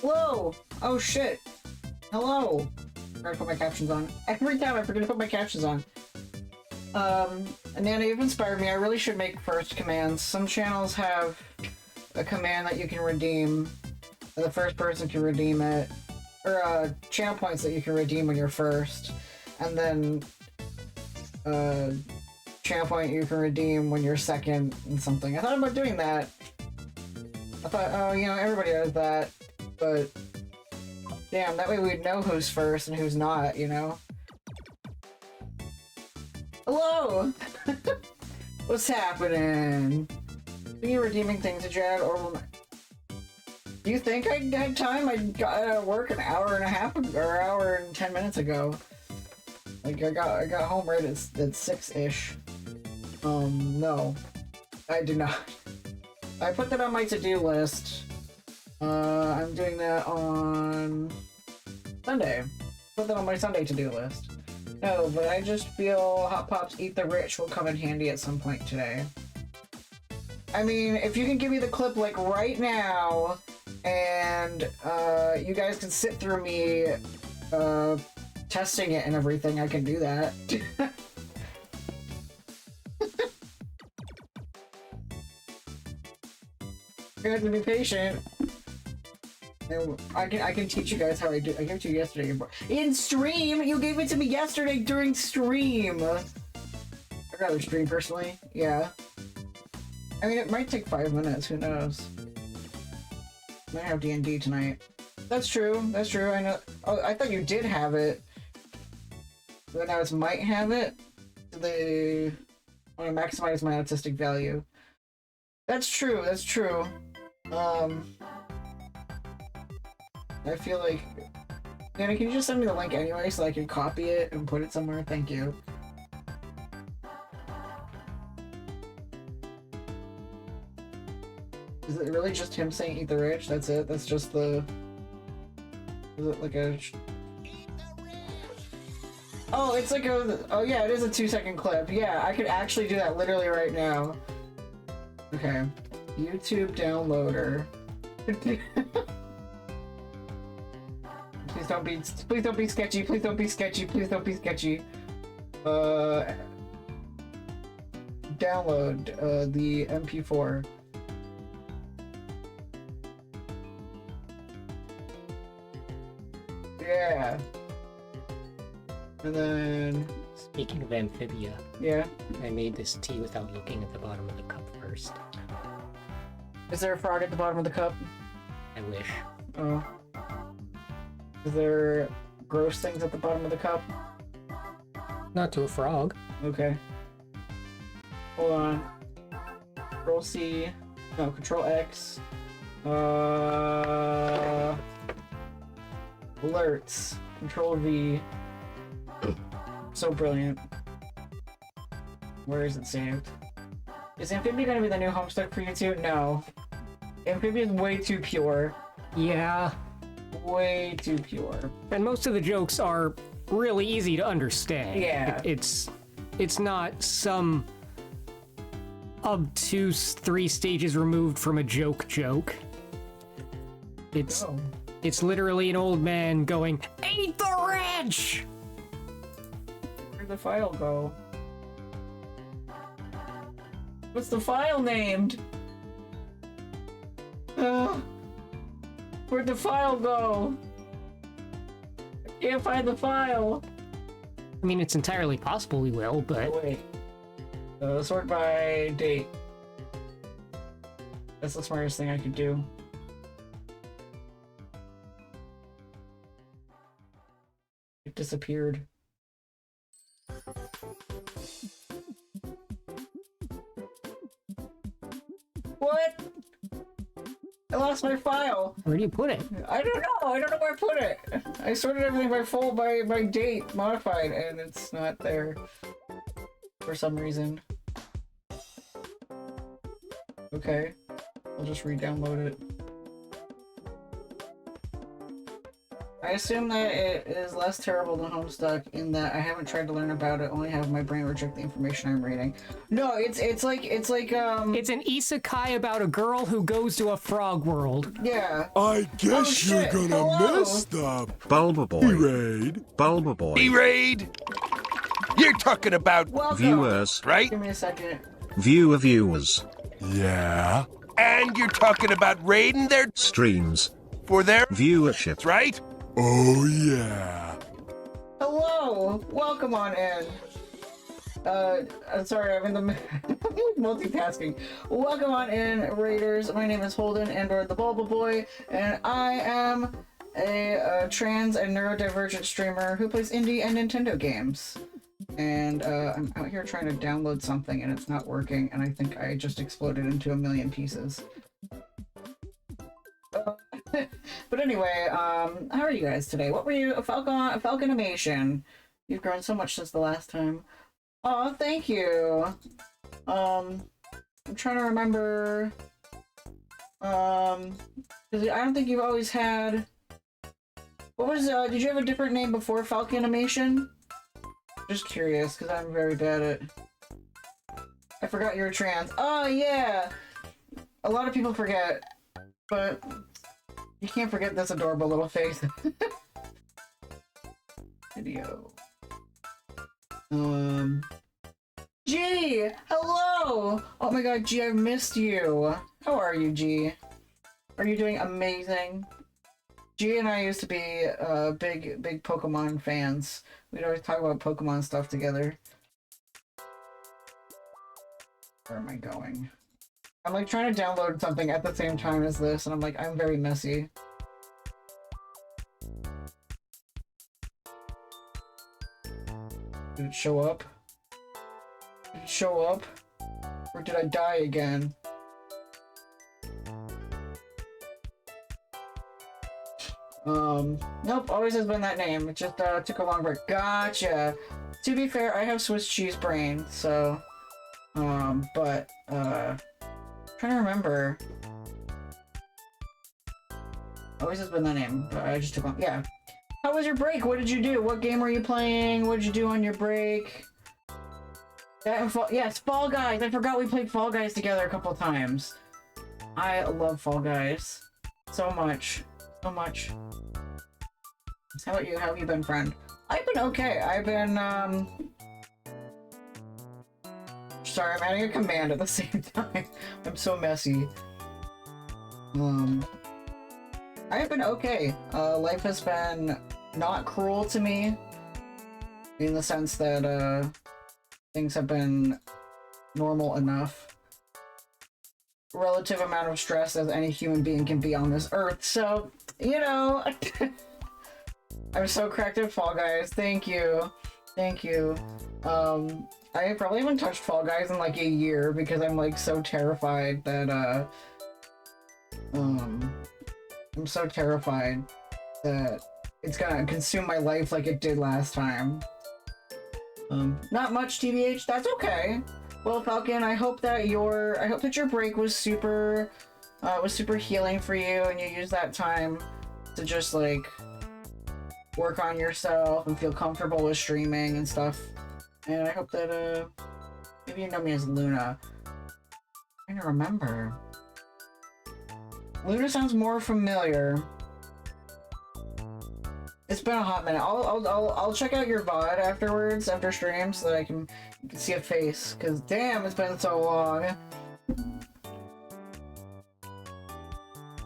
Hello! Oh shit! Hello! I forgot to put my captions on. Every time I forget to put my captions on. Nana, you've inspired me. I really should make first commands. Some channels have a command that you can redeem. The first person can redeem it. Or, channel points that you can redeem when you're first. And then, channel point you can redeem when you're second and something. I thought about doing that. I thought, oh, you know, everybody does that. But, damn, that way we'd know who's first and who's not, you know? Hello! What's happening? Are you redeeming things, Jad, or... Do you think I had time? I got out of work an hour and a half ago, or an hour and 10 minutes ago. Like, I got home right at 6-ish. No. I do not. I put that on my to-do list. I'm doing that on... Sunday. Put that on my Sunday to-do list. No, but I just feel Hot Pops Eat the Rich will come in handy at some point today. I mean, if you can give me the clip, like, right now, and, you guys can sit through me, testing it and everything, I can do that. You have to be patient. I can teach you guys how I do. I gave it to you yesterday. In stream? You gave it to me yesterday during stream! I'd rather stream personally. Yeah. I mean, it might take 5 minutes. Who knows? I might have D&D tonight. That's true. That's true. I know. Oh, I thought you did have it. But now it's might have it. They want to maximize my autistic value. That's true. That's true. I feel like... Nana, can you just send me the link anyway so I can copy it and put it somewhere? Thank you. Is it really just him saying eat the rich? That's it? That's just the... Is it like a... Oh, it's like a... Oh yeah, it is a 2-second clip. Yeah, I could actually do that literally right now. Okay. YouTube downloader. Please don't be sketchy. Please don't be sketchy. Please don't be sketchy. Download the MP4. Yeah. And then... Speaking of amphibia, yeah, I made this tea without looking at the bottom of the cup first. Is there a frog at the bottom of the cup? I wish. Oh. Is there gross things at the bottom of the cup? Not to a frog. Okay. Hold on. Control C. No, Control X. Alerts. Control V. So brilliant. Where is it saved? Is Amphibia gonna be the new Homestuck for you too? No. Amphibia is way too pure. Yeah. Way too pure. And most of the jokes are really easy to understand. Yeah. It's not some obtuse 3 stages removed from a joke. It's literally an old man going, "Eat the rich!" Where'd the file go? What's the file named? Where'd the file go? I can't find the file. I mean, it's entirely possible we will, but... Oh, wait. Sort by date. That's the smartest thing I could do. It disappeared. What? I lost my file. Where do you put it? I don't know. I don't know where I put it. I sorted everything by date modified, and it's not there for some reason. Okay, I'll just re-download it. I assume that it is less terrible than Homestuck in that I haven't tried to learn about it, only have my brain reject the information I'm reading. No, it's like It's an isekai about a girl who goes to a frog world. yeah. I guess you're gonna Hello. miss the Bulba Boy. E-Raid. Bulba Boy. E-Raid? You're talking about Welcome. Viewers. right? Give me a second. Viewers. Yeah. And you're talking about raiding their Streams. for their Viewership. right? Oh, yeah. Hello. Welcome on in. I'm sorry, I'm in the multitasking. Welcome on in, Raiders. My name is Holden, and/or the Bulba Boy, and I am a trans and neurodivergent streamer who plays indie and Nintendo games. And I'm out here trying to download something, and it's not working, and I think I just exploded into a million pieces. But anyway, how are you guys today? What were you? A Falconimation. You've grown so much since the last time. Oh, thank you. I'm trying to remember. 'Cause I don't think you've always had. What was? Did you have a different name before Falconimation? Just curious, because I'm very bad at. I forgot you were trans. Oh yeah. A lot of people forget, but you can't forget this adorable little face. Video. G! Hello! Oh my god, G, I've missed you. How are you, G? Are you doing amazing? G and I used to be big Pokemon fans. We'd always talk about Pokemon stuff together. Where am I going? I'm like trying to download something at the same time as this, and I'm like, I'm very messy. Did it show up? Did it show up? Or did I die again? Nope, always has been that name. It just took a long break. Gotcha! To be fair, I have Swiss cheese brain, so trying to remember. Always has been that name, but I just took long. Yeah. How was your break? What did you do? What game were you playing? What did you do on your break? That and yes, Fall Guys! I forgot we played Fall Guys together a couple times. I love Fall Guys. So much. So much. How about you? How have you been, friend? I've been okay. I've been, sorry, I'm adding a command at the same time. I'm so messy. I have been okay. Life has been not cruel to me. In the sense that, things have been normal enough. Relative amount of stress as any human being can be on this earth, so, you know. I'm so cracked at Fall Guys. Thank you. Thank you. I probably haven't touched Fall Guys in like a year because I'm like so terrified that, I'm so terrified that it's gonna consume my life like it did last time. Not much, TBH. That's okay. Well, Falcon, I hope that your break was super healing for you, and you used that time to just like work on yourself and feel comfortable with streaming and stuff. And I hope that maybe you know me as Luna. I'm trying to remember. Luna sounds more familiar. It's been a hot minute. I'll check out your VOD afterwards, after stream, so that you can see a face. Cause damn, it's been so long.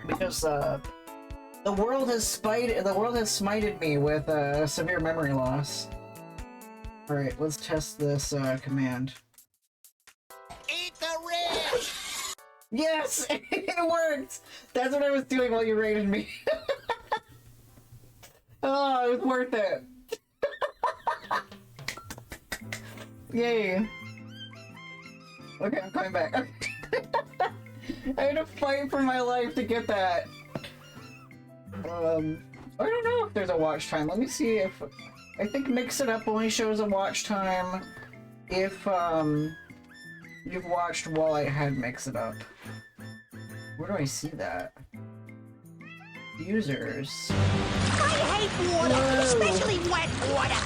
Because the world has smited me with severe memory loss. All right, let's test this command. Eat the rich! Yes, it worked. That's what I was doing while you raided me. Oh, it was worth it. Yay. Okay, I'm coming back. I had to fight for my life to get that. I don't know if there's a watch time. Let me see if... I think Mix It Up only shows a watch time if, you've watched while I had Mix It Up. Where do I see that? Users... I hate water, especially wet water.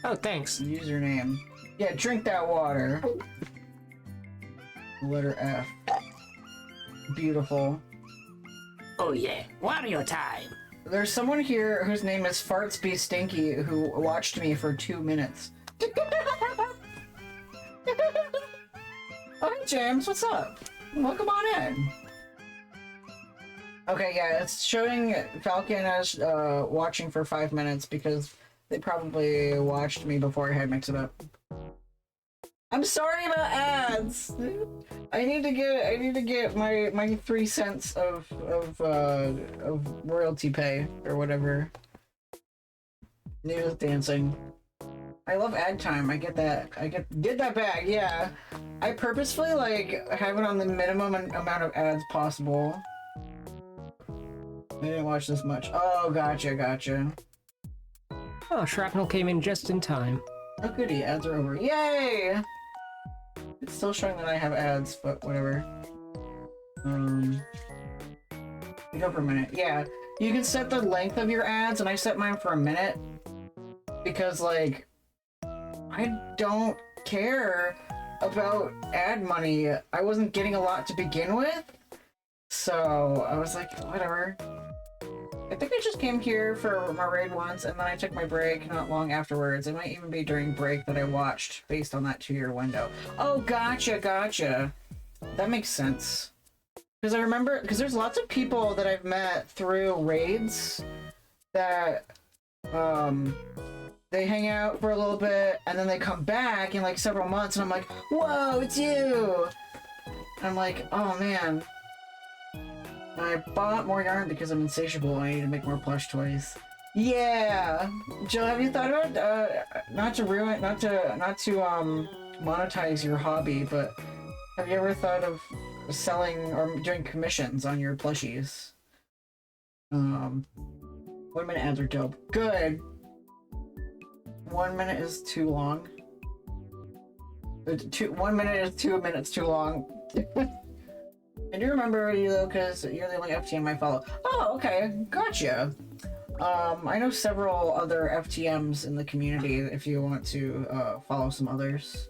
Oh, thanks. Username. Yeah, drink that water. Letter F. Beautiful. Oh yeah, Wario time. There's someone here whose name is Farts Be Stinky who watched me for 2 minutes. Oh, hey James, what's up? Welcome on in. Okay, yeah, it's showing Falcon as watching for 5 minutes because they probably watched me before I had mixed it up. I'm sorry about ads. I need to get my 3 cents of royalty pay or whatever. News dancing. I love ad time. I get that. Get that bag. Yeah. I purposefully like have it on the minimum amount of ads possible. I didn't watch this much. Oh, gotcha. Oh, Shrapnel came in just in time. Oh goody, ads are over. Yay! It's still showing that I have ads, but whatever. We go for a minute. Yeah, you can set the length of your ads, and I set mine for a minute. Because, like, I don't care about ad money. I wasn't getting a lot to begin with. So, I was like, whatever. I think I just came here for my raid once, and then I took my break not long afterwards. It might even be during break that I watched, based on that 2-year window. Oh, gotcha. That makes sense. Because I remember, because there's lots of people that I've met through raids that, they hang out for a little bit, and then they come back in like several months, and I'm like, whoa, it's you! And I'm like, oh man. I bought more yarn because I'm insatiable. I need to make more plush toys. Yeah, Jill, have you thought about not to monetize your hobby, but have you ever thought of selling or doing commissions on your plushies? 1 minute ads are dope. Good. 1 minute is too long. 1 minute is 2 minutes too long. I do remember you though, because you're the only FTM I follow. Oh, okay, gotcha. I know several other FTMs in the community if you want to follow some others.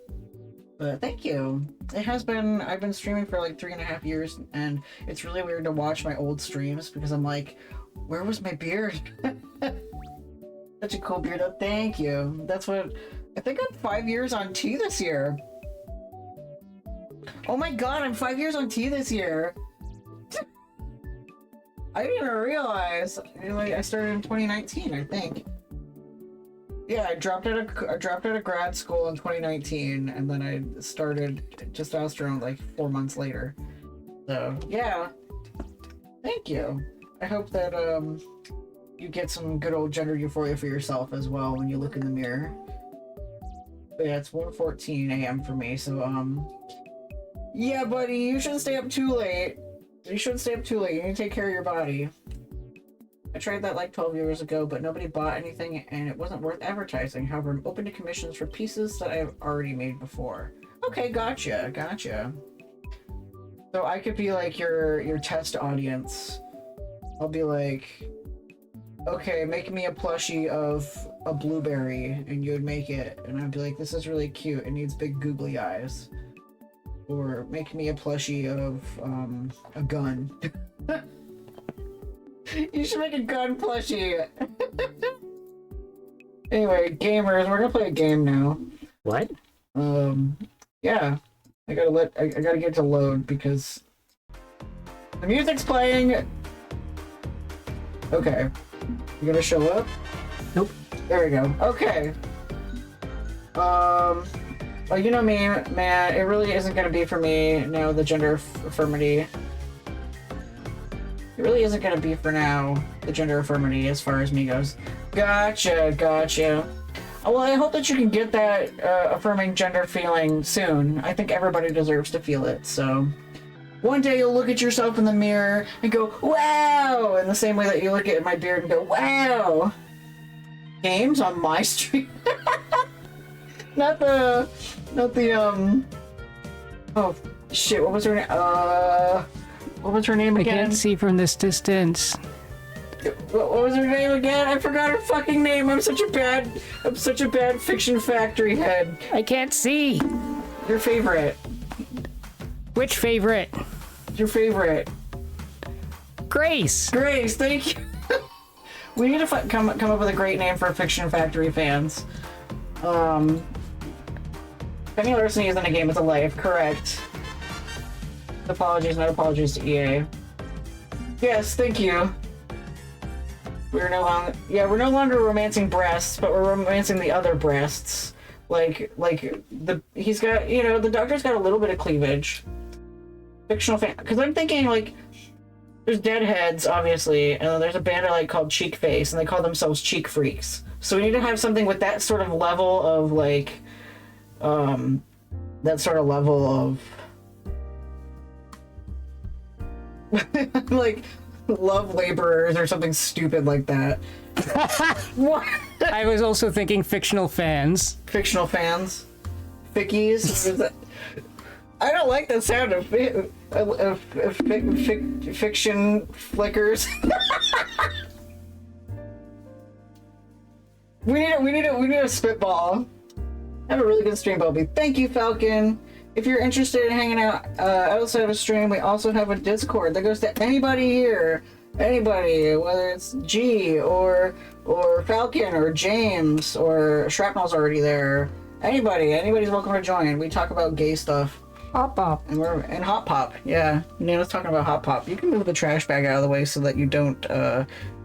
But thank you. It has been, I've been streaming for like 3.5 years, and it's really weird to watch my old streams because I'm like, where was my beard? Such a cool beard. Oh, thank you. That's what, I think I'm 5 years on T this year. Oh my god, I'm 5 years on T this year. I didn't even realize. I started in 2019, I think. Yeah, I dropped out of grad school in 2019, and then I started testosterone like 4 months later. So yeah, thank you. I hope that you get some good old gender euphoria for yourself as well when you look in the mirror. But yeah, it's 1:14 a.m. for me, so yeah, buddy, you shouldn't stay up too late. You shouldn't stay up too late. You need to take care of your body. I tried that like 12 years ago, but nobody bought anything, and it wasn't worth advertising. However, I'm open to commissions for pieces that I've already made before. Okay, gotcha. So I could be like your test audience. I'll be like, okay, make me a plushie of a blueberry, and you would make it, and I'd be like, this is really cute. It needs big googly eyes. Or make me a plushie of a gun. You should make a gun plushie. Anyway, gamers, we're gonna play a game now. What? Yeah. I gotta get to load because the music's playing. Okay. You gonna show up? Nope. There we go. Okay. Well, you know me, man, it really isn't gonna be for me now, the gender affirmity. It really isn't gonna be for now, the gender affirmity, as far as me goes. Gotcha. Well, I hope that you can get that affirming gender feeling soon. I think everybody deserves to feel it, so... One day you'll look at yourself in the mirror and go, wow! In the same way that you look at my beard and go, wow! Games on my stream? Not the, oh, shit, what was her name? What was her name I again? can't see from this distance. What was her name again? I forgot her fucking name. I'm such a bad Fiction Factory head. I can't see. Your favorite. Which favorite? Your favorite. Grace. Grace, thank you. We need to come up with a great name for Fiction Factory fans. Penny Larceny isn't a game, it's a life. Correct. Apologies, not apologies to EA. Yes, thank you. We're no longer romancing breasts, but we're romancing the other breasts. He's got, the Doctor's got a little bit of cleavage. Fictional fan, because I'm thinking, like, there's Deadheads, obviously, and then there's a band I like called Cheek Face, and they call themselves Cheek Freaks. So we need to have something with that sort of level of, like, like, love laborers or something stupid like that. What? I was also thinking fictional fans. Fictional fans? Fickies? I don't like the sound of fiction flickers. we need a spitball. Have a really good stream, Bobby. Thank you, Falcon. If you're interested in hanging out outside of a stream, we also have a Discord that goes to anybody here. Anybody, whether it's G or Falcon or James or Shrapnel's already there. Anybody's welcome to join. We talk about gay stuff. Hop Pop. And Hot Pop, yeah. Nana's talking about Hot Pop. You can move the trash bag out of the way so that you don't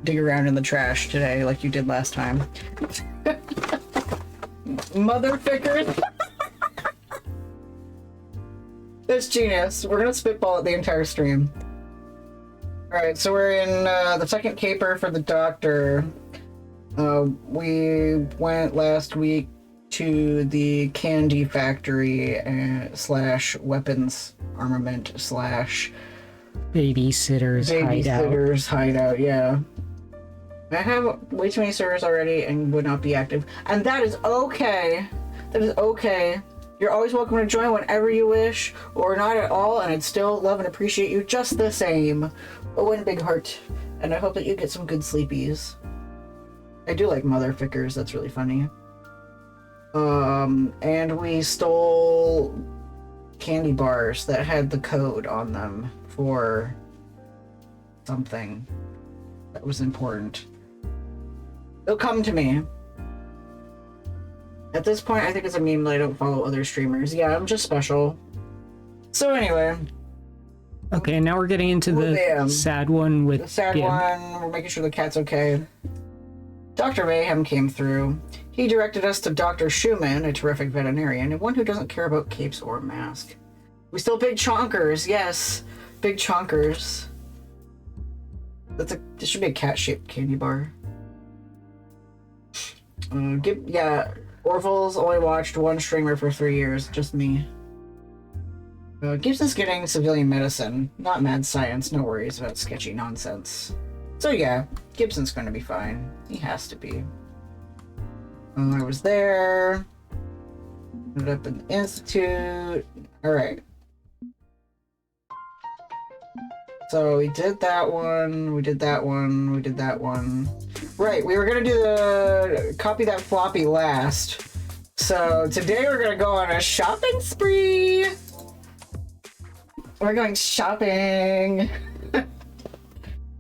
dig around in the trash today like you did last time. Motherfuckers. That's genius. We're gonna spitball it the entire stream. Alright, so we're in the second caper for the Doctor. We went last week to the candy factory slash weapons armament slash Babysitter's hideout, yeah. I have way too many servers already and would not be active. And that is okay. That is okay. You're always welcome to join whenever you wish, or not at all, and I'd still love and appreciate you just the same. Oh, and a big heart. And I hope that you get some good sleepies. I do like motherfuckers, that's really funny. And we stole candy bars that had the code on them for something that was important. It'll come to me. At this point, I think it's a meme that I don't follow other streamers. Yeah, I'm just special. So anyway. Okay, now we're getting into the sad one with the sad Gib. one. We're making sure the cat's okay. Dr. Mayhem came through. He directed us to Dr. Schumann, a terrific veterinarian, and one who doesn't care about capes or mask. We still big chonkers, yes. Big chonkers. This should be a cat-shaped candy bar. Orville's only watched one streamer for 3 years, just me. Gibson's getting civilian medicine, not mad science, no worries about sketchy nonsense. So yeah, Gibson's gonna be fine. He has to be. I was there. Ended up in the institute. Alright. So we did that one, we did that one, we did that one. Right, we were gonna do the copy that floppy last. So today we're gonna go on a shopping spree. We're going shopping.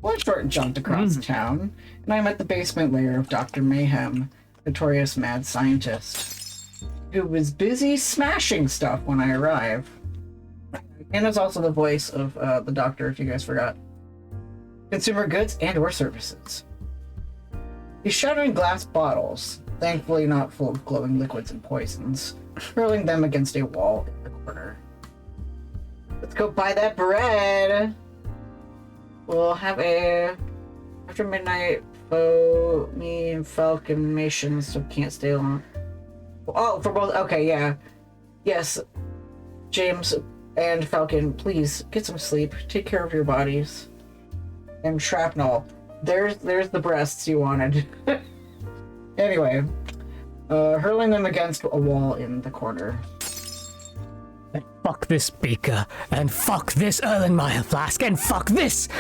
One short jumped across town, and I'm at the basement lair of Dr. Mayhem, notorious mad scientist, who was busy smashing stuff when I arrive. And is also the voice of the Doctor, if you guys forgot. Consumer goods and or services. He's shattering glass bottles, thankfully not full of glowing liquids and poisons, hurling them against a wall in the corner. Let's go buy that bread! We'll have a after midnight faux me and Falcon missions, so can't stay long. Oh, for both. Okay, yeah. Yes, James and Falcon, please get some sleep. Take care of your bodies. And Shrapnel. There's the breasts you wanted. Anyway, hurling them against a wall in the corner. Fuck this beaker, and fuck this Erlenmeyer flask, and fuck this!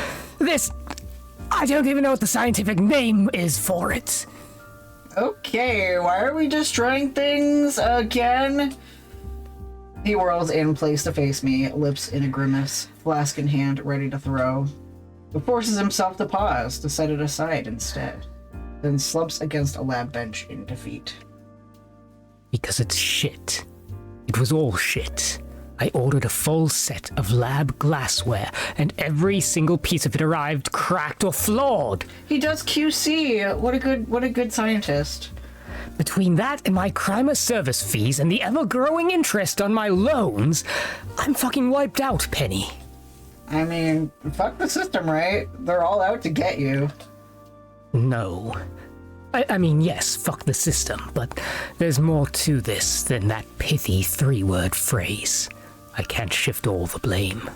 I don't even know what the scientific name is for it. Okay, why are we destroying things again? He whirls in place to face me, lips in a grimace, flask in hand, ready to throw. But forces himself to pause, to set it aside instead, then slumps against a lab bench in defeat. Because it's shit. It was all shit. I ordered a full set of lab glassware, and every single piece of it arrived cracked or flawed. He does QC. What a good scientist. Between that and my crime service fees and the ever-growing interest on my loans, I'm fucking wiped out, Penny. I mean, fuck the system, right? They're all out to get you. No. I mean, yes, fuck the system, but there's more to this than that pithy 3-word phrase. I can't shift all the blame.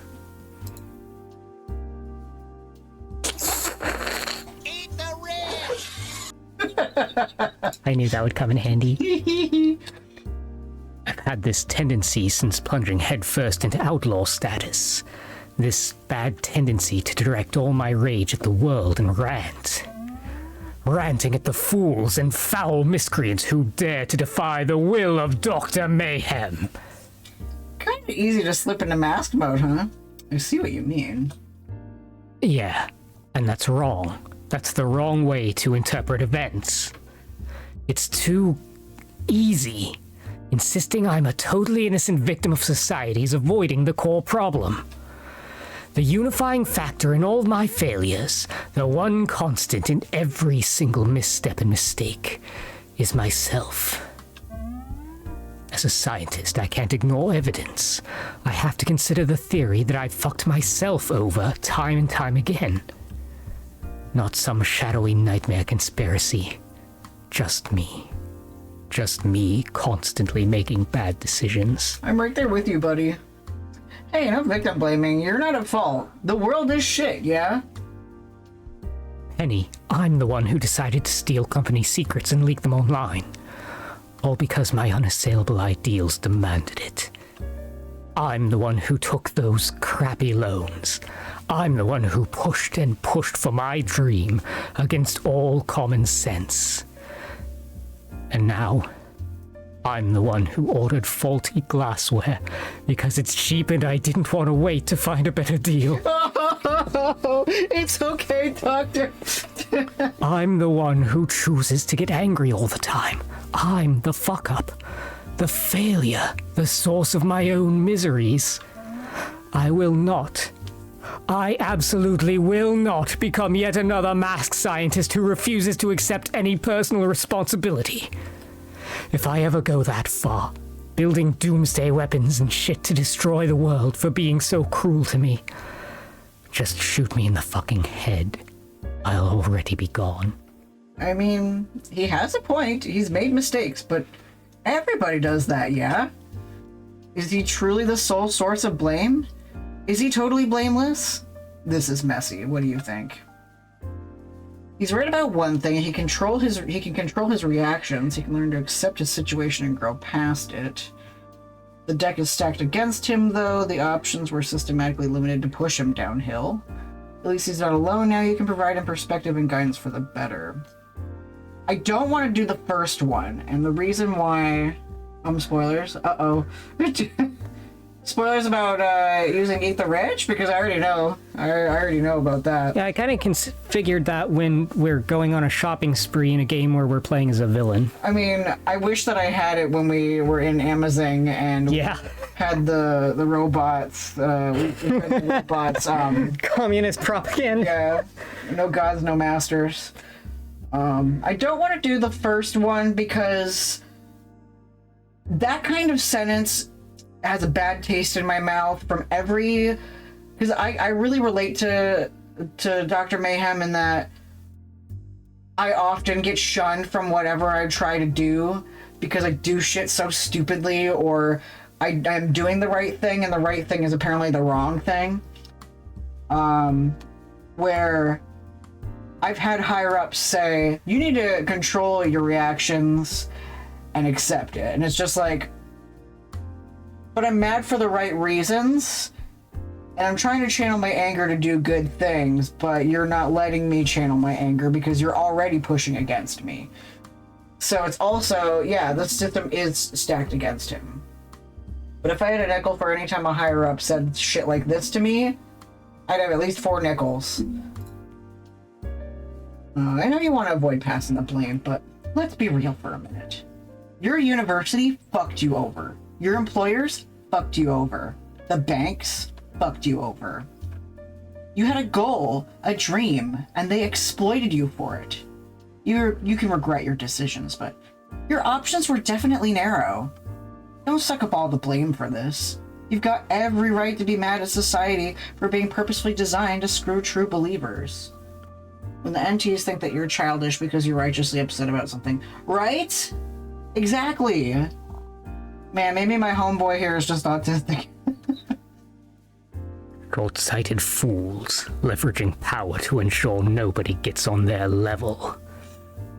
Eat the rich! I knew that would come in handy. I've had this tendency since plunging headfirst into outlaw status. This bad tendency to direct all my rage at the world and rant. Ranting at the fools and foul miscreants who dare to defy the will of Dr. Mayhem. Kind of easy to slip into mask mode, huh? I see what you mean. Yeah, and that's wrong. That's the wrong way to interpret events. It's too easy. Insisting I'm a totally innocent victim of society is avoiding the core problem. The unifying factor in all of my failures, the one constant in every single misstep and mistake, is myself. As a scientist, I can't ignore evidence. I have to consider the theory that I've fucked myself over time and time again. Not some shadowy nightmare conspiracy. Just me. Just me constantly making bad decisions. I'm right there with you, buddy. Hey, no victim blaming. You're not at fault. The world is shit, yeah? Penny, I'm the one who decided to steal company secrets and leak them online. All because my unassailable ideals demanded it. I'm the one who took those crappy loans. I'm the one who pushed and pushed for my dream against all common sense. And now, I'm the one who ordered faulty glassware because it's cheap and I didn't want to wait to find a better deal. Oh, it's okay, Doctor. I'm the one who chooses to get angry all the time. I'm the fuck-up, the failure, the source of my own miseries. I will not. I absolutely will not become yet another masked scientist who refuses to accept any personal responsibility. If I ever go that far, building doomsday weapons and shit to destroy the world for being so cruel to me, just shoot me in the fucking head. I'll already be gone. I mean, he has a point. He's made mistakes, but everybody does that, yeah? Is he truly the sole source of blame? Is he totally blameless? This is messy. What do you think? He's right about one thing. He can control his reactions. He can learn to accept his situation and grow past it. The deck is stacked against him, though. The options were systematically limited to push him downhill. At least he's not alone now. You can provide him perspective and guidance for the better. I don't want to do the first one, and the reason why... spoilers. Uh-oh. Spoilers about using Eat the Rich? Because I already know. I already know about that. Yeah, I kind of figured that when we're going on a shopping spree in a game where we're playing as a villain. I mean, I wish that I had it when we were in Amazon and Yeah. had the robots. We had the robots. Communist propaganda. Yeah. No gods, no masters. I don't want to do the first one because that kind of sentence has a bad taste in my mouth from because I really relate to Dr. Mayhem in that I often get shunned from whatever I try to do because I do shit so stupidly, or I'm doing the right thing and the right thing is apparently the wrong thing. Where I've had higher ups say, you need to control your reactions and accept it. And it's just like, but I'm mad for the right reasons. And I'm trying to channel my anger to do good things, but you're not letting me channel my anger because you're already pushing against me. So it's also, yeah, the system is stacked against him. But if I had a nickel for any time a higher up said shit like this to me, I'd have at least 4 nickels. I know you want to avoid passing the blame, but let's be real for a minute. Your university fucked you over. Your employers fucked you over. The banks fucked you over. You had a goal, a dream, and they exploited you for it. You can regret your decisions, but your options were definitely narrow. Don't suck up all the blame for this. You've got every right to be mad at society for being purposefully designed to screw true believers. When the NTs think that you're childish because you're righteously upset about something. Right? Exactly. Man, maybe my homeboy here is just autistic. Short-sighted fools, leveraging power to ensure nobody gets on their level.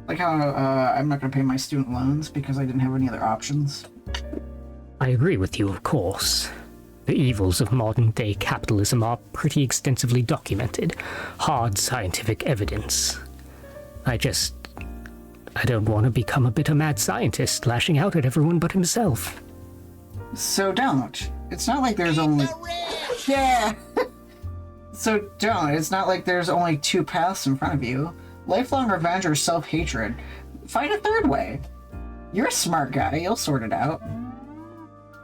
Like how I'm not going to pay my student loans because I didn't have any other options. I agree with you, of course. The evils of modern-day capitalism are pretty extensively documented. Hard scientific evidence. I don't want to become a bitter mad scientist lashing out at everyone but himself. So don't. It's not like there's only... Yeah! So don't. It's not like there's only 2 paths in front of you. Lifelong revenge or self-hatred. Find a third way. You're a smart guy. You'll sort it out.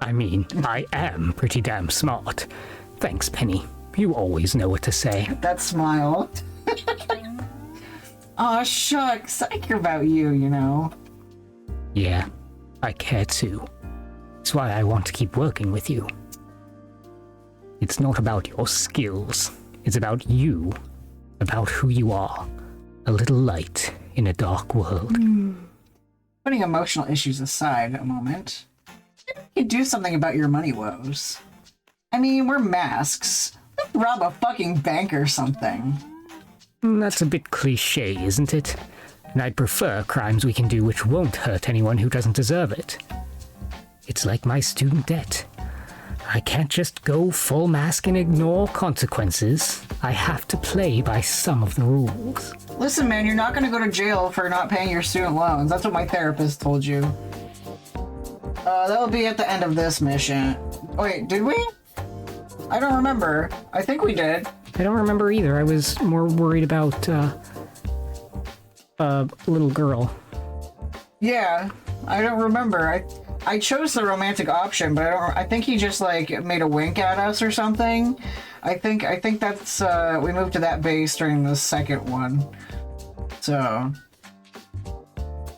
I mean, I am pretty damn smart. Thanks, Penny. You always know what to say. That smile. Aw, shucks. I care about you, you know. Yeah, I care too. That's why I want to keep working with you. It's not about your skills. It's about you. About who you are. A little light in a dark world. Putting emotional issues aside a moment, you could do something about your money woes. I mean, we're masks. Let's rob a fucking bank or something. That's a bit cliche, isn't it? And I'd prefer crimes we can do which won't hurt anyone who doesn't deserve it. It's like my student debt. I can't just go full mask and ignore consequences. I have to play by some of the rules. Listen, man, you're not gonna go to jail for not paying your student loans. That's what my therapist told you. That'll be at the end of this mission. Wait, did we? I don't remember. I think we did. I don't remember either. I was more worried about, a little girl. Yeah, I don't remember. I chose the romantic option, but I think he just like made a wink at us or something. I think that's we moved to that base during the second one. So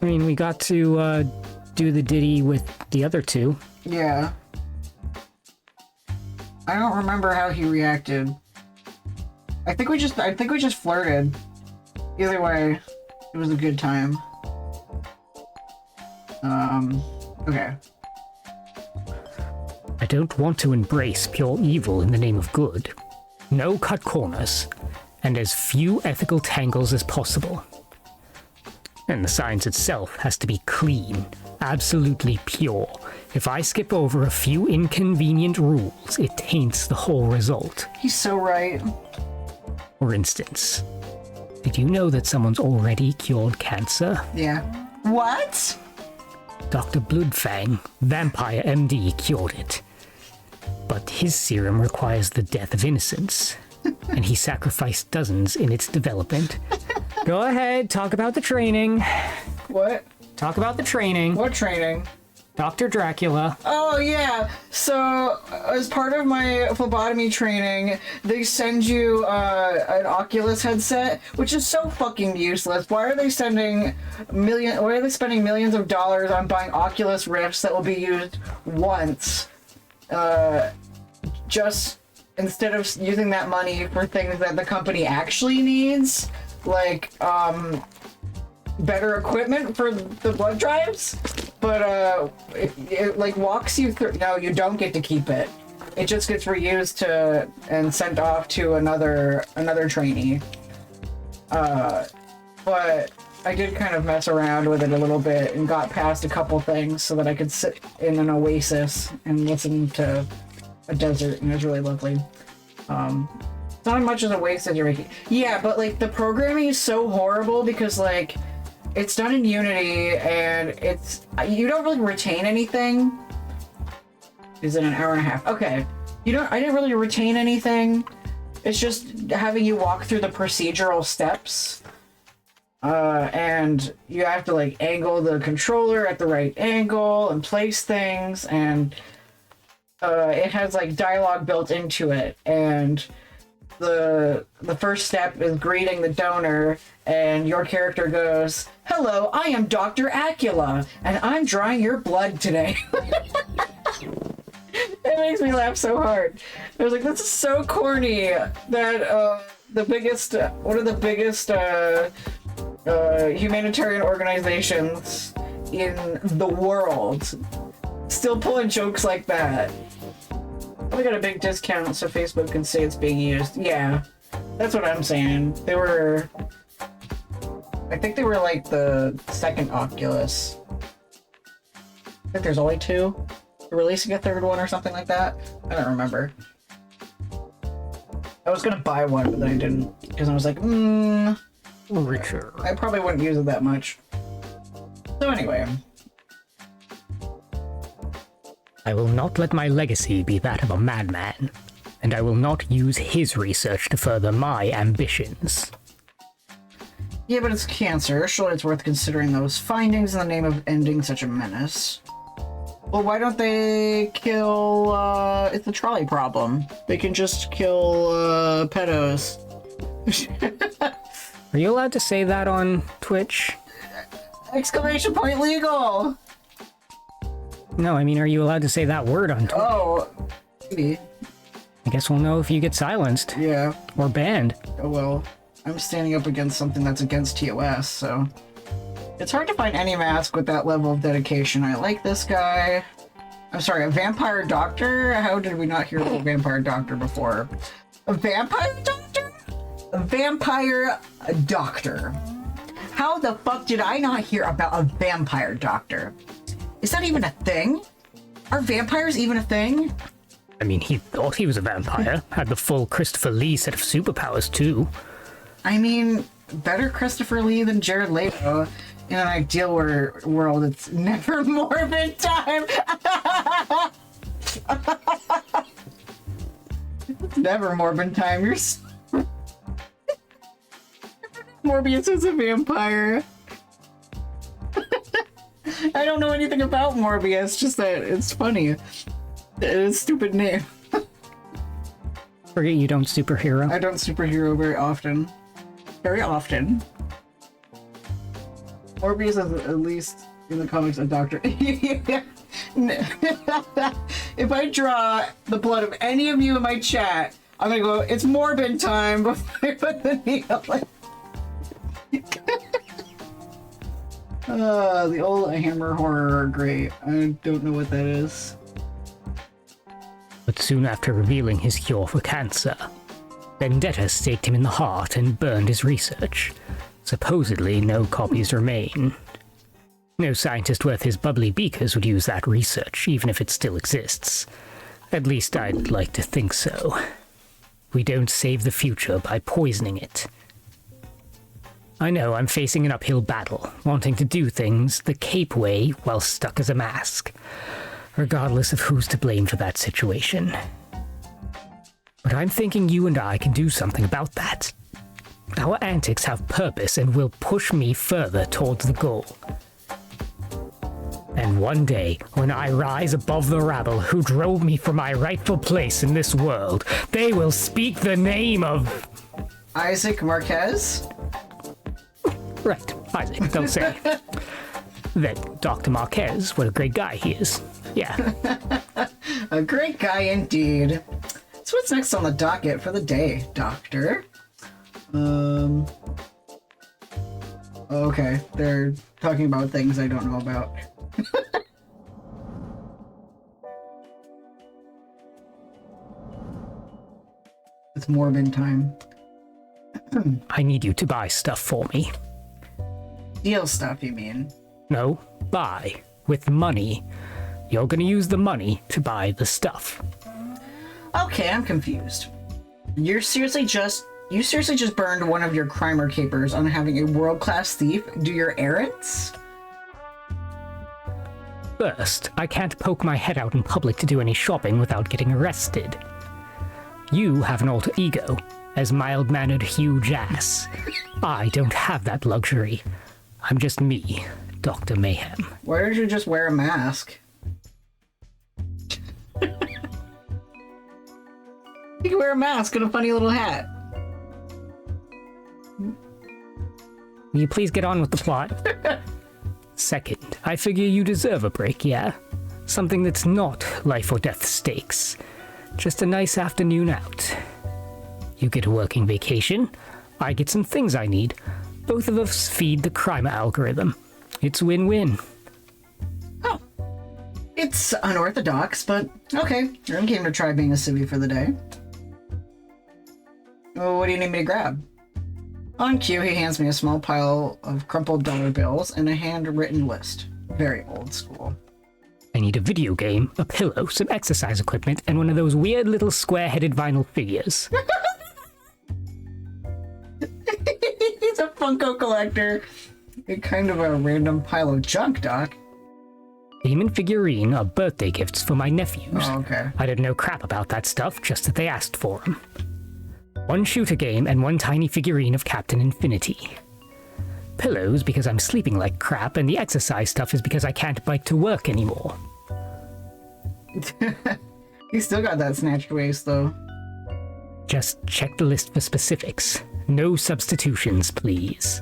I mean, we got to do the ditty with the other 2. yeah. I don't remember how he reacted. I think we just flirted. Either way, it was a good time. Okay. I don't want to embrace pure evil in the name of good. No cut corners, and as few ethical tangles as possible. And the science itself has to be clean, absolutely pure. If I skip over a few inconvenient rules, it taints the whole result. He's so right. For instance, did you know that someone's already cured cancer? Yeah. What? Dr. Bloodfang, Vampire MD, cured it. But his serum requires the death of innocents, and he sacrificed dozens in its development. Go ahead, talk about the training. What? Talk about the training. What training? Dr. Dracula. Oh, yeah. So, as part of my phlebotomy training, they send you an Oculus headset, which is so fucking useless. Why are they spending millions of dollars on buying Oculus Rifts that will be used once? Just instead of using that money for things that the company actually needs, like, better equipment for the blood drives, but it like walks you through. No, you don't get to keep it. It just gets reused and sent off to another trainee. But I did kind of mess around with it a little bit and got past a couple things so that I could sit in an oasis and listen to a desert, and it was really lovely. It's not as much as a waste as you're making. Yeah, but like the programming is so horrible because like it's done in Unity and you don't really retain anything. Is it an hour and a half? Okay. I didn't really retain anything. It's just having you walk through the procedural steps. And you have to like angle the controller at the right angle and place things, and it has like dialogue built into it, and the first step is greeting the donor, and your character goes, "Hello, I am Dr. Acula, and I'm drawing your blood today." It makes me laugh so hard. I was like, this is so corny that one of the biggest humanitarian organizations in the world still pulling jokes like that. We got a big discount so Facebook can say it's being used. Yeah, that's what I'm saying. I think they were like the second Oculus. I think there's only two. They're releasing a third one or something like that. I don't remember. I was gonna buy one, but then I didn't because I was like, Richer. I probably wouldn't use it that much. So anyway. I will not let my legacy be that of a madman, and I will not use his research to further my ambitions. Yeah, but it's cancer. Surely it's worth considering those findings in the name of ending such a menace. Well, why don't they kill, it's the trolley problem. They can just kill, pedos. Are you allowed to say that on Twitch? Exclamation point legal! No, I mean, are you allowed to say that word on Twitch? Oh, maybe. I guess we'll know if you get silenced. Yeah. Or banned. Oh well. I'm standing up against something that's against TOS, so... It's hard to find any mask with that level of dedication. I like this guy. I'm sorry, a vampire doctor? How did we not hear of a vampire doctor before? A vampire doctor? A vampire doctor. How the fuck did I not hear about a vampire doctor? Is that even a thing? Are vampires even a thing? I mean, he thought he was a vampire. Had the full Christopher Lee set of superpowers, too. I mean, better Christopher Lee than Jared Leto. In an ideal world, it's never Morbid time. It's never Morbid time. You're so... Morbius is a vampire. I don't know anything about Morbius, just that it's funny. It's a stupid name. Forget you don't superhero. I don't superhero very often. Very often. Morbius is at least in the comics a doctor. If I draw the blood of any of you in my chat, I'm gonna go, it's Morbid time before I put the needle in. The old Hammer horror are great. I don't know what that is. But soon after revealing his cure for cancer, Vendetta staked him in the heart and burned his research. Supposedly, no copies remain. No scientist worth his bubbly beakers would use that research, even if it still exists. At least I'd like to think so. We don't save the future by poisoning it. I know I'm facing an uphill battle, wanting to do things the Cape way while stuck as a mask, regardless of who's to blame for that situation. But I'm thinking you and I can do something about that. Our antics have purpose and will push me further towards the goal. And one day, when I rise above the rabble who drove me from my rightful place in this world, they will speak the name of... Isaac Marquez? Right, Isaac, they'll say. That Dr. Marquez, what a great guy he is. Yeah. A great guy indeed. So what's next on the docket for the day, Doctor? Okay, they're talking about things I don't know about. It's Morbid time. I need you to buy stuff for me. Deal stuff, you mean? No, buy. With money. You're gonna use the money to buy the stuff. Okay, I'm confused. You seriously just burned one of your crimer capers on having a world-class thief do your errands? First, I can't poke my head out in public to do any shopping without getting arrested. You have an alter ego, as mild-mannered huge ass. I don't have that luxury. I'm just me, Dr. Mayhem. Why don't you just wear a mask? You can wear a mask and a funny little hat. Will you please get on with the plot? Second, I figure you deserve a break, yeah? Something that's not life or death stakes. Just a nice afternoon out. You get a working vacation, I get some things I need. Both of us feed the crime algorithm. It's win-win. Oh. It's unorthodox, but okay. I came to try being a civvy for the day. Oh, what do you need me to grab? On cue, he hands me a small pile of crumpled dollar bills and a handwritten list. Very old school. I need a video game, a pillow, some exercise equipment, and one of those weird little square-headed vinyl figures. He's a Funko collector. A kind of a random pile of junk, Doc. Game and figurine are birthday gifts for my nephews. Oh, okay. I didn't know crap about that stuff, just that they asked for them. One shooter game and one tiny figurine of Captain Infinity. Pillows because I'm sleeping like crap, and the exercise stuff is because I can't bike to work anymore. He still got that snatched waist, though. Just check the list for specifics. No substitutions, please.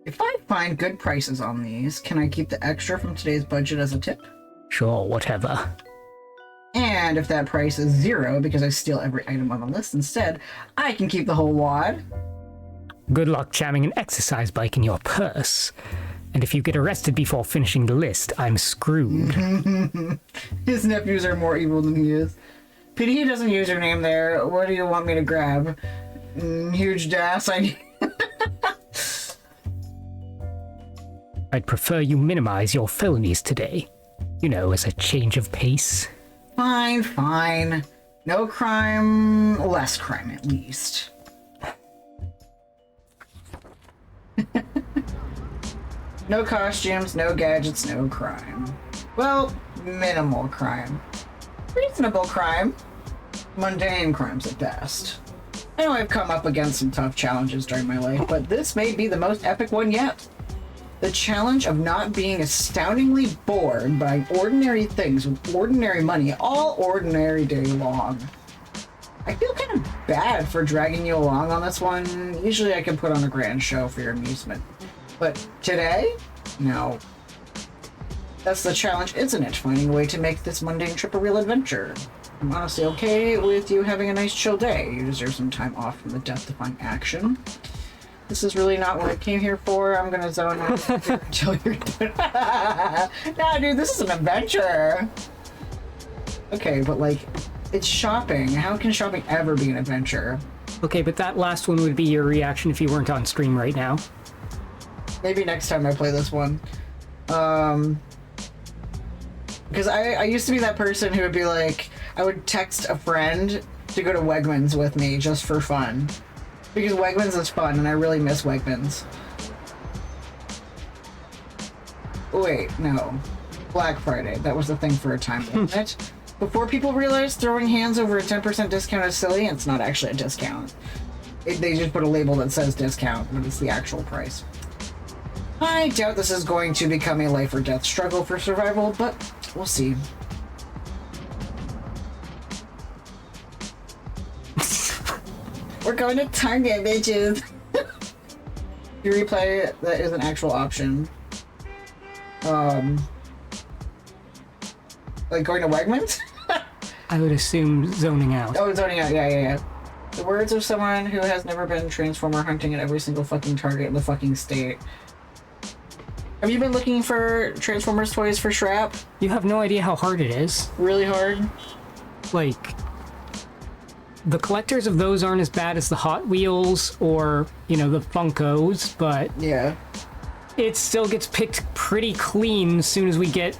If I find good prices on these, can I keep the extra from today's budget as a tip? Sure, whatever. And if that price is 0 because I steal every item on the list instead, I can keep the whole wad. Good luck jamming an exercise bike in your purse. And if you get arrested before finishing the list, I'm screwed. His nephews are more evil than he is. Pity he doesn't use your name there. What do you want me to grab? Huge das. I'd prefer you minimize your felonies today. You know, as a change of pace. Fine, fine. No crime, less crime at least. No costumes, no gadgets, no crime. Well, minimal crime. Reasonable crime. Mundane crimes at best. I know I've come up against some tough challenges during my life, but this may be the most epic one yet. The challenge of not being astoundingly bored by ordinary things with ordinary money all ordinary day long. I feel kind of bad for dragging you along on this one. Usually I can put on a grand show for your amusement. But today? No. That's the challenge, isn't it? Finding a way to make this mundane trip a real adventure. I'm honestly okay with you having a nice chill day. You deserve some time off from the death-defying action. This is really not what I came here for. I'm gonna zone out until you're done. Nah, dude, this is an adventure. Okay, but like, it's shopping. How can shopping ever be an adventure? Okay, but that last one would be your reaction if you weren't on stream right now. Maybe next time I play this one. Because I used to be that person who would be like, I would text a friend to go to Wegmans with me just for fun. Because Wegmans is fun, and I really miss Wegmans. Wait, no. Black Friday. That was the thing for a time, wasn't it? Before people realized throwing hands over a 10% discount is silly, it's not actually a discount. They just put a label that says discount, but it's the actual price. I doubt this is going to become a life or death struggle for survival, but we'll see. We're going to Target, bitches. You replay, that is an actual option. Like going to Wegmans? I would assume zoning out. Oh, zoning out, yeah. The words of someone who has never been Transformer hunting at every single fucking Target in the fucking state. Have you been looking for Transformers toys for Shrap? You have no idea how hard it is. Really hard? Like, the collectors of those aren't as bad as the Hot Wheels or, you know, the Funkos, but Yeah. it still gets picked pretty clean as soon as we get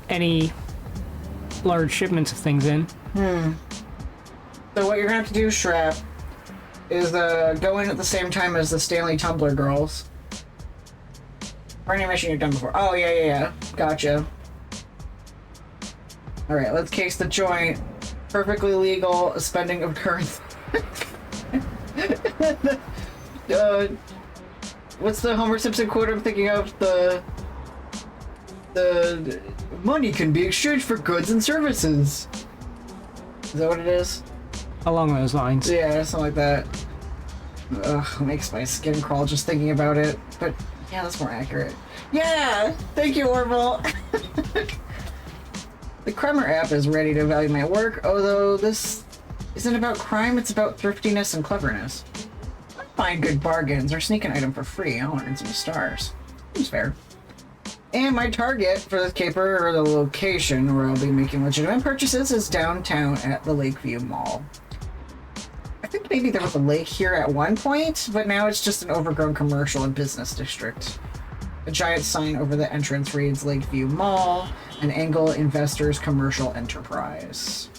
any large shipments of things in. So what you're gonna have to do, Shrap, is go in at the same time as the Stanley Tumbler girls. Or any mission you've done before. Oh, yeah. Gotcha. Alright, let's case the joint. Perfectly legal spending of currency. What's the Homer Simpson quote I'm thinking of? The money can be exchanged for goods and services. Is that what it is? Along those lines. Yeah, something like that. Ugh, makes my skin crawl just thinking about it. But yeah, that's more accurate. Yeah! Thank you, Orville! The Kremer app is ready to evaluate my work, although this isn't about crime, it's about thriftiness and cleverness. I find good bargains or sneak an item for free. I'll earn some stars. Seems fair. And my target for this caper, or the location where I'll be making legitimate purchases, is downtown at the Lakeview Mall. I think maybe there was a lake here at one point, but now it's just an overgrown commercial and business district. A giant sign over the entrance reads Lakeview Mall, an Angle Investors Commercial Enterprise.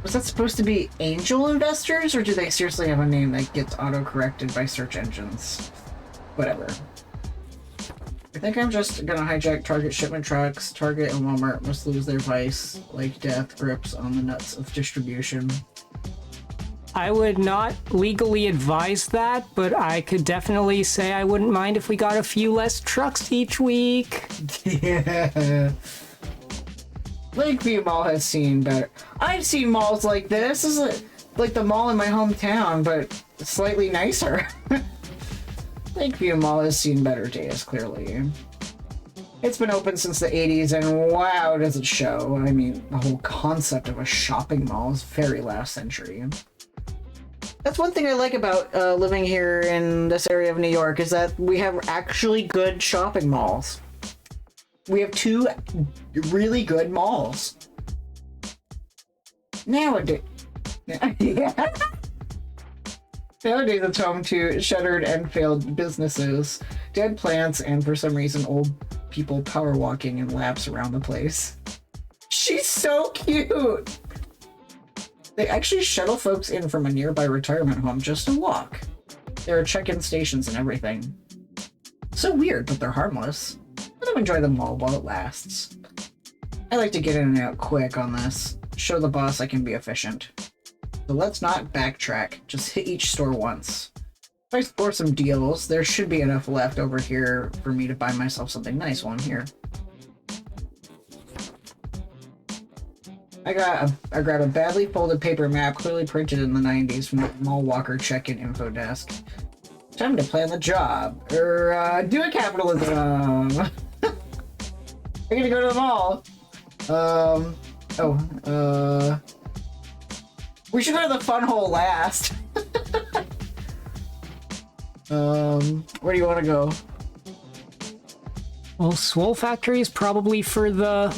Was that supposed to be Angel Investors, or do they seriously have a name that gets auto-corrected by search engines? Whatever. I think I'm just gonna hijack Target shipment trucks. Target and Walmart must lose their vice, like death grips on the nuts of distribution. I would not legally advise that, but I could definitely say I wouldn't mind if we got a few less trucks each week. Yeah. Lakeview Mall has seen better. I've seen malls like this. This is like the mall in my hometown, but slightly nicer. Lakeview Mall has seen better days, clearly. It's been open since the 80s, and wow, does it show. I mean, the whole concept of a shopping mall is very last century. That's one thing I like about living here in this area of New York, is that we have actually good shopping malls. We have 2 really good malls. Nowadays, yeah. Nowadays it's home to shuttered and failed businesses, dead plants, and for some reason old people power walking in laps around the place. She's so cute! They actually shuttle folks in from a nearby retirement home just to walk. There are check-in stations and everything. So weird, but they're harmless. Let them enjoy the mall while it lasts. I like to get in and out quick on this. Show the boss I can be efficient. So let's not backtrack, just hit each store once. If I score some deals, there should be enough left over here for me to buy myself something nice while I'm here. I grab a badly folded paper map clearly printed in the 90s from the Mall Walker check-in info desk. Time to plan the job. Do a capitalism! I'm gonna go to the mall. We should go to the fun hole last. Where do you want to go? Well, Swole Factory is probably for the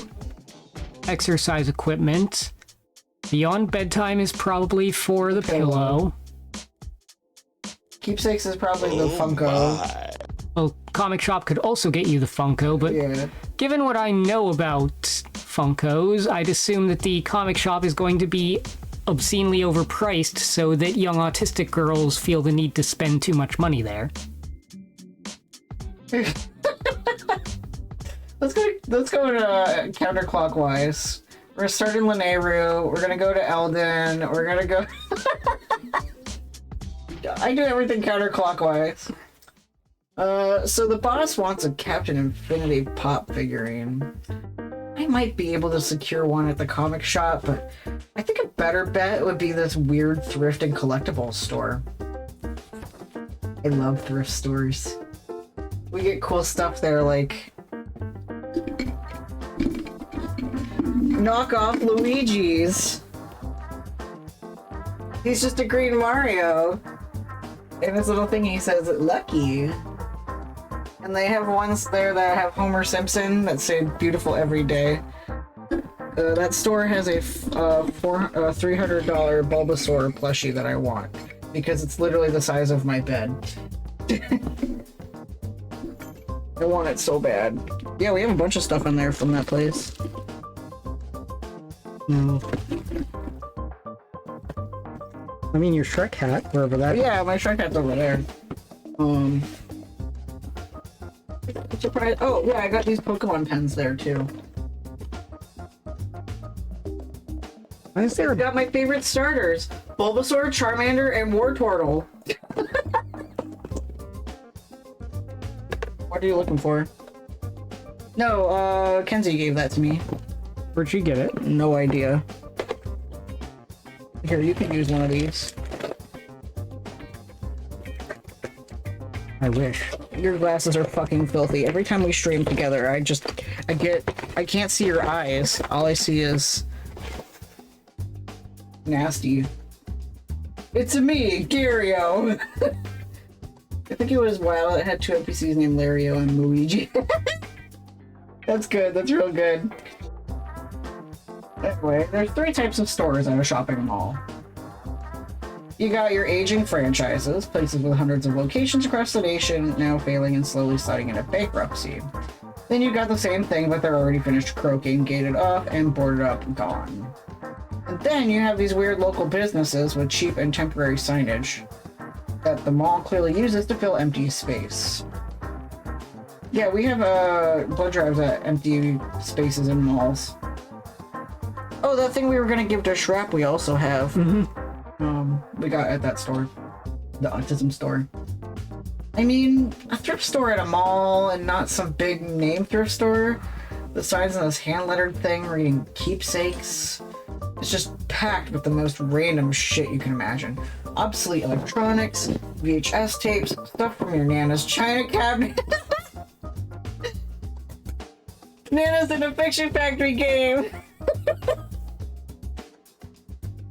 exercise equipment. Beyond Bedtime is probably for the pillow. Keepsakes is probably the Funko. Well, Comic Shop could also get you the Funko, but Yeah. given what I know about Funkos, I'd assume that the Comic Shop is going to be obscenely overpriced so that young autistic girls feel the need to spend too much money there. Let's go counterclockwise. We're gonna start in Lanayru, we're gonna go to Eldon, we're gonna go... I do everything counterclockwise. So the boss wants a Captain Infinity pop figurine. I might be able to secure one at the comic shop, but I think a better bet would be this weird thrift and collectibles store. I love thrift stores. We get cool stuff there, like knockoff Luigi's. He's just a green Mario. And his little thing, he says, lucky. And they have ones there that have Homer Simpson that say beautiful every day. That store has a $300 Bulbasaur plushie that I want. Because it's literally the size of my bed. I want it so bad. Yeah, we have a bunch of stuff in there from that place. I mean, your Shrek hat, wherever that. Yeah, my Shrek hat's over there. I'm surprised. Oh, yeah, I got these Pokemon pens there too. Why is there I a... got my favorite starters: Bulbasaur, Charmander, and Wartortle. What are you looking for? No, Kenzie gave that to me. Where'd you get it? No idea. Here, you can use one of these. I wish. Your glasses are fucking filthy. Every time we stream together, I can't see your eyes. All I see is nasty. It's me, Gario. I think it was WoW. It had two NPCs named Lario and Luigi. That's good. That's real good. Anyway, there's 3 types of stores at a shopping mall. You got your aging franchises, places with hundreds of locations across the nation, now failing and slowly sliding into bankruptcy. Then you got the same thing, but they're already finished croaking, gated off, and boarded up and gone. And then you have these weird local businesses with cheap and temporary signage that the mall clearly uses to fill empty space. Yeah, we have blood drives at empty spaces in malls. Oh, that thing we were gonna give to Shrap we also have. We got at that store. The autism store. I mean, a thrift store at a mall and not some big name thrift store. The signs on this hand-lettered thing reading keepsakes. It's just packed with the most random shit you can imagine. Obsolete electronics, VHS tapes, stuff from your Nana's china cabinet. Nana's in a Fiction Factory game!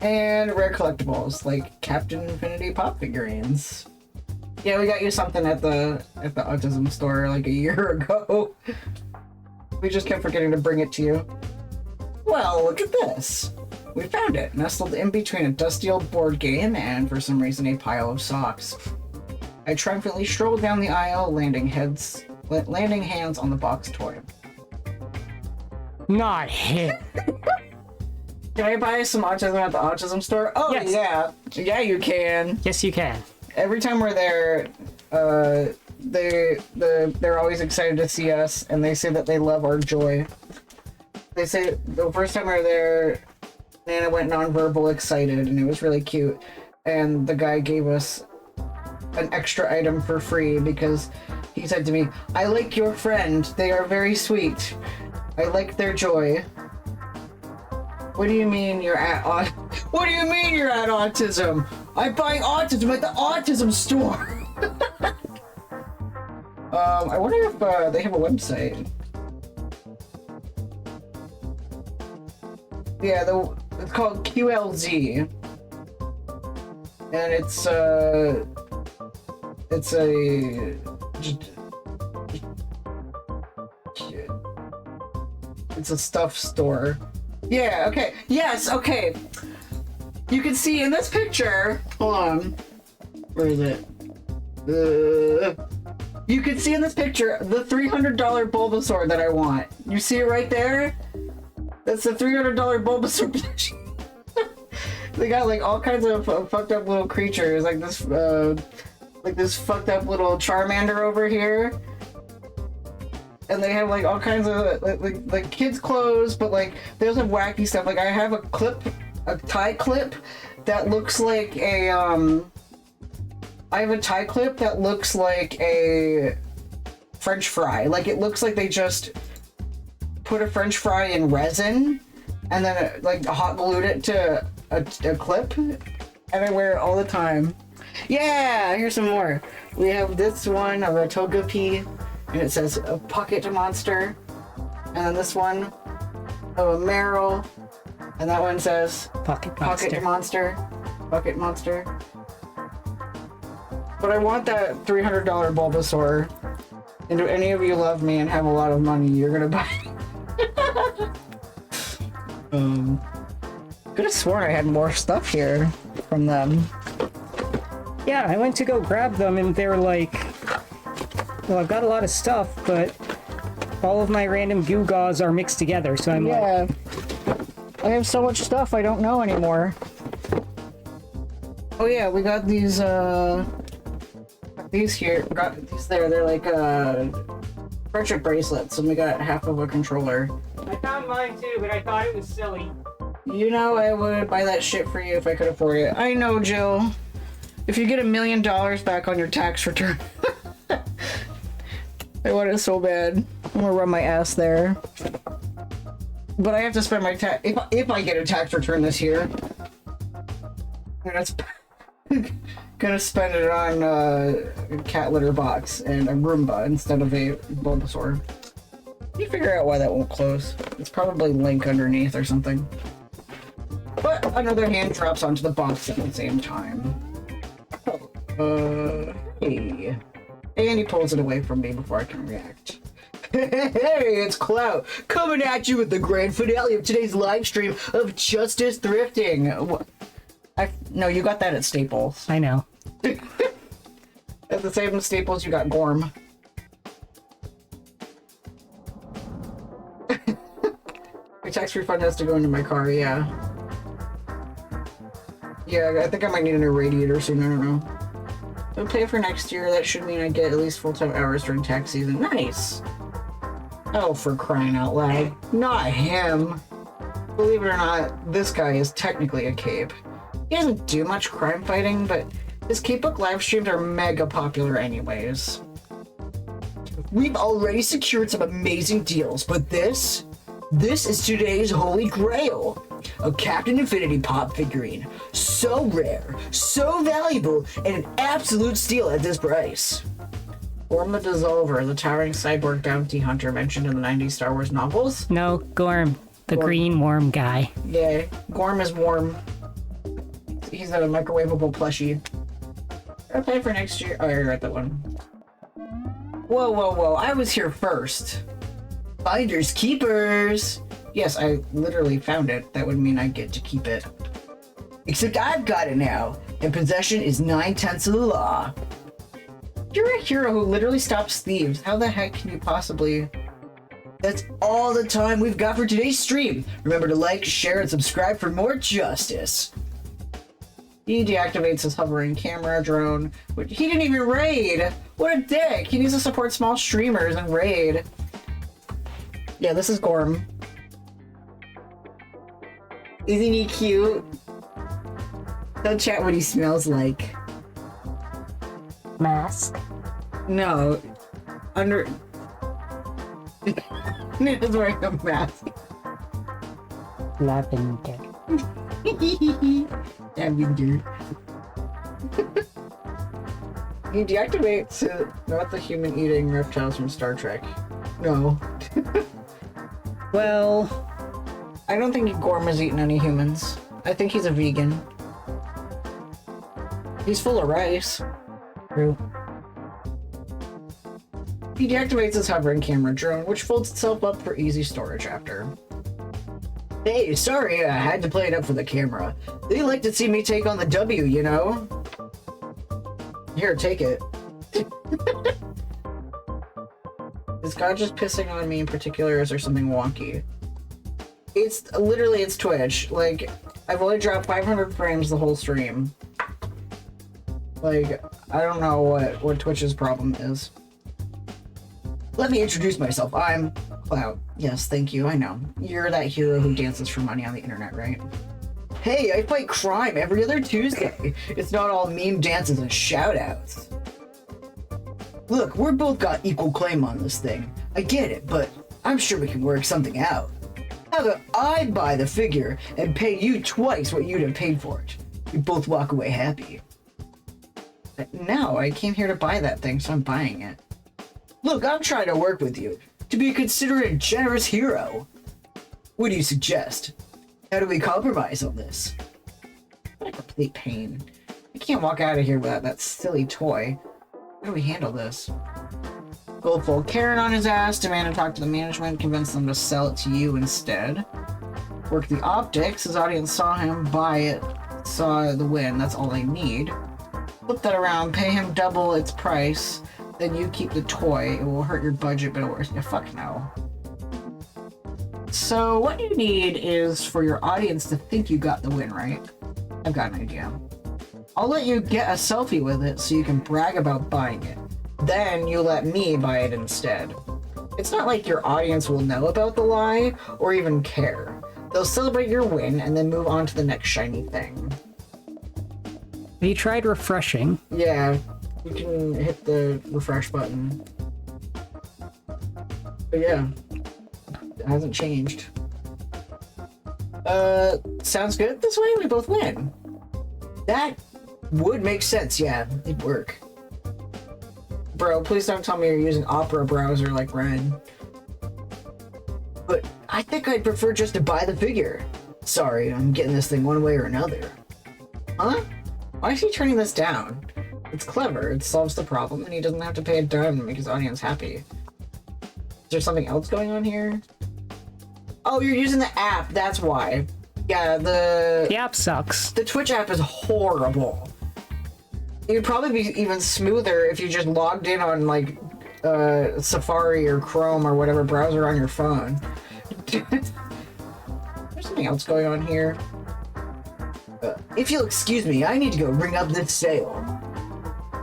And rare collectibles, like Captain Infinity pop figurines. Yeah, we got you something at the autism store like a year ago. We just kept forgetting to bring it to you. Well, look at this. We found it, nestled in between a dusty old board game and, for some reason, a pile of socks. I triumphantly strolled down the aisle, landing hands on the box toy. Not him. Can I buy some autism at the autism store? Oh, Yes. yeah. Yeah, you can. Yes, you can. Every time we're there, they're always excited to see us, and they say that they love our joy. They say the first time we were there, Nana went nonverbal excited, and it was really cute. And the guy gave us an extra item for free because he said to me, "I like your friend. They are very sweet. I like their joy." What do you mean you're at What do you mean you're at autism? I buy autism at the autism store. I wonder if they have a website. Yeah, it's called QLZ, and it's a stuff store. Yeah, okay. Yes, okay. You can see in this picture. Hold on. Where is it? You can see in this picture the $300 Bulbasaur that I want. You see it right there? That's the $300 Bulbasaur plushie. They got like all kinds of fucked up little creatures, like this fucked up little Charmander over here. And they have like all kinds of like kids' clothes, but like they also have wacky stuff. Like I have a tie clip that looks like a I have a tie clip that looks like a French fry. Like it looks like they just put a French fry in resin and then like hot glued it to a clip, and I wear it all the time. Yeah, here's some more. We have this one of a Togepi, and it says a Pocket Monster, and then this one of a Meryl, and that one says Pocket Monster. Bucket Monster. But I want that $300 Bulbasaur. And do any of you love me and have a lot of money, you're gonna buy it. Could have sworn I had more stuff here from them. Yeah, I went to go grab them and they're like, well, I've got a lot of stuff, but all of my random goo gaws are mixed together, so I'm like... I have so much stuff I don't know anymore. Oh yeah, we got these here. We got these there. They're like friendship bracelets, and we got half of a controller. I found mine too, but I thought it was silly. You know, I would buy that shit for you if I could afford it. I know, Jill. If you get $1 million back on your tax return. I want it so bad. I'm gonna run my ass there. But I have to spend my tax. If I get a tax return this year, I'm gonna spend it on a cat litter box and a Roomba instead of a Bulbasaur. Can you figure out why that won't close? It's probably link underneath or something. But another hand drops onto the box at the same time. Hey. And he pulls it away from me before I can react. Hey, it's Clout, coming at you with the grand finale of today's live stream of Justice Thrifting. No, you got that at Staples. I know. At the same Staples, you got Gorm. My tax refund has to go into my car, yeah. Yeah, I think I might need a new radiator soon, I don't know. If I pay for next year, that should mean I get at least full-time hours during tax season. Nice! Oh, for crying out loud. Not him! Believe it or not, this guy is technically a cape. He doesn't do much crime fighting, but his cape book live streams are mega popular anyways. We've already secured some amazing deals, but this is today's holy grail. A Captain Infinity pop figurine. So rare, so valuable, and an absolute steal at this price. Gorm the Dissolver, the towering cyborg bounty hunter mentioned in the 90s Star Wars novels. No, Gorm, the green worm guy. Yeah, Gorm is warm. He's a microwavable plushie. I'll pay for next year. Oh, I already read that one. Whoa, whoa, whoa. I was here first. Finders keepers. Yes, I literally found it. That would mean I get to keep it. Except I've got it now, and possession is 9/10 of the law. You're a hero who literally stops thieves. How the heck can you possibly... That's all the time we've got for today's stream. Remember to like, share, and subscribe for more justice. He deactivates his hovering camera drone, which he didn't even raid. What a dick. He needs to support small streamers and raid. Yeah, this is Gorm. Isn't he cute? Don't chat what he smells like. Mask. No. Under... He's wearing a mask. Lavender. Lavender. He deactivates not the human-eating reptiles from Star Trek. No. Well... I don't think Gorm has eaten any humans. I think he's a vegan. He's full of rice. True. He deactivates his hovering camera drone, which folds itself up for easy storage after. Hey, sorry, I had to play it up for the camera. They like to see me take on the W, you know? Here, take it. Is God just pissing on me in particular, or is there something wonky? It's literally, it's Twitch. Like, I've only dropped 500 frames the whole stream. Like, I don't know what Twitch's problem is. Let me introduce myself. I'm Clout. Yes, thank you, I know. You're that hero who dances for money on the internet, right? Hey, I fight crime every other Tuesday. It's not all meme dances and shoutouts. Look, we're both got equal claim on this thing. I get it, but I'm sure we can work something out. How about I buy the figure and pay you twice what you'd have paid for it? We both walk away happy. No, I came here to buy that thing, so I'm buying it. Look, I'm trying to work with you, to be a considerate and generous hero. What do you suggest? How do we compromise on this? What a complete pain. I can't walk out of here without that silly toy. How do we handle this? Go full Karen on his ass, demand to talk to the management, convince them to sell it to you instead. Work the optics, his audience saw him buy it, saw the win, that's all they need. Flip that around, pay him double its price, then you keep the toy. It will hurt your budget, but it works. Yeah, fuck no. So what you need is for your audience to think you got the win, right? I've got an idea. I'll let you get a selfie with it so you can brag about buying it. Then you let me buy it instead. It's not like your audience will know about the lie or even care. They'll celebrate your win and then move on to the next shiny thing. Have you tried refreshing? Yeah, you can hit the refresh button. But yeah, it hasn't changed. Sounds good. This way we both win. That would make sense, yeah, it'd work. Bro, please don't tell me you're using Opera browser like Ren. But I think I'd prefer just to buy the figure. Sorry, I'm getting this thing one way or another. Huh? Why is he turning this down? It's clever, it solves the problem, and he doesn't have to pay a dime to make his audience happy. Is there something else going on here? Oh, you're using the app, that's why. Yeah, The app sucks. the Twitch app is horrible. It'd probably be even smoother if you just logged in on, like, Safari or Chrome or whatever browser on your phone. There's something else going on here. If you'll excuse me, I need to go ring up this sale.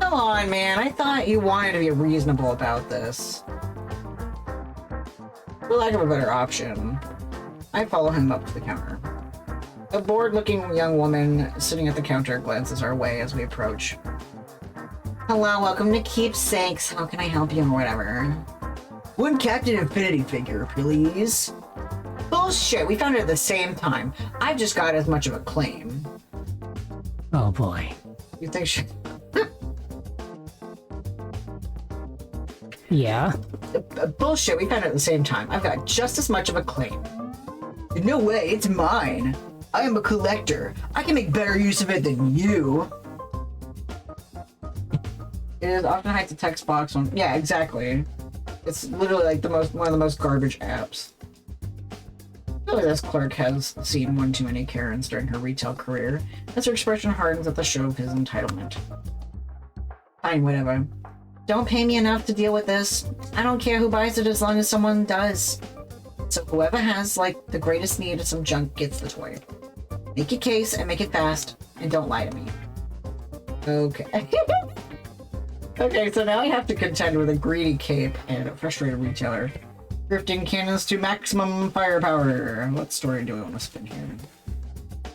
Come on, man. I thought you wanted to be reasonable about this. For lack of a better option, I follow him up to the counter. A bored-looking young woman sitting at the counter glances our way as we approach. Hello, welcome to Keepsakes. How can I help you or whatever? One Captain Infinity figure, please. Bullshit, we found it at the same time. I've just got as much of a claim. Oh boy. You think she... Yeah? Bullshit, we found it at the same time. I've got just as much of a claim. No way, it's mine. I am a collector. I can make better use of it than you. It is often hides a text box on... Yeah, exactly. It's literally like one of the most garbage apps. I feel like this clerk has seen one too many Karens during her retail career, as her expression hardens at the show of his entitlement. Fine, whatever. Don't pay me enough to deal with this. I don't care who buys it as long as someone does. So whoever has, like, the greatest need of some junk gets the toy. Make your case and make it fast, and don't lie to me. Okay. Okay, so now I have to contend with a greedy cape and a frustrated retailer. Drifting cannons to maximum firepower. What story do I want to spin here?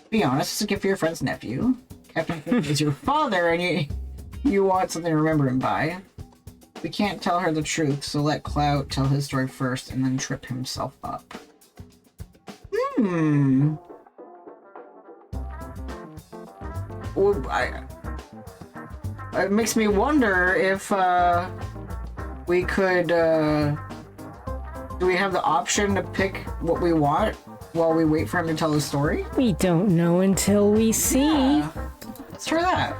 Be honest, it's a gift for your friend's nephew. Captain Flint is your father, and you want something to remember him by. We can't tell her the truth, so let Clout tell his story first and then trip himself up. Well, it makes me wonder if we could do we have the option to pick what we want while we wait for him to tell the story? We don't know until we see. Yeah. Let's try that.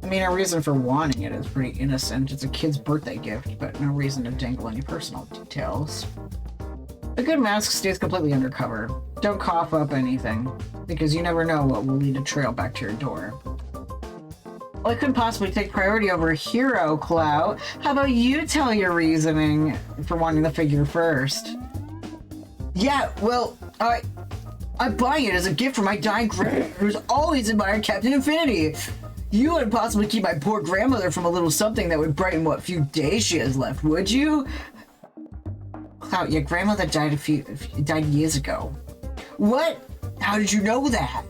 I mean, a reason for wanting it is pretty innocent. It's a kid's birthday gift, but no reason to dangle any personal details. A good mask stays completely undercover. Don't cough up anything, because you never know what will lead a trail back to your door. Well, I couldn't possibly take priority over a hero, Clout. How about you tell your reasoning for wanting the figure first? Yeah, well, I'm buying it as a gift for my dying grandmother, who's always admired Captain Infinity. You wouldn't possibly keep my poor grandmother from a little something that would brighten what few days she has left, would you? Clout, your grandmother died years ago. What? How did you know that?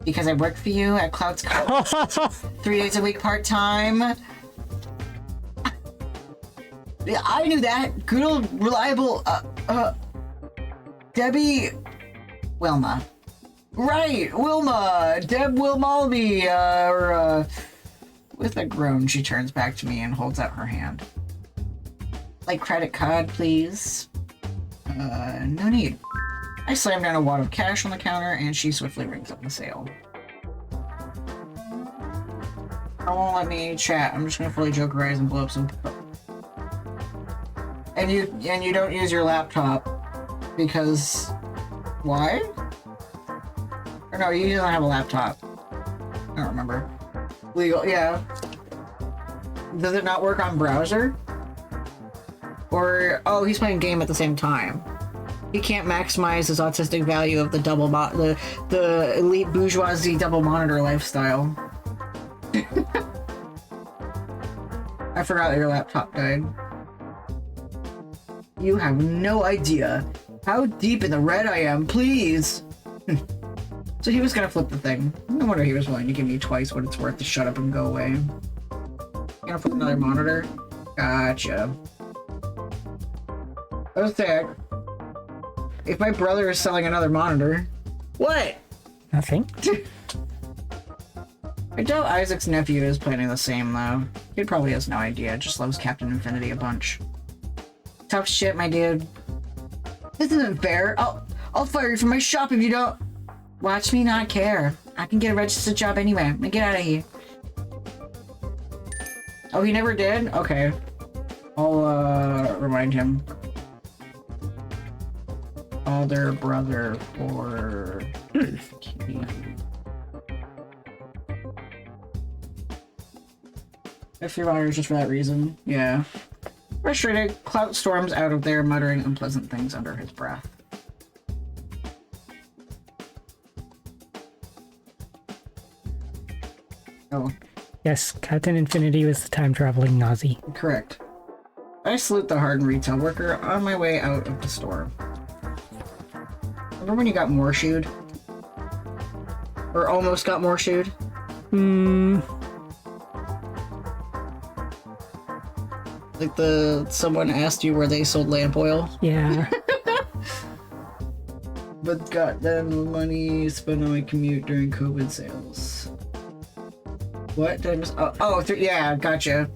Because I worked for you at Clout's College 3 days a week part-time. Yeah, I knew that. Good old reliable, Debbie... Wilma. Right, Wilma! Deb Wilmalby, With a groan, she turns back to me and holds out her hand. Like credit card, please? No need. I slam down a wad of cash on the counter, and she swiftly rings up the sale. I won't let me chat. I'm just gonna fully joke her eyes and blow up some... And you don't use your laptop, because... Why? Or no, you don't have a laptop. I don't remember. Legal, yeah. Does it not work on browser? Or, oh, he's playing a game at the same time. He can't maximize his autistic value of the the elite bourgeoisie double monitor lifestyle. I forgot that your laptop died. You have no idea how deep in the red I am, please! So he was gonna flip the thing. No wonder he was willing to give me twice what it's worth to shut up and go away. Gonna flip another monitor? Gotcha. I was saying, if my brother is selling another monitor... What? Nothing. I doubt Isaac's nephew is planning the same, though. He probably has no idea, just loves Captain Infinity a bunch. Tough shit, my dude. This isn't fair. I'll fire you from my shop if you don't... Watch me not care. I can get a registered job anyway. Now get out of here. Oh, he never did? Okay. I'll, remind him. Older brother for... If your monitors just for that reason, yeah. Frustrated, Clout storms out of there, muttering unpleasant things under his breath. Oh. Yes, Captain Infinity was the time-traveling Nazi. Correct. I salute the hardened retail worker on my way out of the store. Remember when you got more-shoed? Or almost got more-shoed? Like someone asked you where they sold lamp oil? Yeah. But got them money spent on my commute during COVID sales. What? Did I miss? Yeah, gotcha.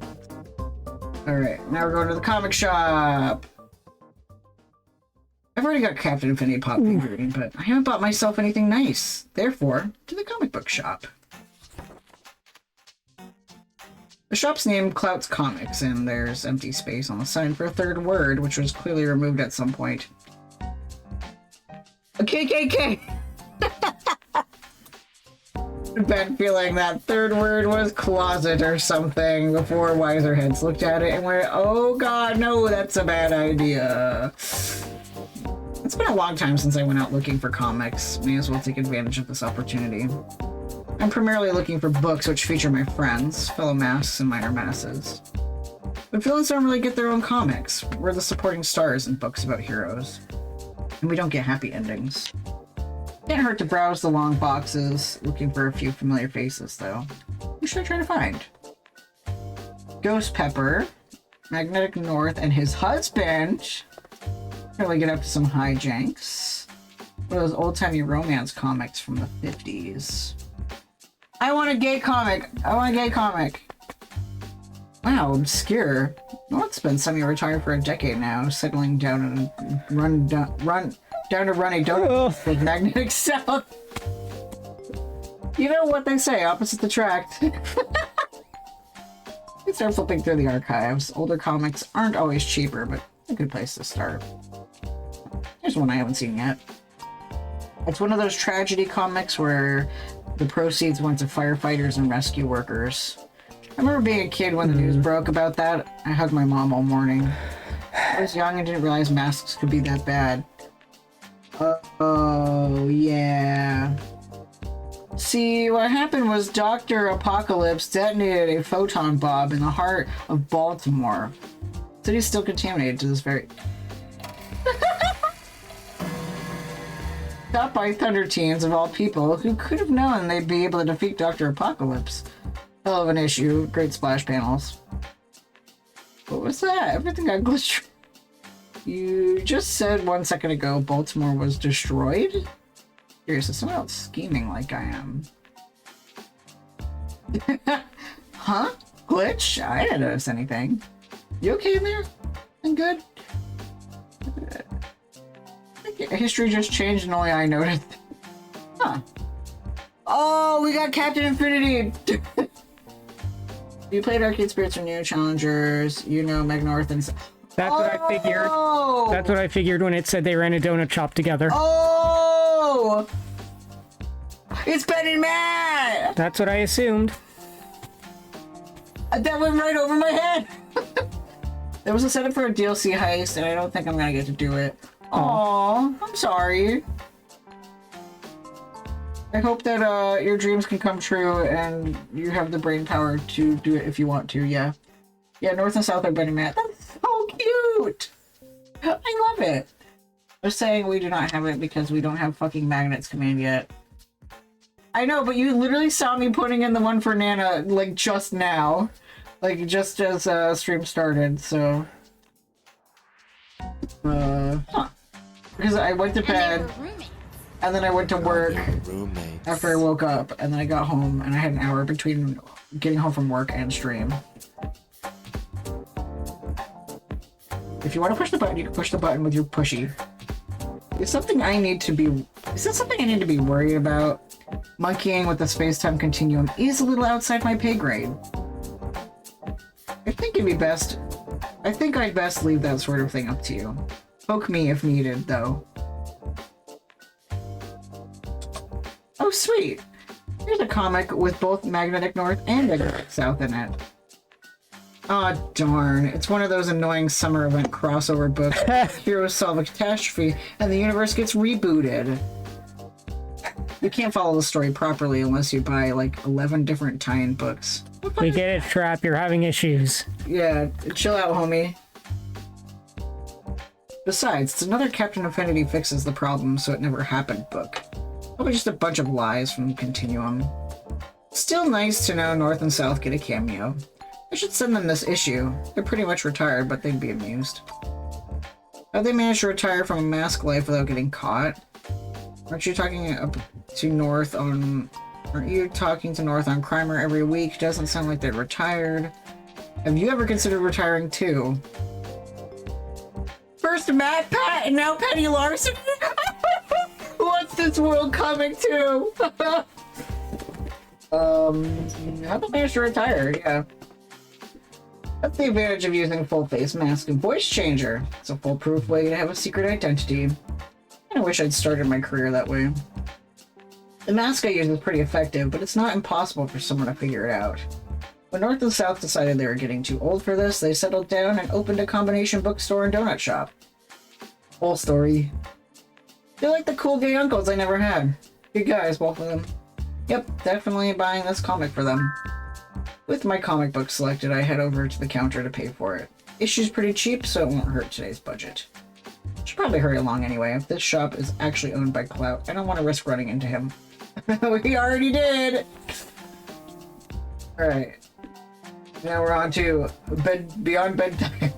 Alright, now we're going to the comic shop. I've already got Captain Infinity pop figurine, but I haven't bought myself anything nice. Therefore, to the comic book shop. The shop's named Clout's Comics, and there's empty space on the sign for a third word, which was clearly removed at some point. A KKK! Bad feeling that third word was closet or something before wiser heads looked at it and went, oh god, no, that's a bad idea. It's been a long time since I went out looking for comics. May as well take advantage of this opportunity. I'm primarily looking for books which feature my friends, fellow masks, and minor menaces. But villains don't really get their own comics. We're the supporting stars in books about heroes. And we don't get happy endings. Can't hurt to browse the long boxes, looking for a few familiar faces, though. Who should I try to find? Ghost Pepper, Magnetic North, and his husband. Probably get up to some hijinks. One of those old-timey romance comics from the 50s. I want a gay comic! I want a gay comic! Wow, obscure. Well, it's been semi-retired for a decade now, settling down and run down to run a donut with Magnetic South. You know what they say, opposite the tract. I start flipping through the archives. Older comics aren't always cheaper, but a good place to start. Here's one I haven't seen yet. It's one of those tragedy comics where the proceeds went to firefighters and rescue workers. I remember being a kid when the news broke about that. I hugged my mom all morning. I was young and didn't realize masks could be that bad. Oh, yeah. See, what happened was Dr. Apocalypse detonated a photon bomb in the heart of Baltimore. The city's still contaminated to this very... Stopped by Thunder Teens, of all people, who could have known they'd be able to defeat Dr. Apocalypse. Hell of an issue. Great splash panels. What was that? Everything got glitched. You just said 1 second ago Baltimore was destroyed? Curious, is someone else scheming like I am? Huh? Glitch? I didn't notice anything. You okay in there? I'm good. History just changed and only I noticed. Huh. Oh, we got Captain Infinity! You played Arcade Spirits or New Challengers, you know Meg North and... That's what I figured. That's what I figured when it said they ran a donut shop together. Oh! It's Ben and Matt! That's what I assumed. That went right over my head! There was a setup for a DLC heist, and I don't think I'm gonna get to do it. Aww, I'm sorry. I hope that your dreams can come true and you have the brain power to do it if you want to, yeah. Yeah, North and South are better Matt. That's so cute! I love it! They're saying we do not have it because we don't have fucking magnets command yet. I know, but you literally saw me putting in the one for Nana, like, just now. Like, just as stream started, so... Huh. Because I went to bed, and then I went to work after I woke up, and then I got home, and I had an hour between getting home from work and stream. If you want to push the button, you can push the button with your pushy. Is that something I need to be worried about? Monkeying with the space-time continuum is a little outside my pay grade. I think I'd best leave that sort of thing up to you. Poke me if needed, though. Oh, sweet! Here's a comic with both Magnetic North and Magnetic South in it. Aw, darn. It's one of those annoying summer event crossover books. Heroes solve a catastrophe, and the universe gets rebooted. You can't follow the story properly unless you buy, like, 11 different tie-in books. We get it, Trap. You're having issues. Yeah, chill out, homie. Besides, it's another Captain Affinity fixes the problem so it never happened book. Probably just a bunch of lies from Continuum. Still nice to know North and South get a cameo. I should send them this issue. They're pretty much retired, but they'd be amused. How'd they manage to retire from a mask life without getting caught? Aren't you talking to North on Crimer every week? Doesn't sound like they're retired. Have you ever considered retiring too? First Matt Pat and now Penny Larceny? What's this world coming to? How they manage to retire? Yeah. That's the advantage of using full face mask and voice changer. It's a foolproof way to have a secret identity. I wish I'd started my career that way. The mask I use is pretty effective, but it's not impossible for someone to figure it out. When North and South decided they were getting too old for this, they settled down and opened a combination bookstore and donut shop. Whole story. They're like the cool gay uncles I never had. Good guys, both of them. Yep, definitely buying this comic for them. With my comic book selected, I head over to the counter to pay for it. Issue's pretty cheap, so it won't hurt today's budget. Should probably hurry along anyway. If this shop is actually owned by Clout, I don't want to risk running into him. We already did! Alright. Now we're on to Beyond Bedtime.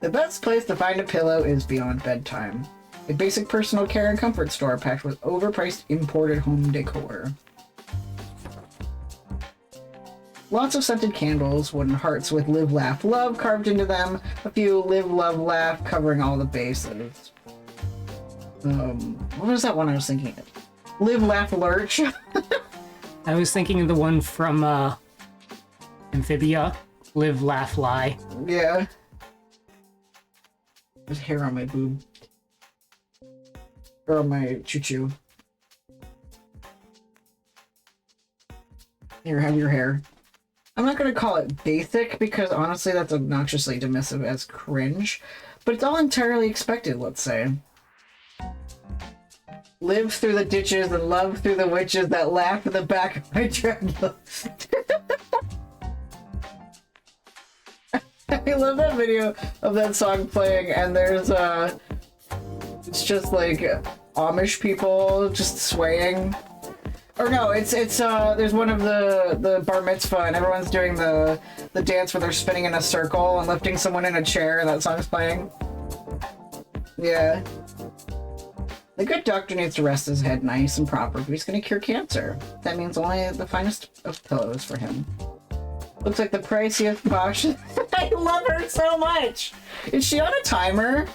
The best place to find a pillow is Beyond Bedtime. A basic personal care and comfort store packed with overpriced imported home decor. Lots of scented candles, wooden hearts with Live, Laugh, Love carved into them, a few Live, Love, Laugh covering all the bases. What was that one I was thinking of? Live, Laugh, Lurch? I was thinking of the one from, Amphibia. Live, Laugh, Lie. Yeah. There's hair on my boob. Or on my choo-choo. Here, have your hair. I'm not going to call it basic because honestly that's obnoxiously dismissive as cringe, but it's all entirely expected, let's say. Live through the ditches and love through the witches that laugh in the back of my dreadlocks. I love that video of that song playing and there's it's just like Amish people just swaying. Or no, it's there's one of the bar mitzvah and everyone's doing the dance where they're spinning in a circle and lifting someone in a chair and that song's playing. Yeah. The good doctor needs to rest his head nice and proper if he's gonna cure cancer. That means only the finest of pillows for him. Looks like the priciest posh. I love her so much! Is she on a timer?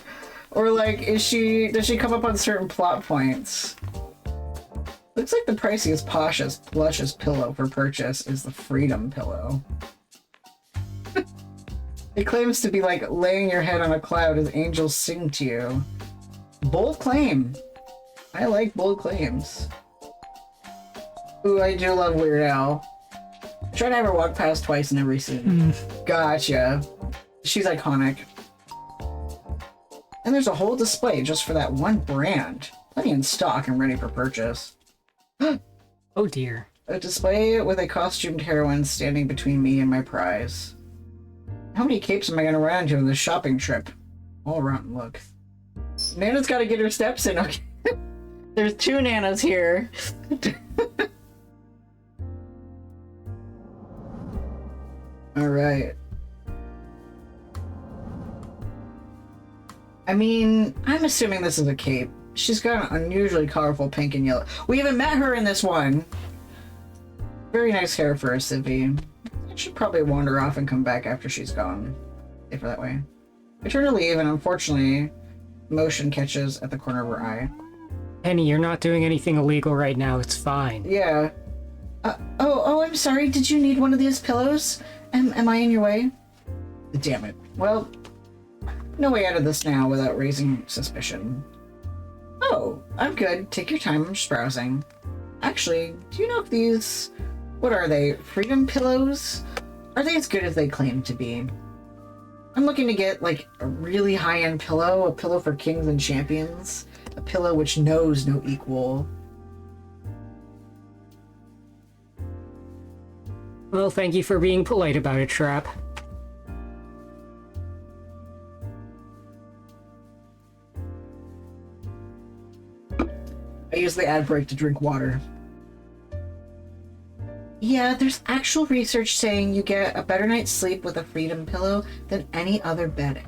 Or like, does she come up on certain plot points? Looks like the priciest, poshest, plushest pillow for purchase is the Freedom Pillow. It claims to be like laying your head on a cloud as angels sing to you. Bold claim. I like bold claims. Ooh, I do love Weird Al. Try to have her walk past twice in every scene. Gotcha. She's iconic. And there's a whole display just for that one brand. Plenty in stock and ready for purchase. Oh dear. A display with a costumed heroine standing between me and my prize. How many capes am I gonna run into in this shopping trip? All around, look. Nana's gotta get her steps in, okay? There's 2 Nanas here. Alright. I mean, I'm assuming this is a cape. She's got an unusually colorful pink and yellow. We haven't met her in this one. Very nice hair for a civvy. I should probably wander off and come back after she's gone. If that way. I turn to leave, and unfortunately, motion catches at the corner of her eye. Penny, you're not doing anything illegal right now. It's fine. Yeah. Oh, I'm sorry. Did you need one of these pillows? Am I in your way? Damn it. Well, no way out of this now without raising suspicion. Oh, I'm good. Take your time. I'm just browsing. Actually, do you know if these... What are they? Freedom pillows? Are they as good as they claim to be? I'm looking to get, like, a really high-end pillow. A pillow for kings and champions. A pillow which knows no equal. Well, thank you for being polite about it, Trap. I use the ad break to drink water. Yeah, there's actual research saying you get a better night's sleep with a freedom pillow than any other bedding.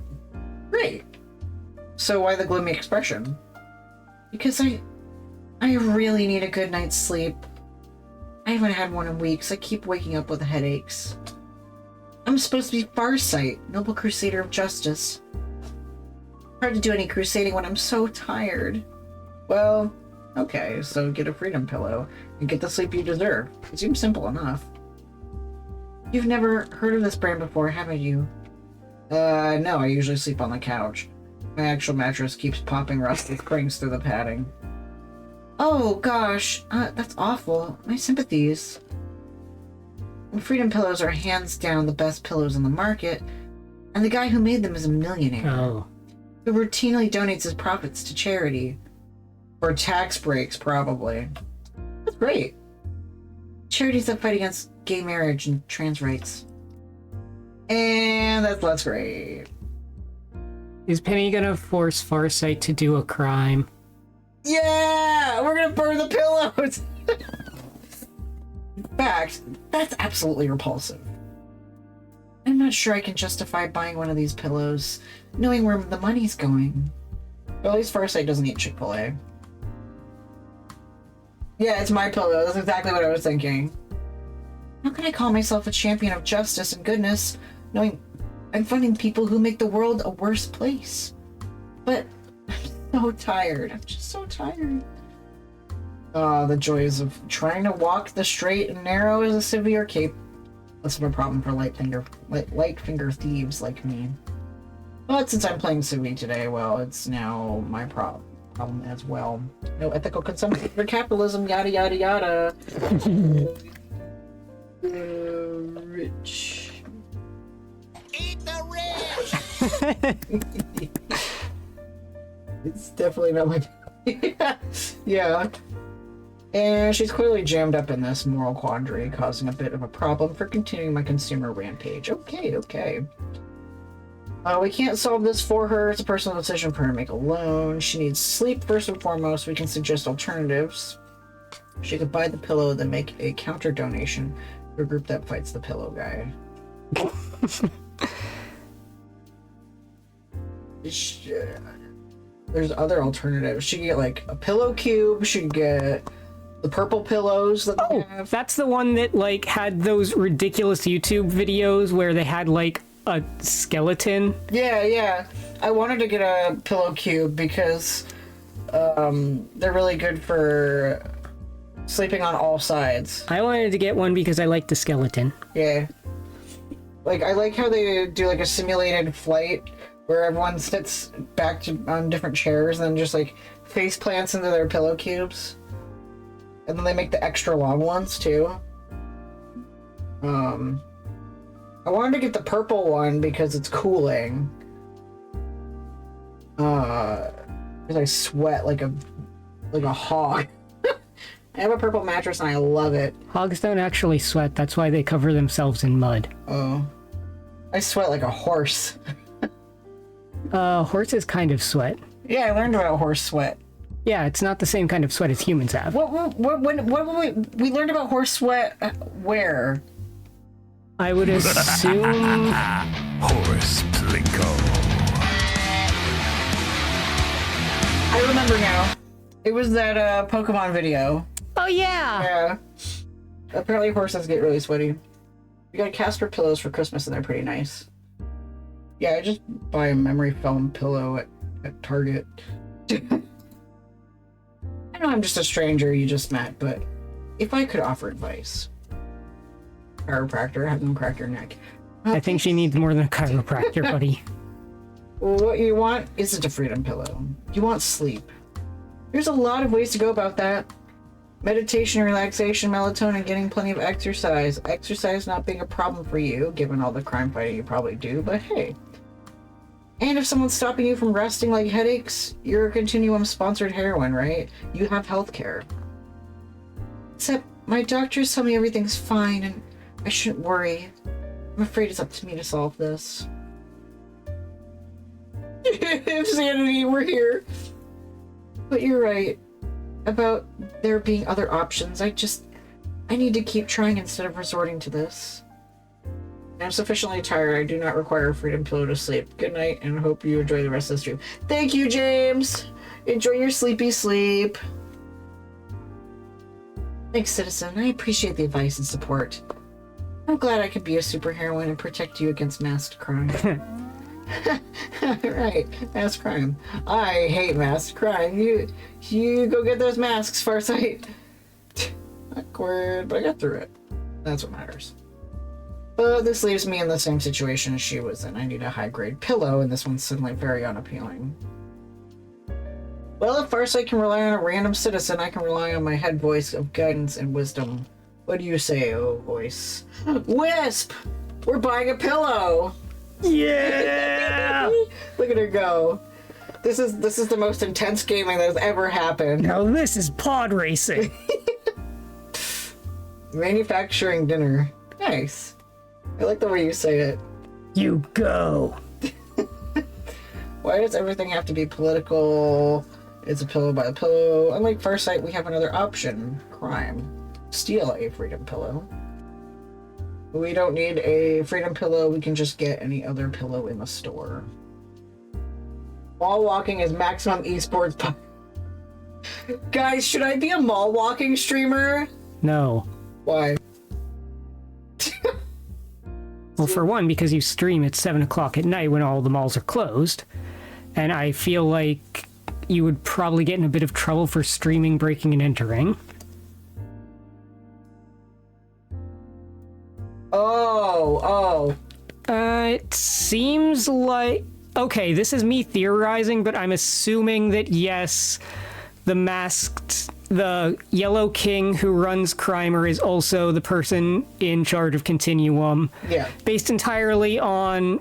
Great. So why the gloomy expression? Because I really need a good night's sleep. I haven't had one in weeks. I keep waking up with headaches. I'm supposed to be Farsight, noble crusader of justice. Hard to do any crusading when I'm so tired. Well, okay, so get a freedom pillow and get the sleep you deserve. It seems simple enough. You've never heard of this brand before, haven't you? No, I usually sleep on the couch. My actual mattress keeps popping rusty springs through the padding. Oh, gosh, that's awful. My sympathies. Freedom pillows are hands down the best pillows on the market, and the guy who made them is a millionaire. Oh. Who routinely donates his profits to charity. Or tax breaks, probably. That's great. Charities that fight against gay marriage and trans rights. And that's great. Is Penny gonna force Farsight to do a crime? Yeah! We're gonna burn the pillows! In fact, that's absolutely repulsive. I'm not sure I can justify buying one of these pillows, knowing where the money's going. But at least Farsight doesn't eat Chick-fil-A. Yeah, it's my pillow. That's exactly what I was thinking. How can I call myself a champion of justice and goodness, knowing I'm finding people who make the world a worse place? But I'm so tired. I'm just so tired. The joys of trying to walk the straight and narrow is a severe cape. Less of a problem for light finger thieves like me. But since I'm playing Suvi today, well, it's now my problem as well. No ethical consumption for capitalism, yada yada yada. Rich. Eat the rich! It's definitely not my... Yeah. And she's clearly jammed up in this moral quandary, causing a bit of a problem for continuing my consumer rampage. Okay. We can't solve this for her. It's a personal decision for her to make alone. She needs sleep first and foremost. We can suggest alternatives. She could buy the pillow, then make a counter donation to a group that fights the pillow guy. There's other alternatives. She could get like a pillow cube. She could get the purple pillows that they have. That's the one that like had those ridiculous YouTube videos where they had like a skeleton. Yeah. I wanted to get a pillow cube because they're really good for sleeping on all sides. I wanted to get one because I like the skeleton. Yeah. Like, I like how they do like a simulated flight where everyone sits back on different chairs and then just like face plants into their pillow cubes. And then they make the extra long ones too. I wanted to get the purple one because it's cooling. Because I sweat like a hog. I have a purple mattress and I love it. Hogs don't actually sweat. That's why they cover themselves in mud. Oh. I sweat like a horse. Horses kind of sweat. Yeah, I learned about horse sweat. Yeah, it's not the same kind of sweat as humans have. What we learned about horse sweat where? I would assume... Horse Plinko. I remember now. It was that Pokemon video. Oh, yeah! Yeah. Apparently horses get really sweaty. We got Casper pillows for Christmas and they're pretty nice. Yeah, I just buy a memory foam pillow at Target. I know I'm just a stranger you just met, but if I could offer advice. Chiropractor, have them crack your neck. I think she needs more than a chiropractor, buddy. What you want isn't a freedom pillow. You want sleep. There's a lot of ways to go about that. Meditation, relaxation, melatonin, getting plenty of exercise. Exercise not being a problem for you, given all the crime fighting you probably do, but hey. And if someone's stopping you from resting like headaches, you're a Continuum sponsored heroine, right? You have health care. Except my doctors tell me everything's fine and I shouldn't worry. I'm afraid it's up to me to solve this. If sanity were here. But you're right about there being other options. I need to keep trying instead of resorting to this. I'm sufficiently tired. I do not require a freedom pillow to sleep. Good night, and hope you enjoy the rest of the stream. Thank you, James. Enjoy your sleepy sleep. Thanks, citizen. I appreciate the advice and support. I'm glad I could be a superheroine and protect you against masked crime. Right, masked crime. I hate masked crime. You go get those masks, Farsight. Awkward, but I got through it. That's what matters. But this leaves me in the same situation as she was in. I need a high-grade pillow, and this one's suddenly very unappealing. Well, if Farsight can rely on a random citizen, I can rely on my head voice of guidance and wisdom. What do you say, oh voice? Wisp! We're buying a pillow! Yeah! Look at her go. This is the most intense gaming that has ever happened. Now this is pod racing. Manufacturing dinner. Nice. I like the way you say it. You go. Why does everything have to be political? It's a pillow by the pillow. Unlike Farsight, we have another option. Crime. Steal a freedom pillow. We don't need a freedom pillow. We can just get any other pillow in the store. Mall walking is maximum esports. Guys, should I be a mall walking streamer? No. Why? Well, for one, because you stream at 7 o'clock at night when all the malls are closed. And I feel like you would probably get in a bit of trouble for streaming, breaking, and entering. Oh. It seems like... Okay, this is me theorizing, but I'm assuming that, yes, the Yellow King who runs Crimer is also the person in charge of Continuum. Yeah. Based entirely on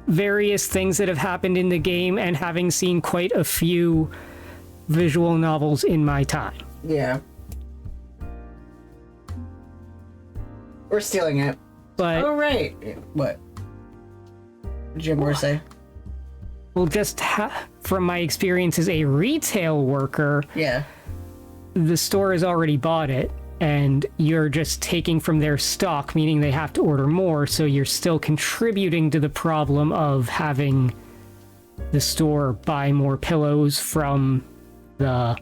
various things that have happened in the game and having seen quite a few visual novels in my time. Yeah. We're stealing it. But... Oh, right. What? Did you have more to say? Well, just from my experience as a retail worker, Yeah. the store has already bought it, and you're just taking from their stock, meaning they have to order more, so you're still contributing to the problem of having the store buy more pillows from the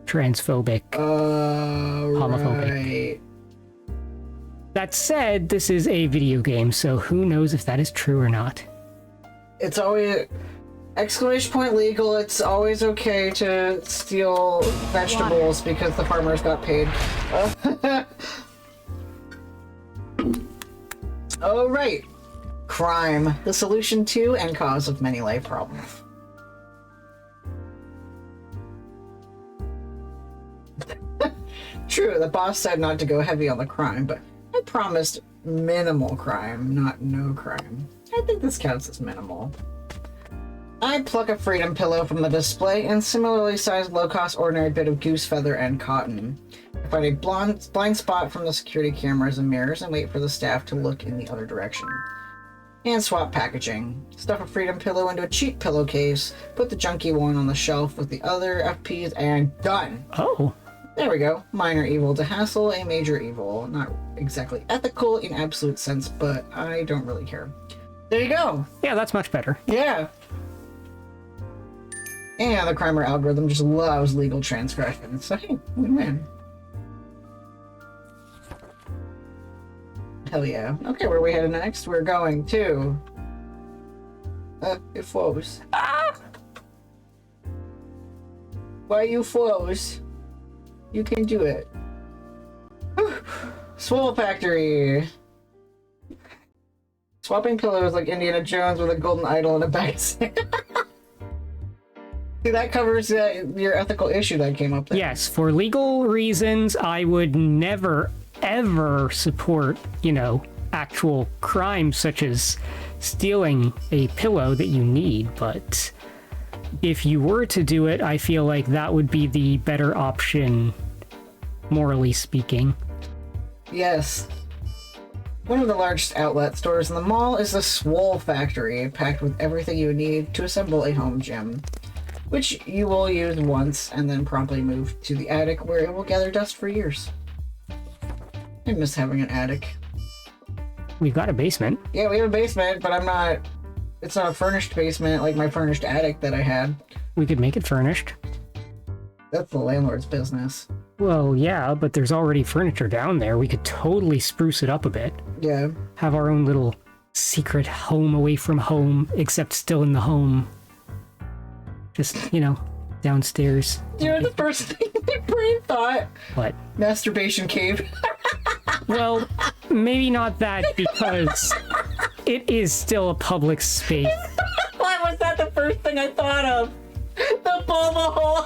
transphobic, homophobic. Right. That said, this is a video game, so who knows if that is true or not. It's always... Exclamation point legal, it's always okay to steal vegetables because the farmers got paid. Oh, right. Crime. The solution to and cause of many life problems. True, the boss said not to go heavy on the crime, but I promised minimal crime, not no crime. I think this counts as minimal. I pluck a freedom pillow from the display and similarly sized low-cost ordinary bit of goose feather and cotton. I find a blind spot from the security cameras and mirrors and wait for the staff to look in the other direction. And swap packaging. Stuff a freedom pillow into a cheap pillowcase, put the junky one on the shelf with the other FPs, and done! Oh. There we go. Minor evil to hassle a major evil. Not exactly ethical in absolute sense, but I don't really care. There you go! Yeah, that's much better. Yeah! And the Crimer algorithm just loves legal transgression, so hey, win-win. Hell yeah. Okay, where are we headed next? We're going to... it froze. Ah! Why you froze? You can do it. Swole Factory! Swapping pillows like Indiana Jones with a golden idol and a bag of sand. See, that covers your ethical issue that came up there. Yes, for legal reasons, I would never, ever support, actual crimes such as stealing a pillow that you need, but if you were to do it, I feel like that would be the better option, morally speaking. Yes. One of the largest outlet stores in the mall is the Swole Factory, packed with everything you need to assemble a home gym, which you will use once and then promptly move to the attic where it will gather dust for years. I miss having an attic. We've got a basement. Yeah, we have a basement, but it's not a furnished basement like my furnished attic that I had. We could make it furnished. That's the landlord's business. Well, yeah, but there's already furniture down there. We could totally spruce it up a bit. Yeah. Have our own little secret home away from home, except still in the home. Just, downstairs. You know the first thing my brain thought? What? Masturbation cave. Well, maybe not that, because it is still a public space. Why was that the first thing I thought of? The bulba hole.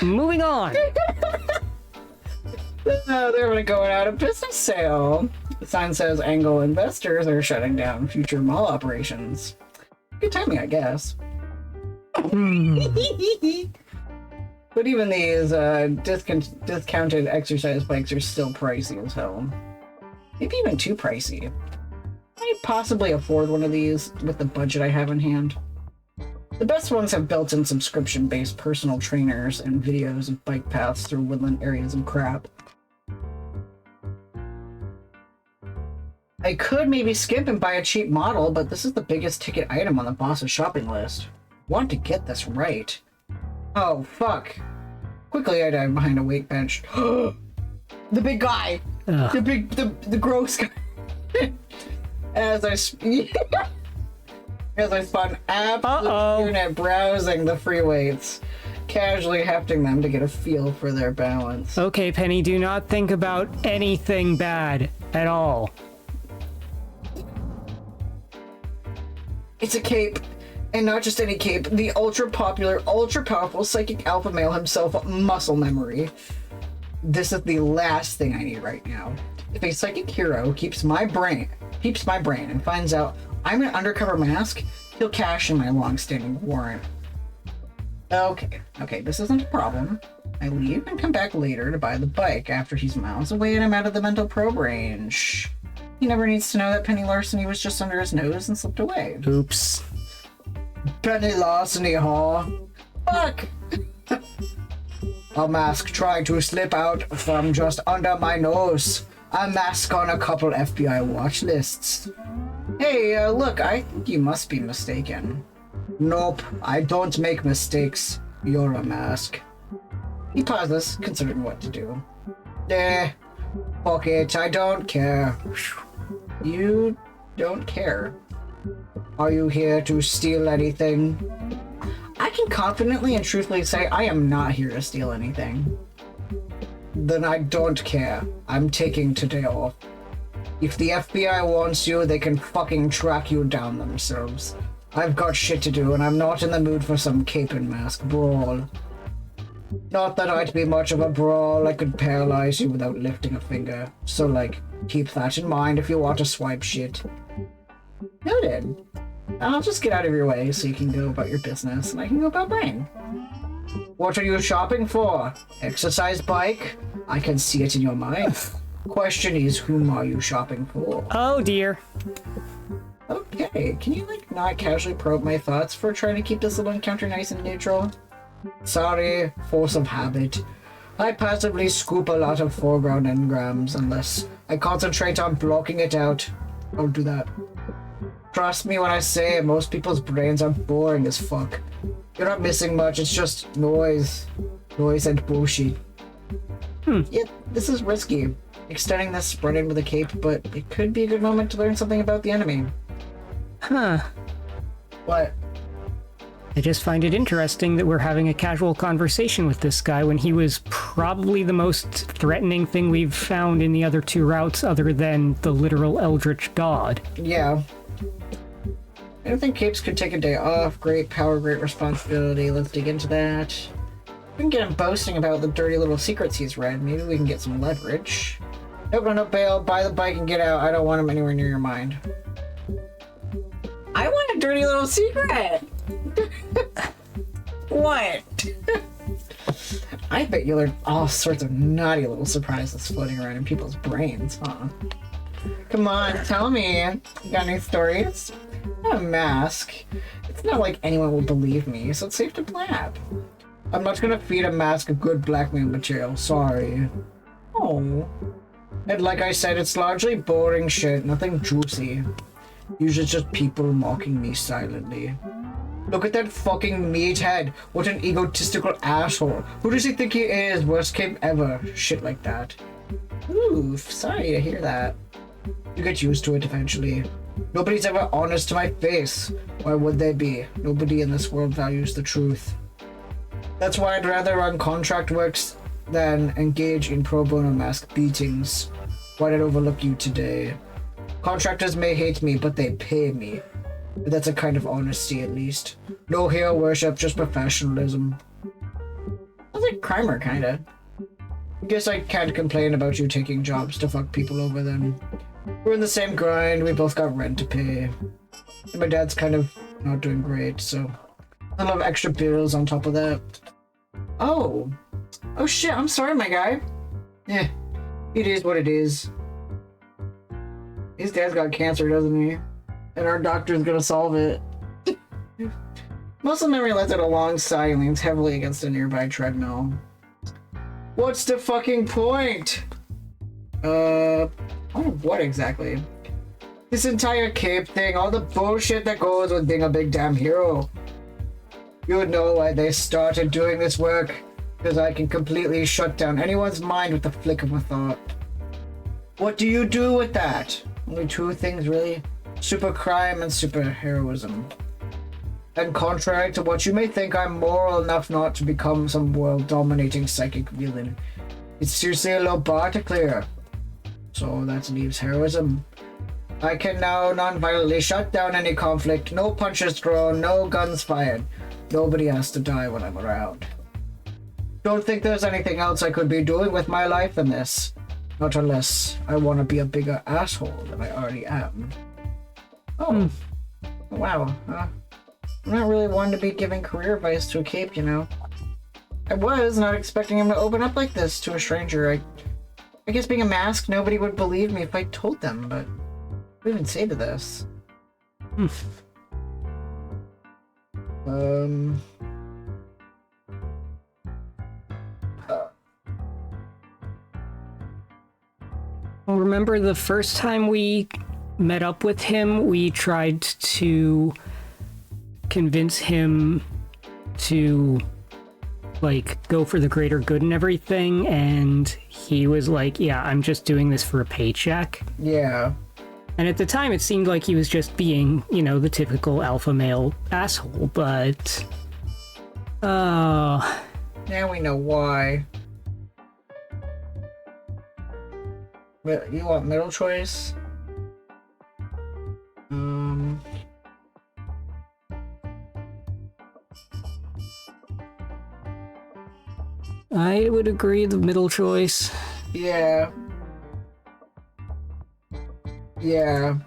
Moving on. They're going out of business sale. The sign says Angle investors are shutting down future mall operations. Good timing, I guess. But even these discounted exercise bikes are still pricey as hell. Maybe even too pricey. I'd possibly afford one of these with the budget I have in hand. The best ones have built-in subscription-based personal trainers and videos of bike paths through woodland areas and crap. I could maybe skip and buy a cheap model, but this is the biggest ticket item on the boss's shopping list. Want to get this right. Oh, fuck. Quickly I dive behind a weight bench. The big guy! Ugh. The gross guy. As I spun absolute unit browsing the free weights, casually hefting them to get a feel for their balance. Okay, Penny, do not think about anything bad at all. It's a cape. And not just any cape, the ultra-popular, ultra-powerful psychic alpha male himself, Muscle Memory. This is the last thing I need right now. If a psychic hero keeps my brain and finds out I'm an undercover mask, he'll cash in my long-standing warrant. Okay, this isn't a problem. I leave and come back later to buy the bike after he's miles away and I'm out of the mental probe range. He never needs to know that Penny Larceny was just under his nose and slipped away. Oops. Penny Larceny, huh? Fuck! A mask trying to slip out from just under my nose. A mask on a couple FBI watch lists. Hey, look, I think you must be mistaken. Nope, I don't make mistakes. You're a mask. He pauses, considering what to do. Fuck it, I don't care. You don't care. Are you here to steal anything? I can confidently and truthfully say I am not here to steal anything. Then I don't care. I'm taking today off. If the FBI wants you, they can fucking track you down themselves. I've got shit to do and I'm not in the mood for some cape and mask brawl. Not that I'd be much of a brawl, I could paralyze you without lifting a finger. So, keep that in mind if you want to swipe shit. Noted. I'll just get out of your way so you can go about your business and I can go about mine. What are you shopping for? Exercise bike? I can see it in your mind. Question is, whom are you shopping for? Oh dear. Okay, can you like not casually probe my thoughts for trying to keep this little encounter nice and neutral? Sorry, force of habit. I passively scoop a lot of foreground engrams unless I concentrate on blocking it out. I'll do that. Trust me when I say most people's brains are boring as fuck. You're not missing much, it's just noise. Noise and bullshit. Yeah, this is risky. Extending this spread into the cape, but it could be a good moment to learn something about the enemy. Huh. What? I just find it interesting that we're having a casual conversation with this guy when he was probably the most threatening thing we've found in the other two routes other than the literal eldritch god. Yeah. I don't think capes could take a day off. Great power, great responsibility. Let's dig into that. We can get him boasting about the dirty little secrets he's read. Maybe we can get some leverage. Nope, bail. Buy the bike and get out. I don't want him anywhere near your mind. I want a dirty little secret! What? I bet you learned all sorts of naughty little surprises floating around in people's brains, huh? Come on, tell me. You got any stories? A mask. It's not like anyone will believe me, so it's safe to blab. I'm not gonna feed a mask a good blackmail material, sorry. Oh. And like I said, it's largely boring shit, nothing juicy. Usually just people mocking me silently. Look at that fucking meathead. What an egotistical asshole. Who does he think he is? Worst cape ever. Shit like that. Oof, sorry to hear that. You get used to it eventually. Nobody's ever honest to my face. Why would they be? Nobody in this world values the truth. That's why I'd rather run contract works than engage in pro bono mask beatings. Why'd I overlook you today? Contractors may hate me, but they pay me. But that's a kind of honesty, at least. No hero worship, just professionalism. Sounds like Crimer, kinda. Guess I can't complain about you taking jobs to fuck people over then. We're in the same grind, we both got rent to pay. And my dad's kind of not doing great, so a lot of extra bills on top of that. Oh. Oh shit, I'm sorry, my guy. Yeah, it is what it is. His dad's got cancer, doesn't he? And our doctor's gonna solve it. Muscle memory lets out a long sigh and leans heavily against a nearby treadmill. What's the fucking point? Oh, what exactly? This entire cape thing, all the bullshit that goes with being a big damn hero. You would know why they started doing this work, because I can completely shut down anyone's mind with the flick of a thought. What do you do with that? Only two things, really. Super crime and super heroism. And contrary to what you may think, I'm moral enough not to become some world-dominating psychic villain. It's seriously a low bar to clear. So that leaves heroism. I can now non-violently shut down any conflict, no punches thrown, no guns fired. Nobody has to die when I'm around. Don't think there's anything else I could be doing with my life than this. Not unless I want to be a bigger asshole than I already am. Oh. Wow. I'm not really one to be giving career advice to a cape, you know. I was not expecting him to open up like this to a stranger. I guess being a mask, nobody would believe me if I told them, but what do I even say to this? Well, remember the first time we met up with him, we tried to convince him to, like, go for the greater good and everything, and he was like, yeah, I'm just doing this for a paycheck. Yeah. And at the time, it seemed like he was just being, you know, the typical alpha male asshole, but... Now we know why. You want middle choice? I would agree the middle choice. Yeah. Yeah.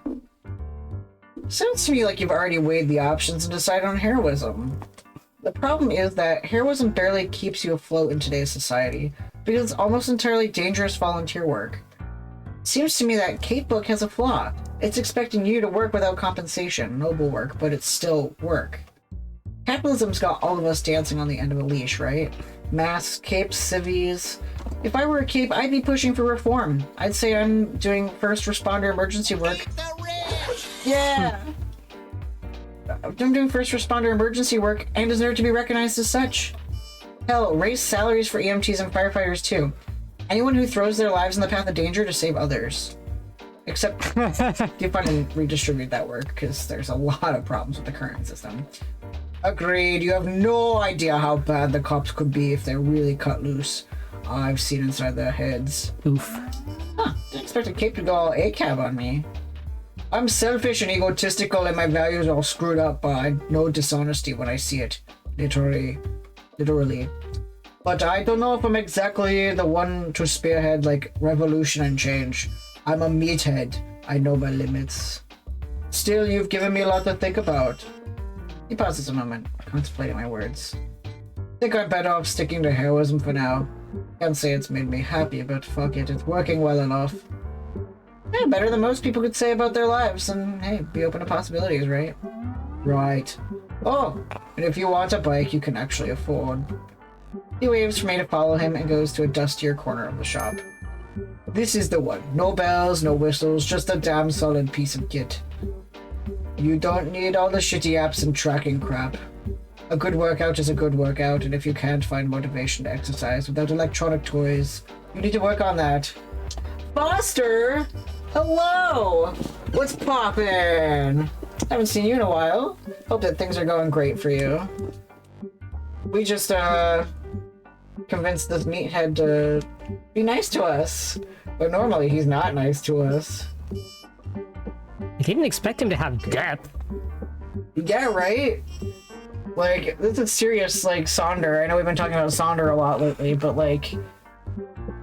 Sounds to me like you've already weighed the options and decided on heroism. The problem is that heroism barely keeps you afloat in today's society, because it's almost entirely dangerous volunteer work. Seems to me that Kate book has a flaw. It's expecting you to work without compensation. Noble work, but it's still work. Capitalism's got all of us dancing on the end of a leash, right? Masks, capes, civvies. If I were a cape, I'd be pushing for reform. I'd say I'm doing first responder emergency work. Eat the rich! Yeah! I'm doing first responder emergency work and deserve to be recognized as such. Hell, raise salaries for EMTs and firefighters too. Anyone who throws their lives in the path of danger to save others. Except defund and redistribute that work, because there's a lot of problems with the current system. Agreed, you have no idea how bad the cops could be if they're really cut loose. I've seen inside their heads. Oof. Huh, didn't expect a cape to go all ACAB on me. I'm selfish and egotistical and my values are all screwed up, but I know dishonesty when I see it. Literally. But I don't know if I'm exactly the one to spearhead, like, revolution and change. I'm a meathead. I know my limits. Still, you've given me a lot to think about. He pauses a moment, contemplating my words. Think I'm better off sticking to heroism for now. Can't say it's made me happy, but fuck it, it's working well enough. Yeah, better than most people could say about their lives, and hey, be open to possibilities, right? Right. Oh, and if you want a bike you can actually afford. He waves for me to follow him and goes to a dustier corner of the shop. This is the one. No bells, no whistles, just a damn solid piece of kit. You don't need all the shitty apps and tracking crap. A good workout is a good workout, and if you can't find motivation to exercise without electronic toys, you need to work on that. Foster! Hello! What's poppin'? Haven't seen you in a while. Hope that things are going great for you. We just, convinced this meathead to be nice to us. But normally he's not nice to us. I didn't expect him to have depth. Yeah, right? Like, this is serious, like, Sonder. I know we've been talking about Sonder a lot lately, but, like,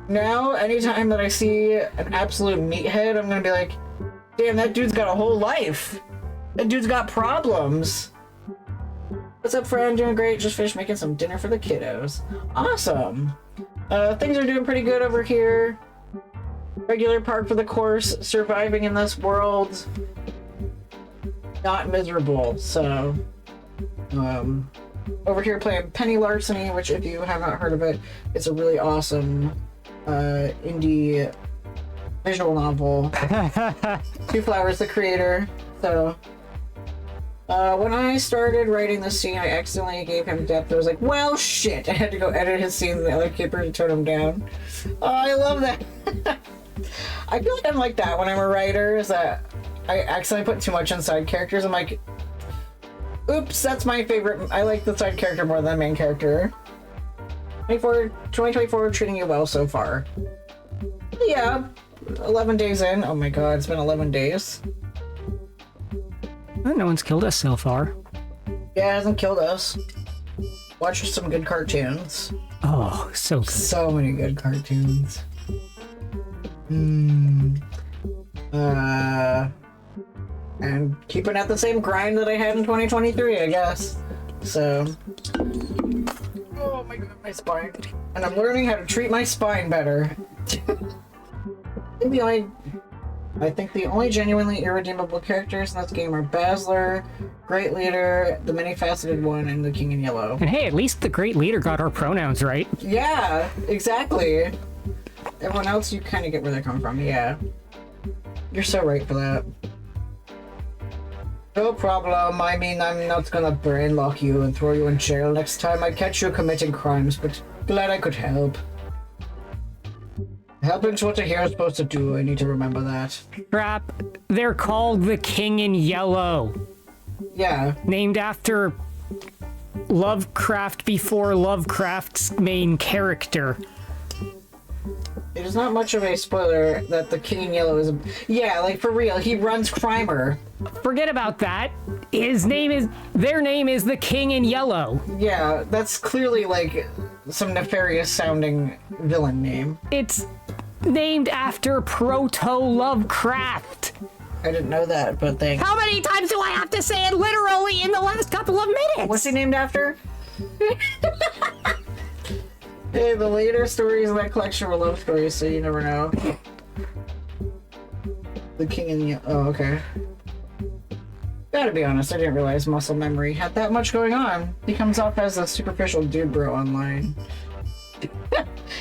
now, anytime that I see an absolute meathead, I'm gonna be like, damn, that dude's got a whole life. That dude's got problems. What's up, friend? Doing great. Just finished making some dinner for the kiddos. Awesome. Things are doing pretty good over here. Regular par for the course, surviving in this world. Not miserable, so... over here playing Penny Larceny, which if you have not heard of it, it's a really awesome indie visual novel. Two Flowers, the creator. So when I started writing this scene, I accidentally gave him depth. I was like, well, shit. I had to go edit his scene, the other keeper, to turn him down. Oh, I love that. I feel like I'm like that when I'm a writer, is that I accidentally put too much in side characters. I'm like, oops, that's my favorite. I like the side character more than the main character. 2024 treating you well so far. Yeah, 11 days in. Oh my god, it's been 11 days. Well, no one's killed us so far. Yeah, it hasn't killed us. Watch some good cartoons. Oh, so good. So many good cartoons. And keeping at the same grind that I had in 2023, I guess. So... Oh my god, my spine. And I'm learning how to treat my spine better. I think the only genuinely irredeemable characters in this game are Basler, Great Leader, the Many-Faceted One, and the King in Yellow. And hey, at least the Great Leader got our pronouns right. Yeah, exactly. Everyone else, you kind of get where they're coming from, yeah. You're so right for that. No problem. I mean, I'm not gonna brain lock you and throw you in jail next time I catch you committing crimes, but glad I could help. Helping's what a hero's supposed to do. I need to remember that. Crap. They're called the King in Yellow. Yeah. Named after Lovecraft before Lovecraft's main character. It is not much of a spoiler that the King in Yellow is a... Yeah, like, for real, he runs Crimer. Forget about that. Their name is the King in Yellow. Yeah, that's clearly, like, some nefarious sounding villain name. It's named after Proto-Lovecraft. I didn't know that, but thanks. How many times do I have to say it literally in the last couple of minutes? What's he named after? Hey, the later stories in that collection were love stories, so you never know. The King and the... Oh, okay. Gotta be honest, I didn't realize muscle memory had that much going on. He comes off as a superficial dude bro online.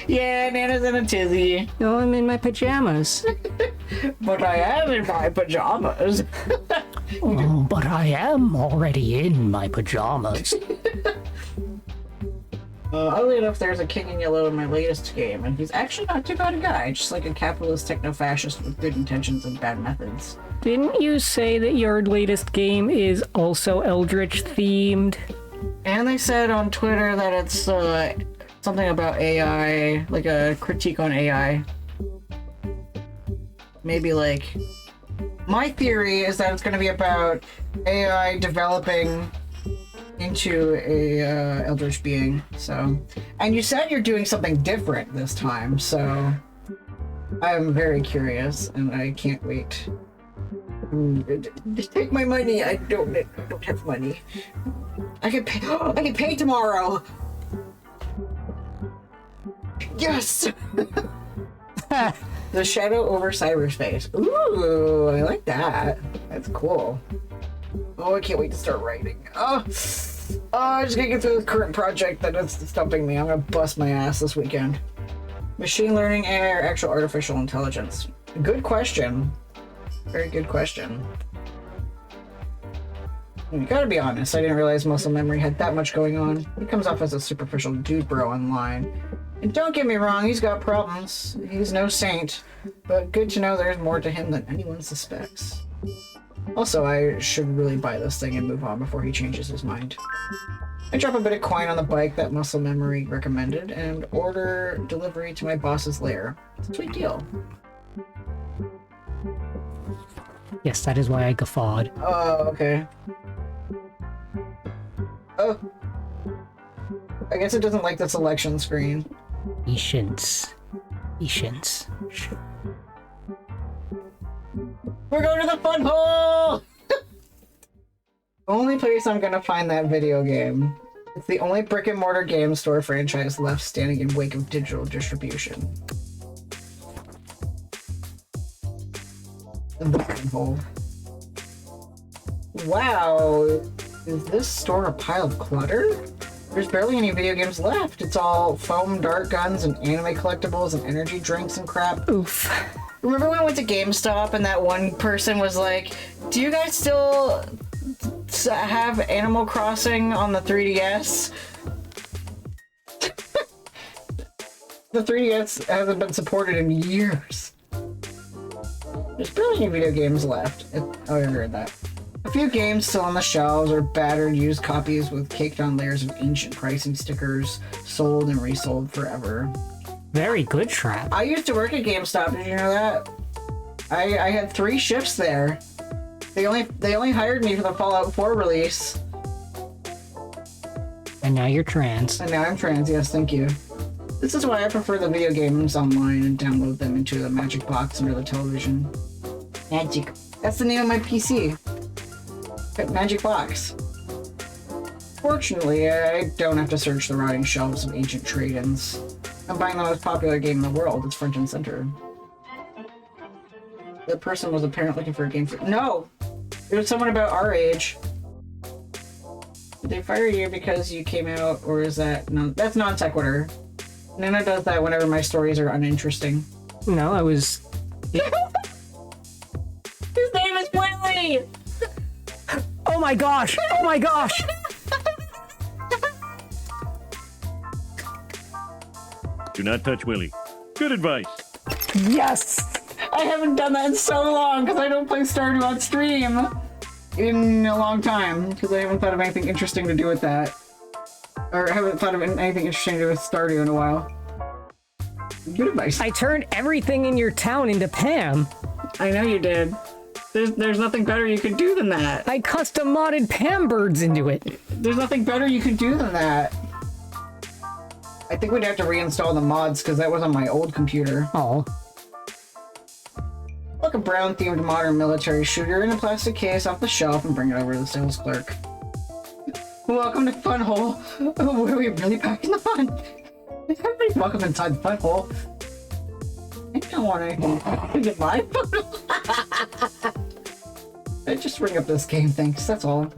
Yeah, Nana's in a tizzy. No, I'm in my pajamas. But I am in my pajamas. Oh, but I am already in my pajamas. Oddly enough, there's a King in Yellow in my latest game, and he's actually not too bad a guy, just like a capitalist techno-fascist with good intentions and bad methods. Didn't you say that your latest game is also Eldritch themed? And they said on Twitter that it's something about AI, like a critique on AI. Maybe like... My theory is that it's going to be about AI developing into a Eldritch being, so... And you said you're doing something different this time, so... I'm very curious, and I can't wait. Just take my money. I don't have money. I can pay. I can pay tomorrow. Yes. The shadow over cyberspace. Ooh, I like that. That's cool. Oh, I can't wait to start writing. Oh, I just gotta get through this current project that is stumping me. I'm gonna bust my ass this weekend. Machine learning, AI, or actual artificial intelligence? Good question. Very good question. You gotta be honest, I didn't realize muscle memory had that much going on. He comes off as a superficial dude bro online. And don't get me wrong, he's got problems. He's no saint. But good to know there's more to him than anyone suspects. Also, I should really buy this thing and move on before he changes his mind. I drop a bit of coin on the bike that muscle memory recommended and order delivery to my boss's lair. It's a sweet deal. Yes, that is why I guffawed. Oh, okay. Oh. I guess it doesn't like the selection screen. Patience. Patience. We're going to the fun hole! Only place I'm gonna find that video game. It's the only brick and mortar game store franchise left standing in wake of digital distribution. The fun hole. Wow, is this store a pile of clutter? There's barely any video games left. It's all foam dart guns and anime collectibles and energy drinks and crap. Oof. Remember when we went to GameStop and that one person was like, do you guys still have Animal Crossing on the 3DS? The 3DS hasn't been supported in years. There's barely any video games left. Oh, I heard that. A few games still on the shelves are battered used copies with caked on layers of ancient pricing stickers, sold and resold forever. Very good trap. I used to work at GameStop, did you know that? I had 3 shifts there. They only hired me for the Fallout 4 release. And now you're trans. And now I'm trans, yes, thank you. This is why I prefer the video games online and download them into the magic box under the television. Magic. That's the name of my PC. Magic Box. Fortunately, I don't have to search the rotting shelves of ancient trade-ins. I'm buying the most popular game in the world. It's front and center. That person was apparently looking for a game for— No! It was someone about our age. Did they fire you because you came out, or is that— No, that's non sequitur. Nana does that whenever my stories are uninteresting. No, I was... His name is Willie! Oh my gosh! Oh my gosh! Do not touch Willie. Good advice. Yes! I haven't done that in so long because I don't play Stardew on stream in a long time because I haven't thought of anything interesting to do with that. Or haven't thought of anything interesting to do with Stardew in a while. Good advice. I turned everything in your town into Pam. I know you did. There's nothing better you could do than that. I custom modded Pam birds into it. There's nothing better you can do than that. I think we'd have to reinstall the mods because that was on my old computer. Oh. Like a brown-themed modern military shooter in a plastic case off the shelf and bring it over to the sales clerk. Welcome to Fun Hole. Oh, where we really packing the fun? Everybody's welcome inside the Fun Hole. I don't want to get my phone. I just bring up this game, thanks. That's all.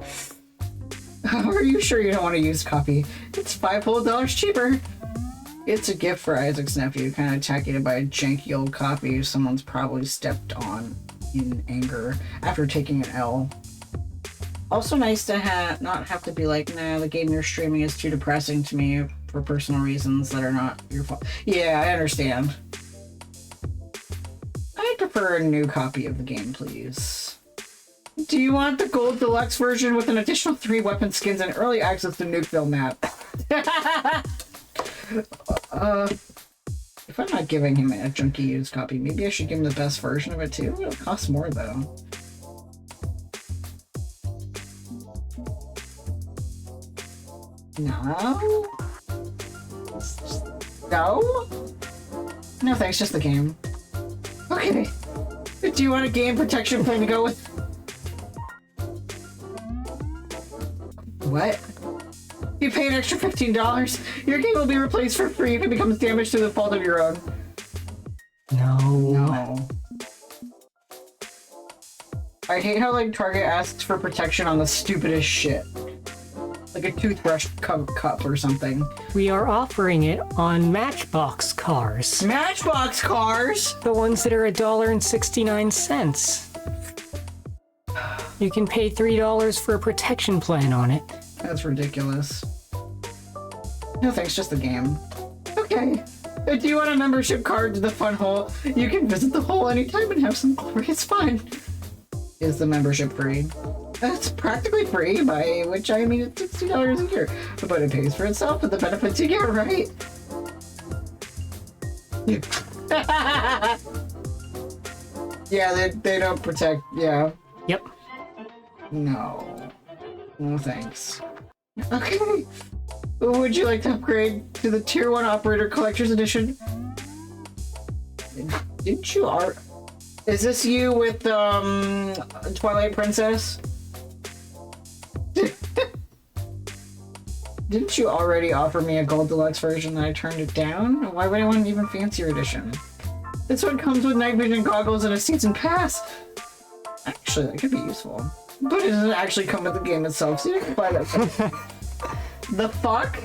Are you sure you don't want to use copy? It's $5 whole cheaper. It's a gift for Isaac's nephew, kind of tacky to buy a janky old copy someone's probably stepped on in anger after taking an L. Also nice to not have to be like, nah, the game you're streaming is too depressing to me for personal reasons that are not your fault. Yeah, I understand. I'd prefer a new copy of the game, please. Do you want the gold deluxe version with an additional 3 weapon skins and early access to Nukeville map? If I'm not giving him a junky used copy, maybe I should give him the best version of it too. It'll cost more though. No? No? No thanks, just the game. Okay. Do you want a game protection plan to go with? What? You pay an extra $15. Your game will be replaced for free if it becomes damaged through the fault of your own. No. I hate how like Target asks for protection on the stupidest shit. Like a toothbrush cup or something. We are offering it on Matchbox cars. Matchbox cars? The ones that are $1.69. You can pay $3 for a protection plan on it. That's ridiculous. No thanks, just the game. Okay. Do you want a membership card to the Fun Hole? You can visit the hole anytime and have some glory. It's fine. Is the membership free? It's practically free, by which I mean it's $60 a year. But it pays for itself with the benefits you get, right? Yeah, they don't protect, yeah. Yep. No. No thanks. Okay. Would you like to upgrade to the Tier 1 Operator Collector's Edition? Didn't you Is this you with, Twilight Princess? Didn't you already offer me a Gold Deluxe version and I turned it down? Why would I want an even fancier edition? This one comes with night vision goggles and a season pass! Actually, that could be useful. But it doesn't actually come with the game itself, so you can buy that. The fuck?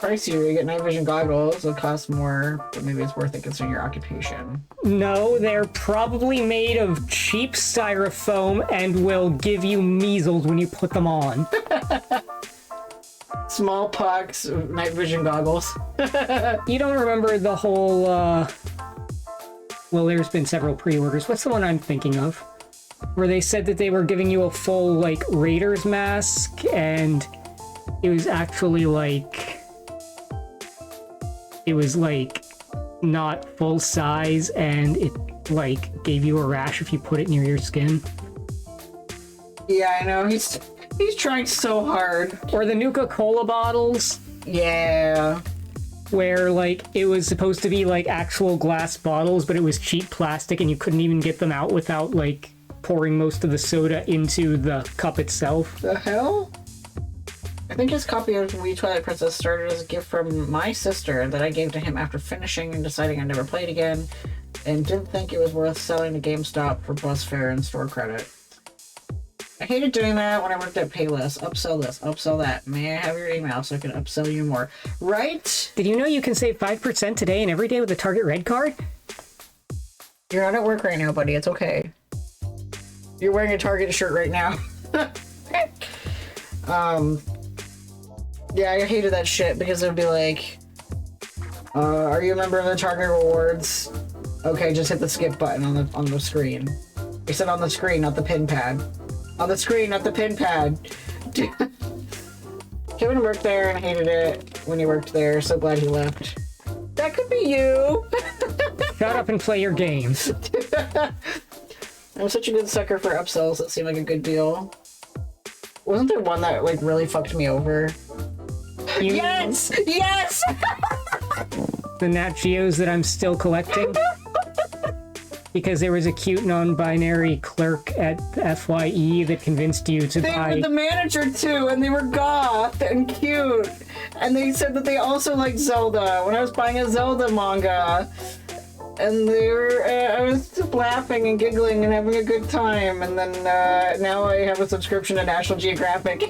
Pricier, you get night vision goggles, it'll cost more, but maybe it's worth it considering your occupation. No, they're probably made of cheap styrofoam and will give you measles when you put them on. Smallpox, night vision goggles. You don't remember the whole, well, there's been several pre-orders. What's the one I'm thinking of? Where they said that they were giving you a full, like, Raiders mask, and it was actually, like... It was, like, not full size, and it, like, gave you a rash if you put it near your skin. Yeah, I know, he's trying so hard. Or the Nuka-Cola bottles. Yeah. Where, like, it was supposed to be, like, actual glass bottles, but it was cheap plastic, and you couldn't even get them out without, like, pouring most of the soda into the cup itself. The hell? I think his copy of We Twilight Princess started as a gift from my sister that I gave to him after finishing and deciding I'd never play it again, and didn't think it was worth selling to GameStop for bus fare and store credit. I hated doing that when I worked at Payless. Upsell this, upsell that. May I have your email so I can upsell you more? Right? Did you know you can save 5% today and every day with a Target Red card? You're not at work right now, buddy. It's okay. You're wearing a Target shirt right now. Yeah, I hated that shit because it would be like, are you a member of the Target Rewards? Okay, just hit the skip button on the screen. I said on the screen, not the pin pad. On the screen, not the pin pad. Kevin worked there and hated it when he worked there. So glad he left. That could be you. Shut up and play your games. I'm such a good sucker for upsells that seem like a good deal. Wasn't there one that like really fucked me over? Yes! Yes! The Nat Geos that I'm still collecting. Because there was a cute non-binary clerk at FYE that convinced you to They buy... were the manager too, and they were goth and cute. And they said that they also like Zelda when I was buying a Zelda manga. And they were, I was just laughing and giggling and having a good time. And then now I have a subscription to National Geographic.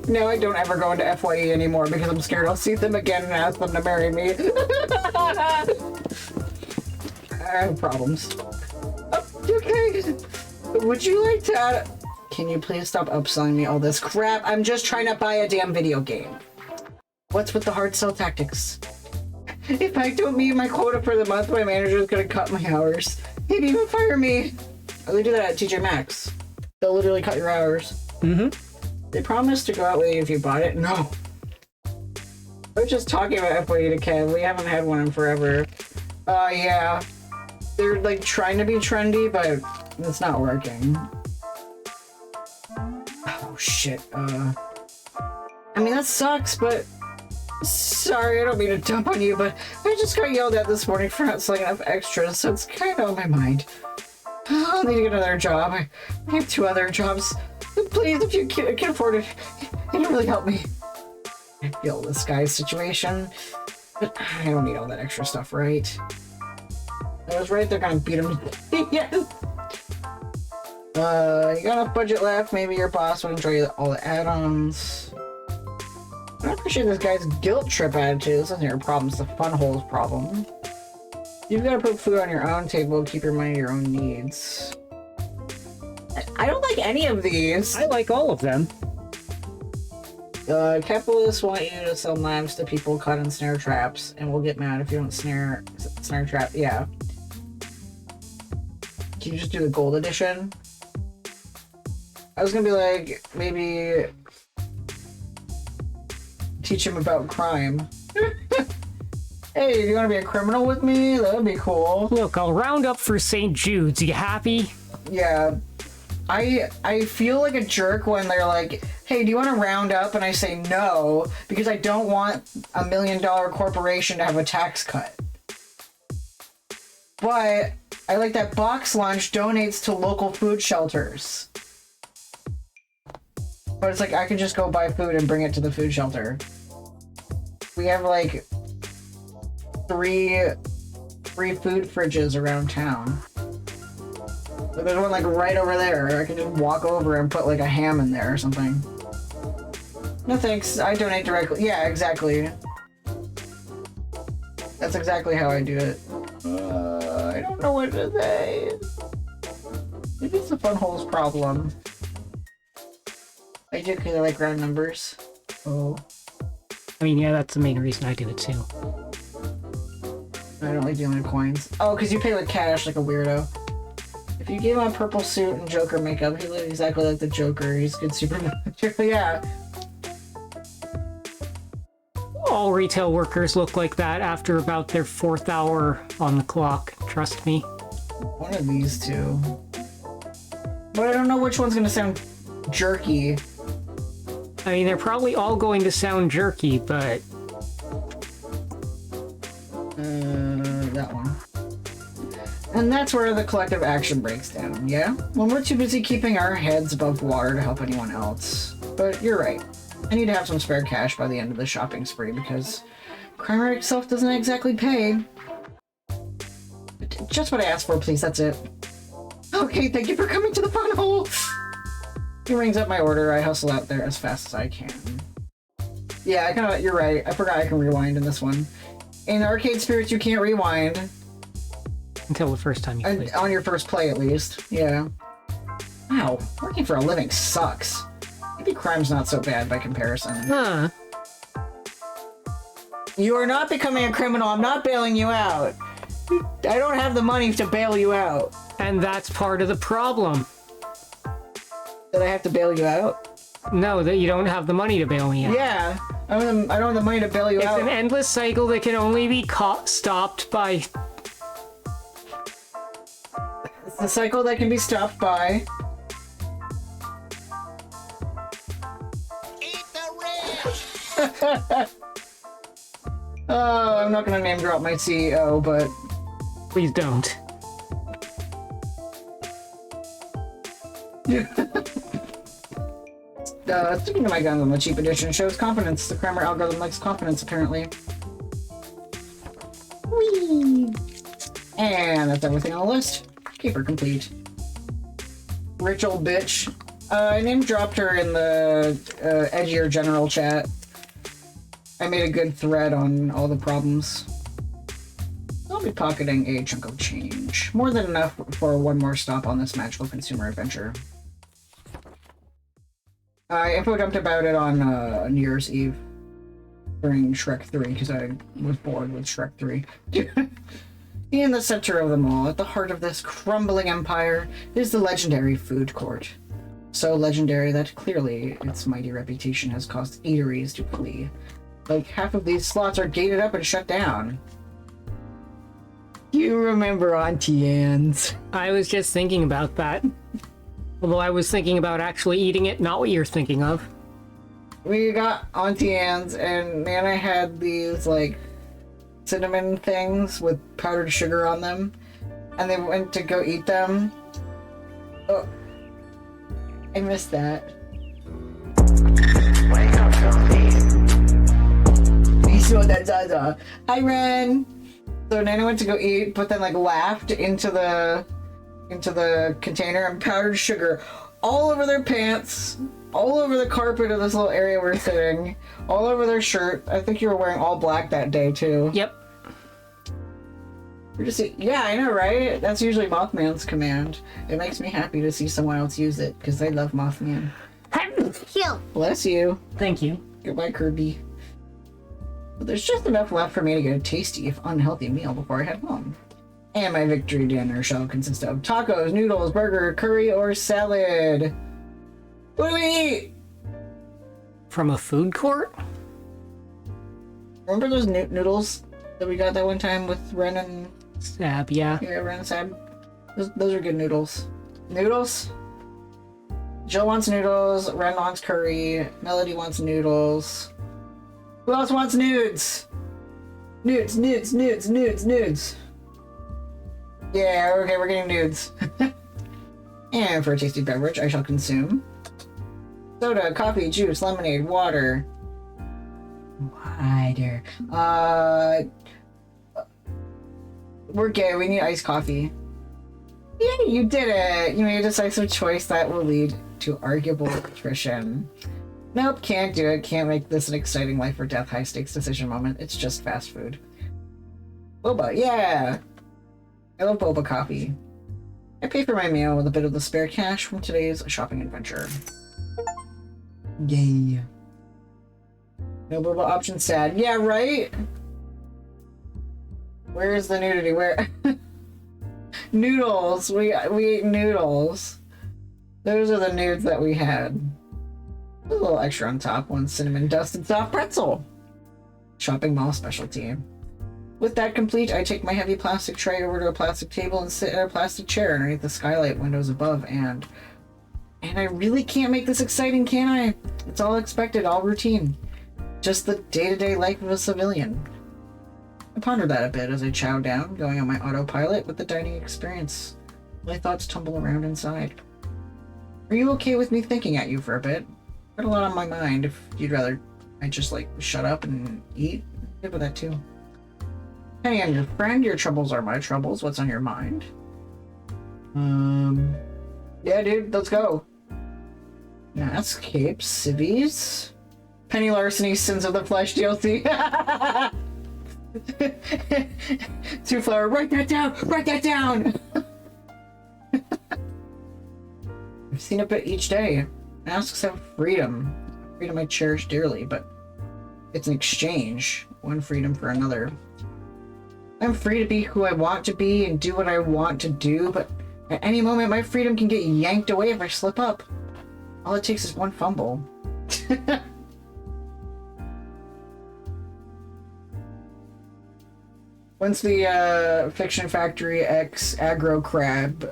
Now I don't ever go into FYE anymore because I'm scared I'll see them again and ask them to marry me. I have problems. Oh, okay. Would you like to add... Can you please stop upselling me all this crap? I'm just trying to buy a damn video game. What's with the hard sell tactics? If I don't meet my quota for the month, my manager is going to cut my hours. Maybe even fire me. Oh, they do that at TJ Maxx. They'll literally cut your hours. Mm-hmm. They promised to go out with you if you bought it. No. I was just talking about FYE to Kev. We haven't had one in forever. Yeah. They're like trying to be trendy, but it's not working. Oh shit. I mean that sucks, but sorry, I don't mean to dump on you, but I just got yelled at this morning for not selling enough extras, so it's kind of on my mind. I'll need to get another job. I have 2 other jobs. Please, if you can afford it, it can really help me. I feel this guy's situation, but I don't need all that extra stuff, right? I was right, they're gonna beat him. Yes. You got enough budget left, maybe your boss would enjoy all the add-ons. I don't appreciate this guy's guilt trip attitude. This isn't your problem, it's the fun hole's problem. You've got to put food on your own table, keep your money to your own needs. I don't like any of these. I like all of them. Capitalists want you to sell knives to people caught in snare traps, and we'll get mad if you don't snare trap. Yeah. Can you just do the gold edition? I was gonna be like, maybe teach him about crime. Hey, you wanna be a criminal with me? That would be cool. Look, I'll round up for St. Jude's. You happy? Yeah. I feel like a jerk when they're like, hey, do you want to round up? And I say no, because I don't want $1 million corporation to have a tax cut. But I like that Box Lunch donates to local food shelters. But it's like, I can just go buy food and bring it to the food shelter. We have like three food fridges around town. Like, there's one like right over there. I can just walk over and put like a ham in there or something. No thanks, I donate directly. Yeah, exactly. That's exactly how I do it. I don't know what to say. Maybe it's the fun hole's problem. I do because I like round numbers. Oh. I mean, yeah, that's the main reason I do it too. I don't like dealing with coins. Oh, because you pay with cash like a weirdo. If you give him a purple suit and Joker makeup, he looks exactly like the Joker. He's a good Superman. Yeah. All retail workers look like that after about their 4th hour on the clock. Trust me. One of these two. But I don't know which one's gonna sound jerky. I mean, they're probably all going to sound jerky, but... That one. And that's where the collective action breaks down, yeah? When we're too busy keeping our heads above water to help anyone else. But you're right. I need to have some spare cash by the end of the shopping spree because crime rate itself doesn't exactly pay. Just what I asked for, please, that's it. Okay, thank you for coming to the fun hole! He rings up my order, I hustle out there as fast as I can. Yeah, you're right, I forgot I can rewind in this one. In Arcade Spirits, you can't rewind. Until the first time you play. On your first play, at least. Yeah. Wow, working for a living sucks. Maybe crime's not so bad by comparison. Huh. You are not becoming a criminal. I'm not bailing you out. I don't have the money to bail you out. And that's part of the problem. That I have to bail you out? No, that you don't have the money to bail me out. Yeah. I don't have the money to bail you out. It's an endless cycle that can only be stopped by... It's a cycle that can be stopped by... Eat the rich! Oh, I'm not gonna name drop my CEO, but... Please don't. Sticking to my guns on the cheap edition shows confidence. The Kramer algorithm likes confidence, apparently. Whee! And that's everything on the list. Keeper complete. Rich old bitch. I name dropped her in the edgier general chat. I made a good thread on all the problems. I'll be pocketing a chunk of change. More than enough for one more stop on this magical consumer adventure. I info dumped about it on New Year's Eve during Shrek 3 because I was bored with Shrek 3. In the center of them all, at the heart of this crumbling empire, is the legendary food court. So legendary that clearly its mighty reputation has caused eateries to flee. Like half of these slots are gated up and shut down. You remember Auntie Anne's? I was just thinking about that. Although I was thinking about actually eating it, not what you're thinking of. We got Auntie Anne's, and Nana had these, like, cinnamon things with powdered sugar on them, and they went to go eat them. Oh, I missed that. Hi, Ren! So Nana went to go eat, but then, like, laughed into the container, and powdered sugar all over their pants, all over the carpet of this little area we're sitting, all over their shirt. I think you were wearing all black that day too. Yep. You're just, yeah, I know, right? That's usually Mothman's command. It makes me happy to see someone else use it because I love Mothman. Phew. Bless you. Thank you. Goodbye, Kirby. But there's just enough left for me to get a tasty, if unhealthy, meal before I head home. And my victory dinner shall consist of tacos, noodles, burger, curry, or salad. What do we eat? From a food court? Remember those noodles that we got that one time with Ren and... Sab, yeah. Yeah, Ren and Sab? Those are good noodles. Noodles? Jill wants noodles, Ren wants curry, Melody wants noodles. Who else wants nudes? Nudes, nudes, nudes, nudes, nudes. Yeah, okay, we're getting nudes. And for a tasty beverage, I shall consume soda, coffee, juice, lemonade, water. Water. We're good. We need iced coffee. Yeah, you did it. You made a decisive choice that will lead to arguable attrition. Nope, can't do it. Can't make this an exciting life or death high stakes decision moment. It's just fast food. Boba, yeah. I love boba coffee. I pay for my meal with a bit of the spare cash from today's shopping adventure. Yay. No boba option sad. Yeah, right? Where's the nudity? Where? Noodles. We ate noodles. Those are the nudes that we had. A little extra on top. One cinnamon dust and soft pretzel. Shopping mall specialty. With that complete, I take my heavy plastic tray over to a plastic table and sit at a plastic chair underneath the skylight windows above, and I really can't make this exciting, can I? It's all expected, all routine. Just the day-to-day life of a civilian. I ponder that a bit as I chow down, going on my autopilot with the dining experience. My thoughts tumble around inside. Are you okay with me thinking at you for a bit? Got a lot on my mind. If you'd rather I just, like, shut up and eat, I'm good with that too. Hey, I'm your friend. Your troubles are my troubles. What's on your mind? Yeah, dude, let's go. Mask, capes, civvies. Penny Larceny, Sins of the Flesh DLC. Two flower, write that down! Write that down! I've seen a bit each day. Masks have freedom. Freedom I cherish dearly, but it's an exchange. One freedom for another. I'm free to be who I want to be and do what I want to do, but at any moment my freedom can get yanked away if I slip up. All it takes is one fumble. Once the Fiction Factory X Aggro Crab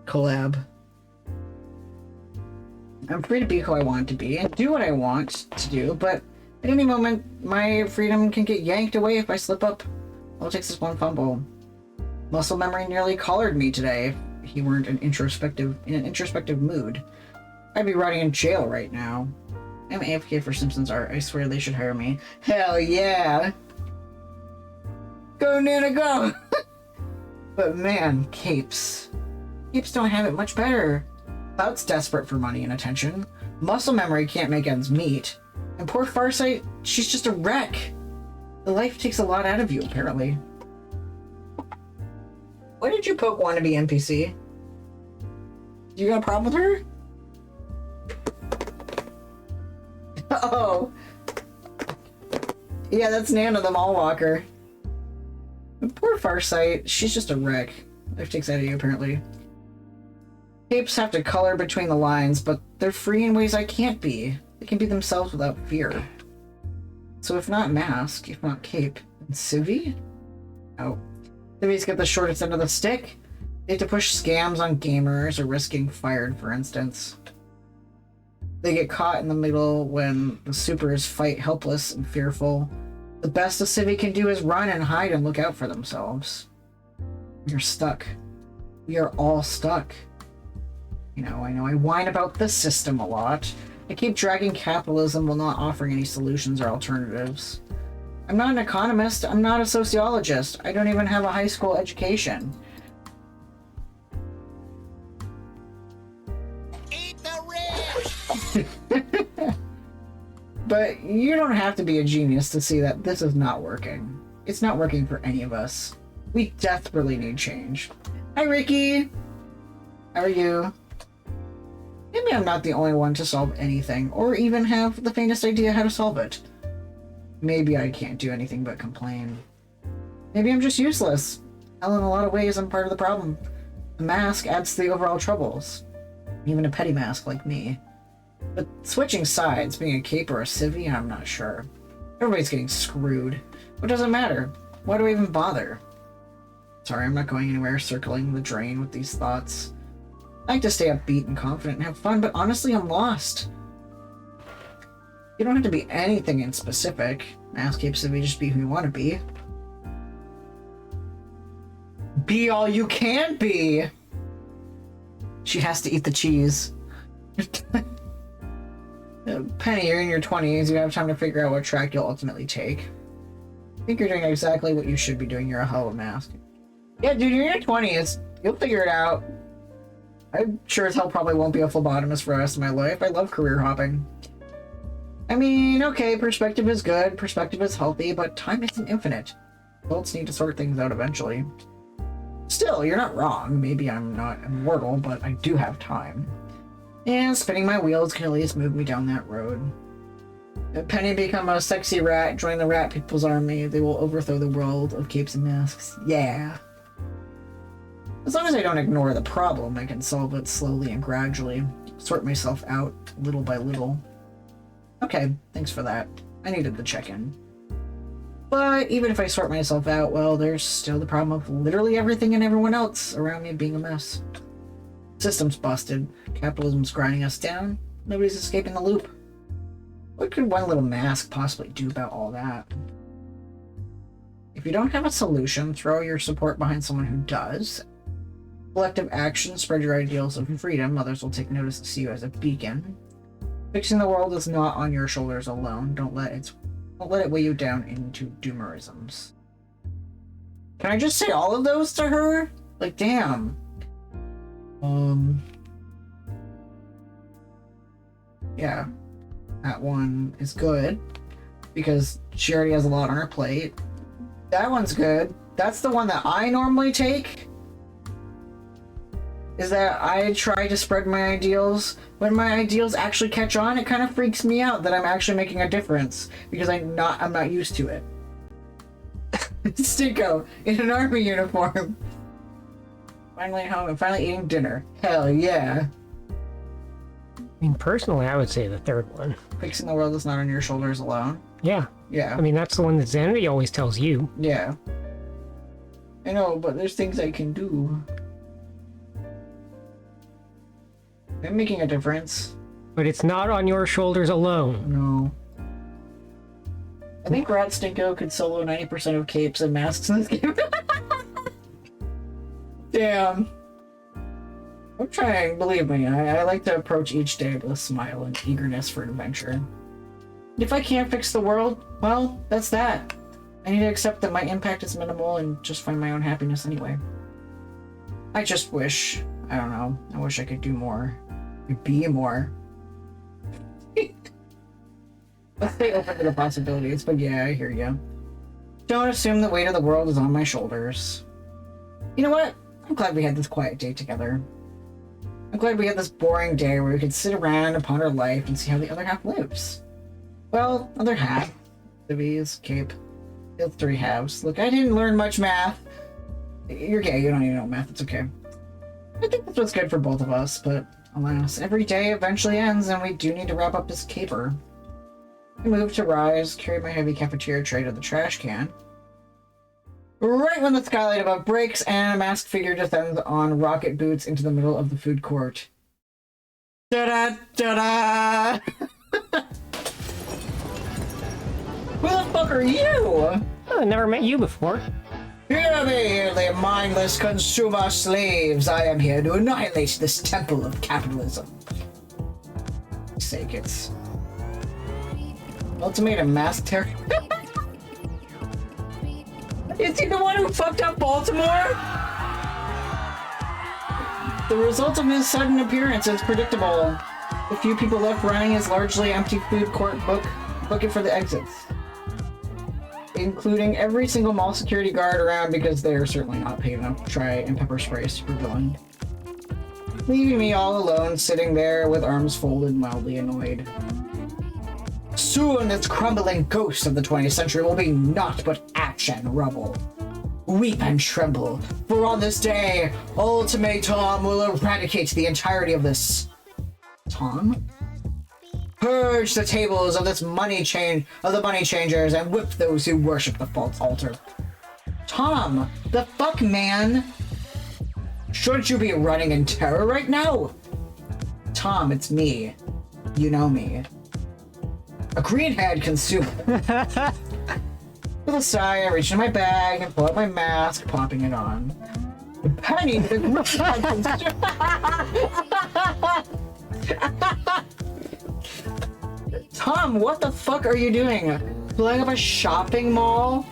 collab. I'm free to be who I want to be and do what I want to do, but at any moment, my freedom can get yanked away if I slip up. All it takes is one fumble. Muscle memory nearly collared me today. If he weren't in an introspective mood, I'd be rotting in jail right now. I'm AFK for Simpsons art. I swear they should hire me. Hell yeah! Go, Nana, go! But man, Capes. Capes don't have it much better. Cloud's desperate for money and attention. Muscle memory can't make ends meet. And poor Farsight, she's just a wreck. The life takes a lot out of you, apparently. Why did you poke wannabe NPC? You got a problem with her? Oh. Yeah, that's Nana the Mall Walker. Poor Farsight, she's just a wreck. Life takes out of you, apparently. Capes have to color between the lines, but they're free in ways I can't be. They can be themselves without fear. So if not Mask, if not Cape, then Civvy? Oh. Civvy's got the shortest end of the stick. They have to push scams on gamers or risk getting fired, for instance. They get caught in the middle when the supers fight helpless and fearful. The best a Civvy can do is run and hide and look out for themselves. You're stuck. We are all stuck. I know, I whine about this system a lot. I keep dragging capitalism while not offering any solutions or alternatives. I'm not an economist, I'm not a sociologist, I don't even have a high school education. Eat the rich! But you don't have to be a genius to see that this is not working. It's not working for any of us. We desperately need change. Hi, Ricky! How are you? Maybe I'm not the only one to solve anything, or even have the faintest idea how to solve it. Maybe I can't do anything but complain. Maybe I'm just useless. Hell, in a lot of ways, I'm part of the problem. The mask adds to the overall troubles. Even a petty mask like me. But switching sides, being a Cape or a Civvy, I'm not sure. Everybody's getting screwed. What does it matter? Why do I even bother? Sorry, I'm not going anywhere, circling the drain with these thoughts. I like to stay upbeat and confident and have fun, but honestly, I'm lost. You don't have to be anything in specific. Mask, Cape, Civvy, just be who you want to be. Be all you can be! She has to eat the cheese. Penny, you're in your 20s. You have time to figure out what track you'll ultimately take. I think you're doing exactly what you should be doing. You're a hell of a mask. Yeah, dude, you're in your 20s. You'll figure it out. I'm sure as hell probably won't be a phlebotomist for the rest of my life. I love career hopping. I mean, okay, perspective is good, perspective is healthy, but time isn't infinite. Adults need to sort things out eventually. Still, you're not wrong. Maybe I'm not immortal, but I do have time. And spinning my wheels can at least move me down that road. If Penny become a sexy rat, join the rat people's army, they will overthrow the world of capes and masks. Yeah. As long as I don't ignore the problem, I can solve it slowly and gradually. Sort myself out, little by little. Okay, thanks for that. I needed the check-in. But even if I sort myself out, well, there's still the problem of literally everything and everyone else around me being a mess. System's busted. Capitalism's grinding us down. Nobody's escaping the loop. What could one little mask possibly do about all that? If you don't have a solution, throw your support behind someone who does. Collective action, spread your ideals of freedom. Others will take notice to see you as a beacon. Fixing the world is not on your shoulders alone. Don't let it weigh you down into doomerisms. Can I just say all of those to her? Like, damn. Yeah. That one is good. Because she already has a lot on her plate. That one's good. That's the one that I normally take. Is that I try to spread my ideals. When my ideals actually catch on, it kind of freaks me out that I'm actually making a difference. Because I'm not used to it. Stinko, in an army uniform. Finally home and finally eating dinner. Hell yeah. I mean, personally, I would say the third one. Fixing the world is not on your shoulders alone. Yeah. Yeah. I mean, that's the one that Xanity always tells you. Yeah. I know, but there's things I can do. I'm making a difference. But it's not on your shoulders alone. No. I think Rat Stinko could solo 90% of capes and masks in this game. Damn. I'm trying, believe me. I like to approach each day with a smile and eagerness for adventure. If I can't fix the world, well, that's that. I need to accept that my impact is minimal and just find my own happiness anyway. I just wish, I don't know, I wish I could do more. Be more. Let's stay open to the possibilities, but yeah, I hear you. Don't assume the weight of the world is on my shoulders. You know what? I'm glad we had this quiet day together. I'm glad we had this boring day where we could sit around and ponder life and see how the other half lives. Well, other half. Civies, Cape. It's 3 halves. Look, I didn't learn much math. You're gay, you don't need to know math, it's okay. I think this was good for both of us, but alas, every day eventually ends and we do need to wrap up this caper. I moved to rise, carried my heavy cafeteria tray to the trash can. Right when the skylight above breaks and a masked figure descends on rocket boots into the middle of the food court. Da-da! Da-da! Who the fuck are you? I never met you before. Hear me, the mindless consumer slaves. I am here to annihilate this temple of capitalism. Sake, it's ultimatum mask terror. Is he the one who fucked up Baltimore? The result of his sudden appearance is predictable. The few people left running his largely empty food court book it for the exits, including every single mall security guard around because they're certainly not paid enough to try and pepper spray a supervillain. Leaving me all alone, sitting there with arms folded, mildly annoyed. Soon this crumbling ghost of the 20th century will be naught but ash and rubble. Weep and tremble, for on this day, Ultimatum will eradicate the entirety of this... Tom? Purge the tables of the money changers and whip those who worship the false altar. Tom, the fuck, man? Shouldn't you be running in terror right now? Tom, it's me. You know me. A green-haired consumer. With a sigh, I reach into my bag and pull out my mask, popping it on. Penny, the green-haired consumer. Tom, what the fuck are you doing? Blowing up a shopping mall?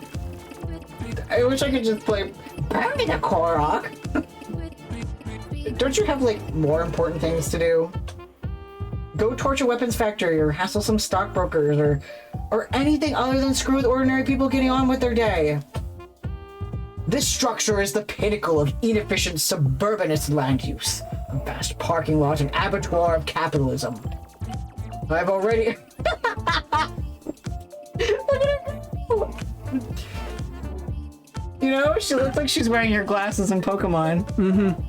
I wish I could just play Penny the Korok. Don't you have, like, more important things to do? Go torch a weapons factory or hassle some stockbrokers or anything other than screw with ordinary people getting on with their day. This structure is the pinnacle of inefficient suburbanist land use, a vast parking lot and abattoir of capitalism. I've already... You know, she looks like she's wearing your glasses in Pokemon. Mm-hmm.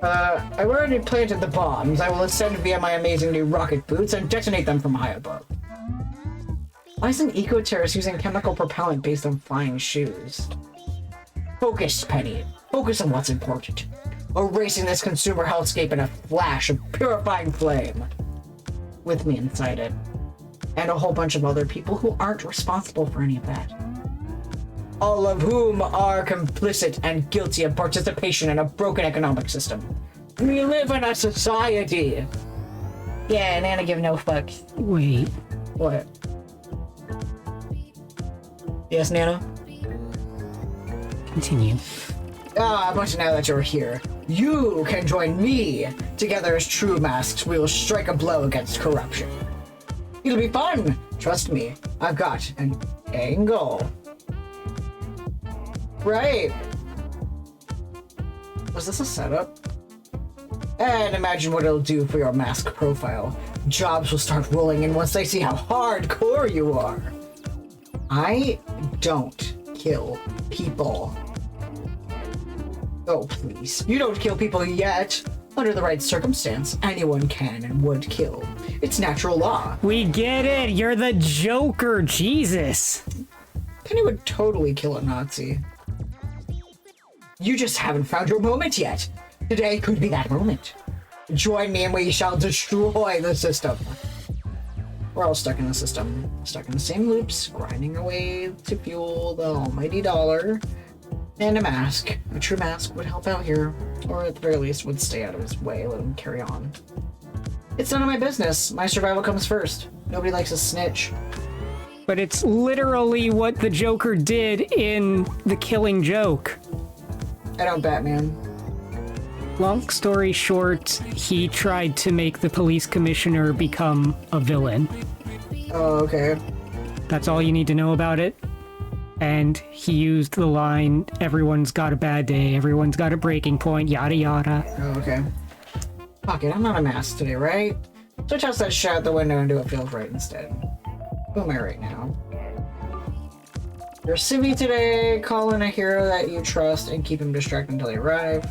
I've already planted the bombs. I will ascend via my amazing new rocket boots and detonate them from high above. Why is an eco-terrorist using chemical propellant based on flying shoes? Focus, Penny. Focus on what's important. Erasing this consumer hellscape in a flash of purifying flame. With me inside it. And a whole bunch of other people who aren't responsible for any of that. All of whom are complicit and guilty of participation in a broken economic system. We live in a society. Yeah, Nana give no fucks. Wait. What? Yes, Nana? Continue. But now that you're here, you can join me. Together as true masks, we will strike a blow against corruption. It'll be fun. Trust me, I've got an angle. Right. Was this a setup? And imagine what it'll do for your mask profile. Jobs will start rolling in once they see how hardcore you are. I don't kill people. Oh, please. You don't kill people yet. Under the right circumstance, anyone can and would kill. It's natural law. We get it. You're the Joker. Jesus. Penny would totally kill a Nazi. You just haven't found your moment yet. Today could be that moment. Join me and we shall destroy the system. We're all stuck in the system. Stuck in the same loops, grinding away to fuel the almighty dollar. And a mask. A true mask would help out here. Or at the very least would stay out of his way, let him carry on. It's none of my business. My survival comes first. Nobody likes a snitch. But it's literally what the Joker did in The Killing Joke. I don't, Batman. Long story short, he tried to make the police commissioner become a villain. Oh, okay. That's all you need to know about it. And he used the line, everyone's got a bad day, everyone's got a breaking point, yada yada. Oh, okay. Fuck it, I'm not a mask today, right? So toss that shit out the window and do what feels right instead. Who am I right now? You're a civvy today, call in a hero that you trust and keep him distracted until they arrive.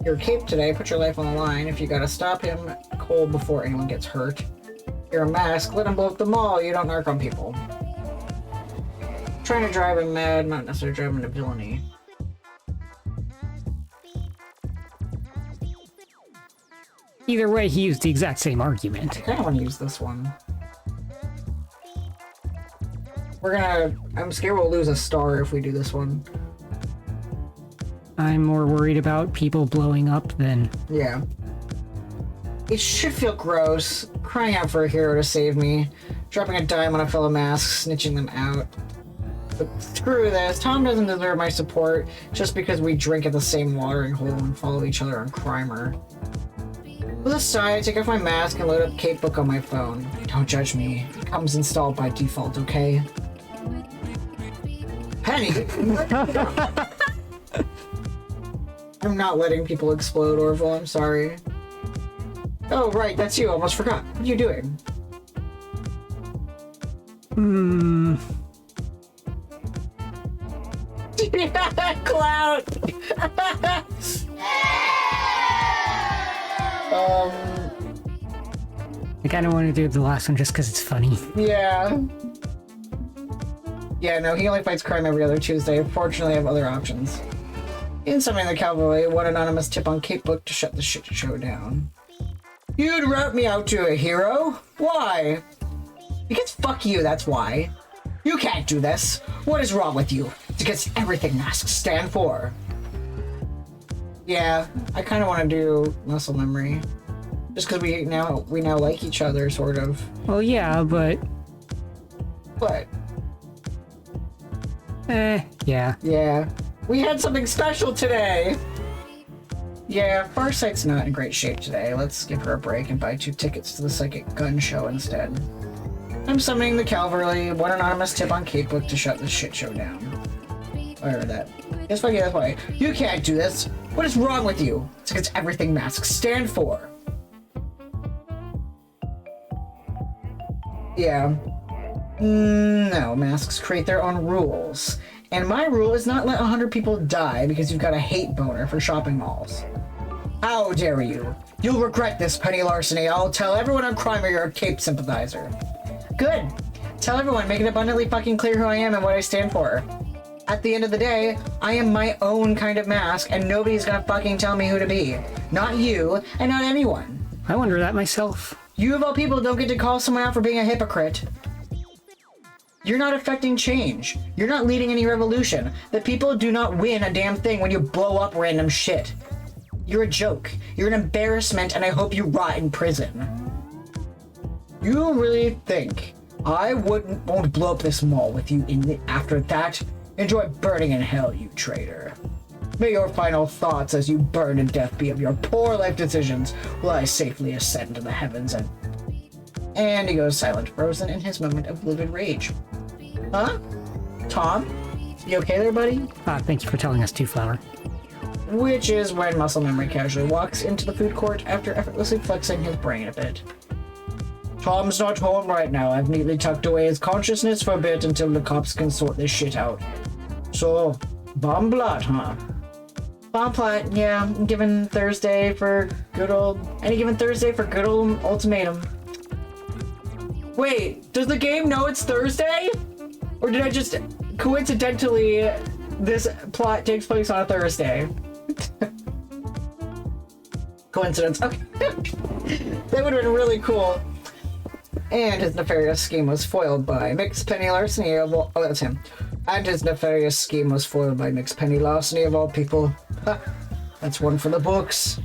You're a cape today, put your life on the line if you gotta stop him cold before anyone gets hurt. You're a mask, let him blow up the mall, you don't narc on people. Trying to drive him mad, not necessarily drive him to villainy. Either way, he used the exact same argument. I kinda wanna use this one. I'm scared we'll lose a star if we do this one. I'm more worried about people blowing up than... Yeah. It should feel gross, crying out for a hero to save me, dropping a dime on a fellow mask, snitching them out. But screw this, Tom doesn't deserve my support just because we drink at the same watering hole and follow each other on Crimer. With a sigh, I take off my mask and load up Cape Book on my phone. Don't judge me, it comes installed by default, okay? Penny! I'm not letting people explode, Orville, I'm sorry. Oh, right, that's you, almost forgot. What are you doing? Clout! I kinda want to do the last one just because it's funny. Yeah. Yeah, no, he only fights crime every other Tuesday. Fortunately, I have other options. In summoning the cavalry, one anonymous tip on Cape Book to shut the shit show down. You'd route me out to a hero? Why? Because fuck you, that's why. You can't do this. What is wrong with you? It's against everything masks stand for. Yeah, I kind of want to do muscle memory. Just because we now like each other, sort of. Well, yeah, but... But... yeah. Yeah. We had something special today! Yeah, Farsight's not in great shape today. Let's give her a break and buy 2 tickets to the Psychic Gun Show instead. I'm summoning the cavalry, one anonymous tip on Cape Book to shut this shit show down. I heard that. It's funny, that's why. You can't do this! What is wrong with you? It's against everything masks stand for. Yeah. No, masks create their own rules. And my rule is not let 100 people die because you've got a hate boner for shopping malls. How dare you? You'll regret this, Penny Larceny. I'll tell everyone on Crimer you're a Cape sympathizer. Good. Tell everyone, make it abundantly fucking clear who I am and what I stand for. At the end of the day, I am my own kind of mask and nobody's gonna fucking tell me who to be. Not you, and not anyone. I wonder that myself. You of all people don't get to call someone out for being a hypocrite. You're not affecting change. You're not leading any revolution. The people do not win a damn thing when you blow up random shit. You're a joke. You're an embarrassment, and I hope you rot in prison. You really think I won't blow up this mall with you after that? Enjoy burning in hell, you traitor. May your final thoughts as you burn in death be of your poor life decisions while I safely ascend to the heavens and he goes silent, frozen in his moment of livid rage. Huh? Tom? You okay there, buddy? Thank you for telling us, Two-Flower. Which is when Muscle Memory casually walks into the food court after effortlessly flexing his brain a bit. Tom's not home right now. I've neatly tucked away his consciousness for a bit until the cops can sort this shit out. So, bomb blot, huh? Bomb plot, yeah. Any given Thursday for good old ultimatum. Wait, does the game know it's Thursday? Or did I just coincidentally this plot takes place on a Thursday? Coincidence. Okay. That would have been really cool. And his nefarious scheme was foiled by Mix Penny Larceny of all... Oh, that's him. And his nefarious scheme was foiled by Mix Penny Larceny of all people. Ha, that's one for the books.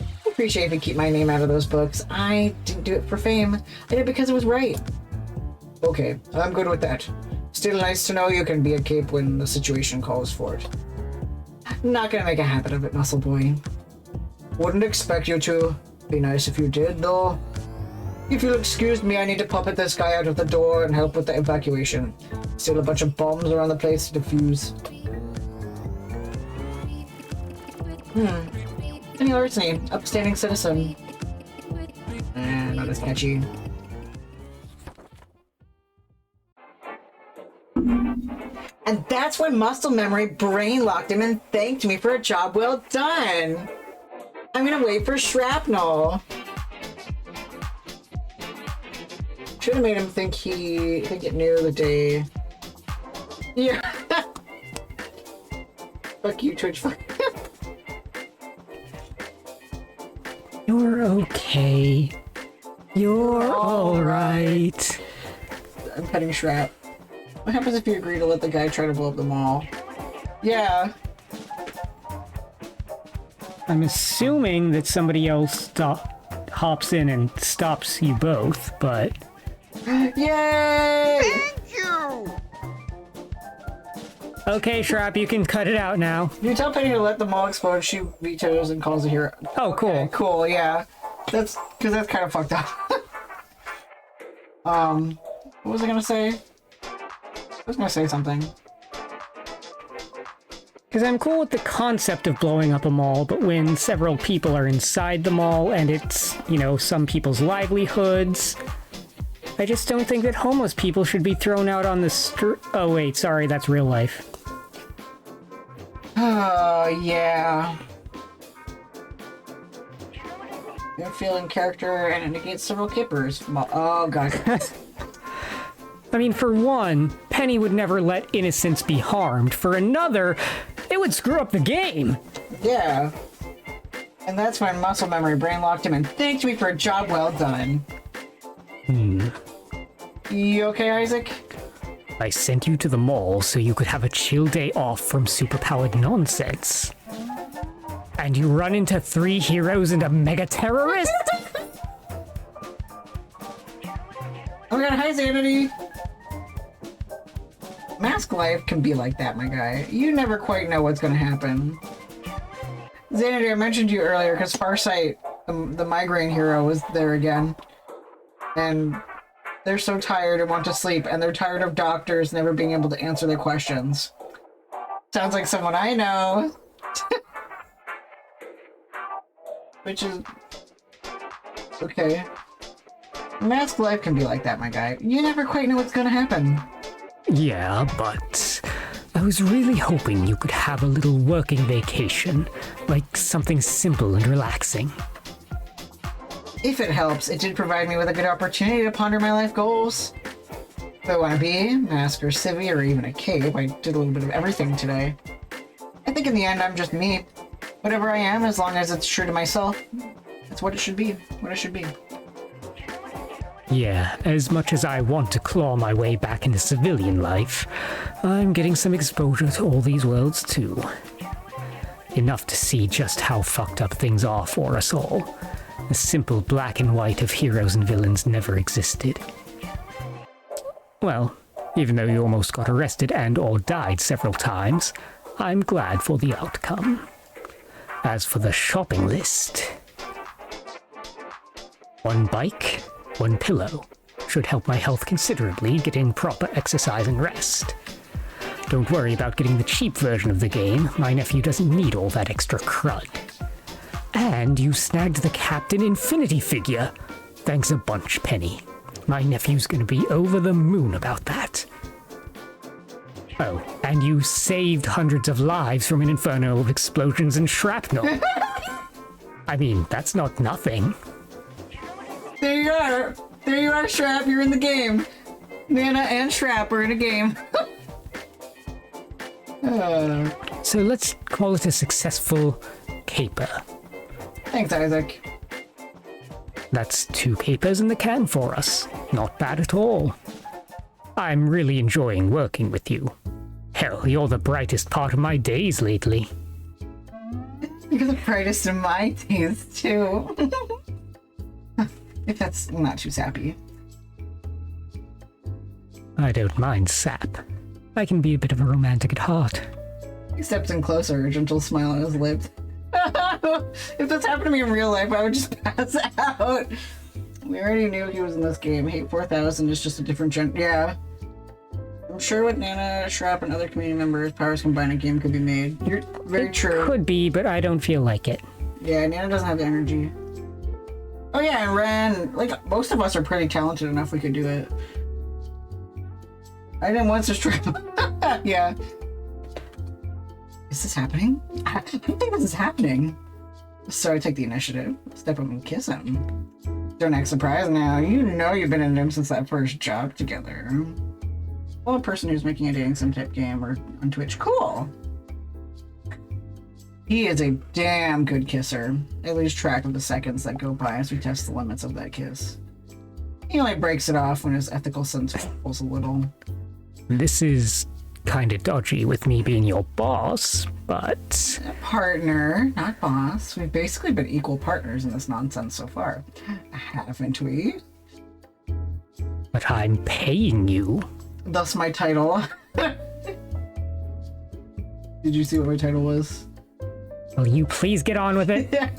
I appreciate if you keep my name out of those books. I didn't do it for fame. I did it because it was right. Okay, I'm good with that. Still nice to know you can be a cape when the situation calls for it. Not gonna make a habit of it, muscle boy. Wouldn't expect you to. Be nice if you did, though. If you'll excuse me, I need to puppet this guy out of the door and help with the evacuation. Still a bunch of bombs around the place to defuse. Penny Larceny, upstanding citizen. Not as catchy. And that's when muscle memory brain locked him and thanked me for a job well done. I'm gonna wait for shrapnel. Should have made him think it knew the day. Yeah. Fuck you, Twitch. You're okay. You're alright. I'm petting Shrap. What happens if you agree to let the guy try to blow up the mall? Yeah. I'm assuming that somebody else hops in and stops you both, but... Yay! Thank you! Okay, Shrap, you can cut it out now. You tell Penny to let the mall explode, she vetoes and calls a hero. Oh, cool. Okay, cool, yeah. That's because that's kind of fucked up. What was I gonna say? I was gonna say something. Because I'm cool with the concept of blowing up a mall, but when several people are inside the mall and it's, you know, some people's livelihoods, I just don't think that homeless people should be thrown out on the street. Oh, wait, sorry, that's real life. Oh, yeah. You're feeling character and it negates several kippers. Oh, God. I mean, for one, Penny would never let innocents be harmed. For another, it would screw up the game. Yeah. And that's when muscle memory brain locked him and thanked me for a job well done. You okay, Isaac? I sent you to the mall so you could have a chill day off from superpowered nonsense. And you run into 3 heroes and a mega terrorist? Oh my god, hi Xanity! Mask life can be like that, my guy. You never quite know what's gonna happen. Xanity, I mentioned you earlier because Farsight, the migraine hero, was there again. And they're so tired and want to sleep, and they're tired of doctors never being able to answer their questions. Sounds like someone I know. Which is... okay. Mask life can be like that, my guy. You never quite know what's gonna happen. Yeah, but I was really hoping you could have a little working vacation, like something simple and relaxing. If it helps, it did provide me with a good opportunity to ponder my life goals. If I want to be, mask or civvy, or even a cape, I did a little bit of everything today. I think in the end, I'm just me. Whatever I am, as long as it's true to myself, it's what it should be, what it should be. Yeah, as much as I want to claw my way back into civilian life, I'm getting some exposure to all these worlds too. Enough to see just how fucked up things are for us all. The simple black and white of heroes and villains never existed. Well, even though you almost got arrested and or died several times, I'm glad for the outcome. As for the shopping list... 1 bike, 1 pillow. Should help my health considerably, getting proper exercise and rest. Don't worry about getting the cheap version of the game, my nephew doesn't need all that extra crud. And you snagged the Captain Infinity figure. Thanks a bunch, Penny. My nephew's gonna be over the moon about that. Oh, and you saved hundreds of lives from an inferno of explosions and shrapnel. I mean, that's not nothing. There you are! There you are, Shrap, you're in the game! Nana and Shrap are in a game. So let's call it a successful caper. Thanks, Isaac. That's 2 papers in the can for us. Not bad at all. I'm really enjoying working with you. Hell, you're the brightest part of my days lately. You're the brightest of my days, too. If that's not too sappy. I don't mind sap. I can be a bit of a romantic at heart. He steps in closer, a gentle smile on his lips. If this happened to me in real life, I would just pass out. We already knew he was in this game. Hate 4000 is just a different yeah. I'm sure with Nana, Shrap, and other community members, powers combined, a game could be made. You're very true. Could be, but I don't feel like it. Yeah, Nana doesn't have the energy. Oh yeah, and Ren, like, most of us are pretty talented enough we could do it. I didn't once just try. Yeah. Is this happening? I don't think this is happening. So I take the initiative, step up and kiss him. Don't act surprised now. You know you've been in him since that first job together. Well, a person who's making a dating sim type game or on Twitch. Cool. He is a damn good kisser. I lose track of the seconds that go by as we test the limits of that kiss. He only breaks it off when his ethical sense falls a little. This is kinda dodgy with me being your boss, but... Partner, not boss. We've basically been equal partners in this nonsense so far. Haven't we? But I'm paying you. Thus my title. Did you see what my title was? Will you please get on with it? Yeah.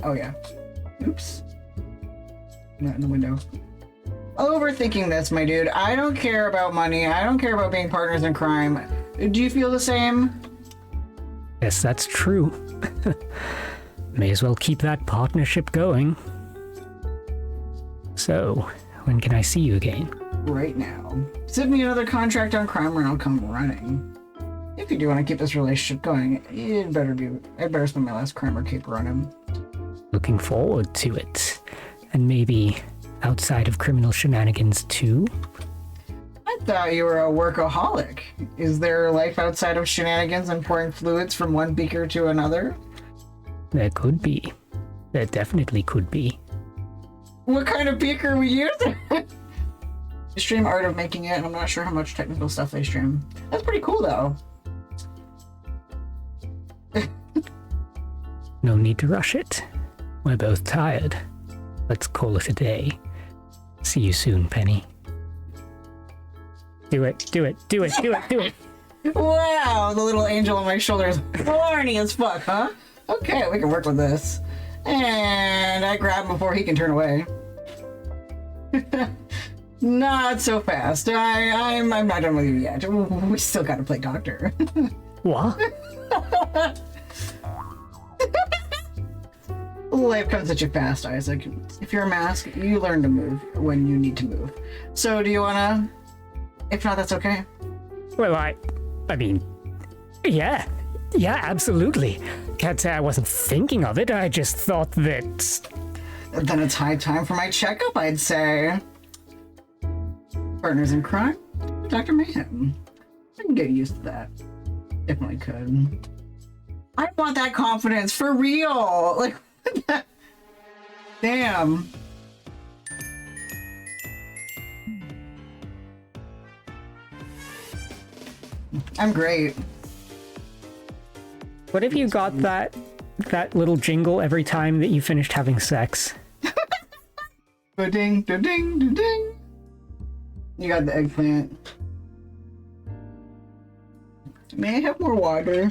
Oh yeah. Oops. Not in the window. Overthinking this, my dude. I don't care about money. I don't care about being partners in crime. Do you feel the same? Yes, that's true. May as well keep that partnership going. So, when can I see you again? Right now. Send me another contract on crime and I'll come running. If you do want to keep this relationship going, I'd better spend my last crime or caper on him. Looking forward to it. And maybe outside of criminal shenanigans too? I thought you were a workaholic. Is there life outside of shenanigans and pouring fluids from one beaker to another? There could be. There definitely could be. What kind of beaker are we using? They stream art of making it, and I'm not sure how much technical stuff they stream. That's pretty cool, though. No need to rush it. We're both tired. Let's call it a day. See you soon, Penny. Do it, do it, do it, do it, do it. Wow, the little angel on my shoulder is horny as fuck, huh? Okay, we can work with this. And I grab him before he can turn away. Not so fast. I'm not done with you yet. We still gotta play doctor. What? Life comes at you fast, Isaac. If you're a mask, you learn to move when you need to move. So do you wanna? If not, that's okay. Well, I mean, yeah, absolutely. Can't say I wasn't thinking of it. I just thought that... Then it's high time for my checkup, I'd say. Partners in crime? Dr. Mayhem. I can get used to that. Definitely could. I want that confidence for real. Like, damn. I'm great. What if you got that little jingle every time that you finished having sex? Ding, ding, ding, ding. You got the eggplant. May I have more water?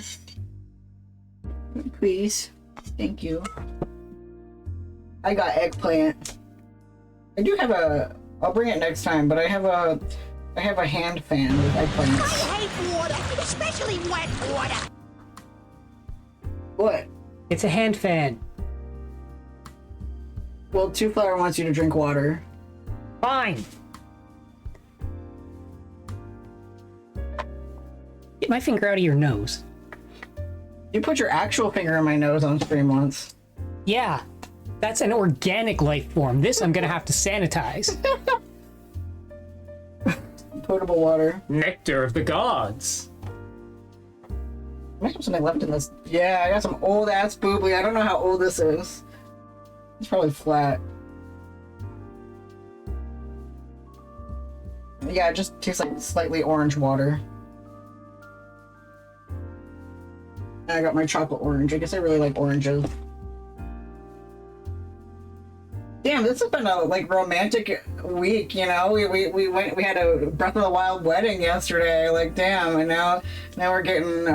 Please. Thank you. I got eggplant. I do have a... I'll bring it next time, but I have a hand fan with eggplants. I hate water, especially wet water. What? It's a hand fan. Well, Two Flower wants you to drink water. Fine. Get my finger out of your nose. You put your actual finger in my nose on stream once. Yeah, that's an organic life form. This I'm gonna have to sanitize. Potable water. Nectar of the gods. I might have something left in this. Yeah, I got some old ass boobly. I don't know how old this is. It's probably flat. Yeah, it just tastes like slightly orange water. And I got my chocolate orange. I guess I really like oranges. Damn, this has been a like romantic week, you know. We had a Breath of the Wild wedding yesterday. Like, damn, and now we're getting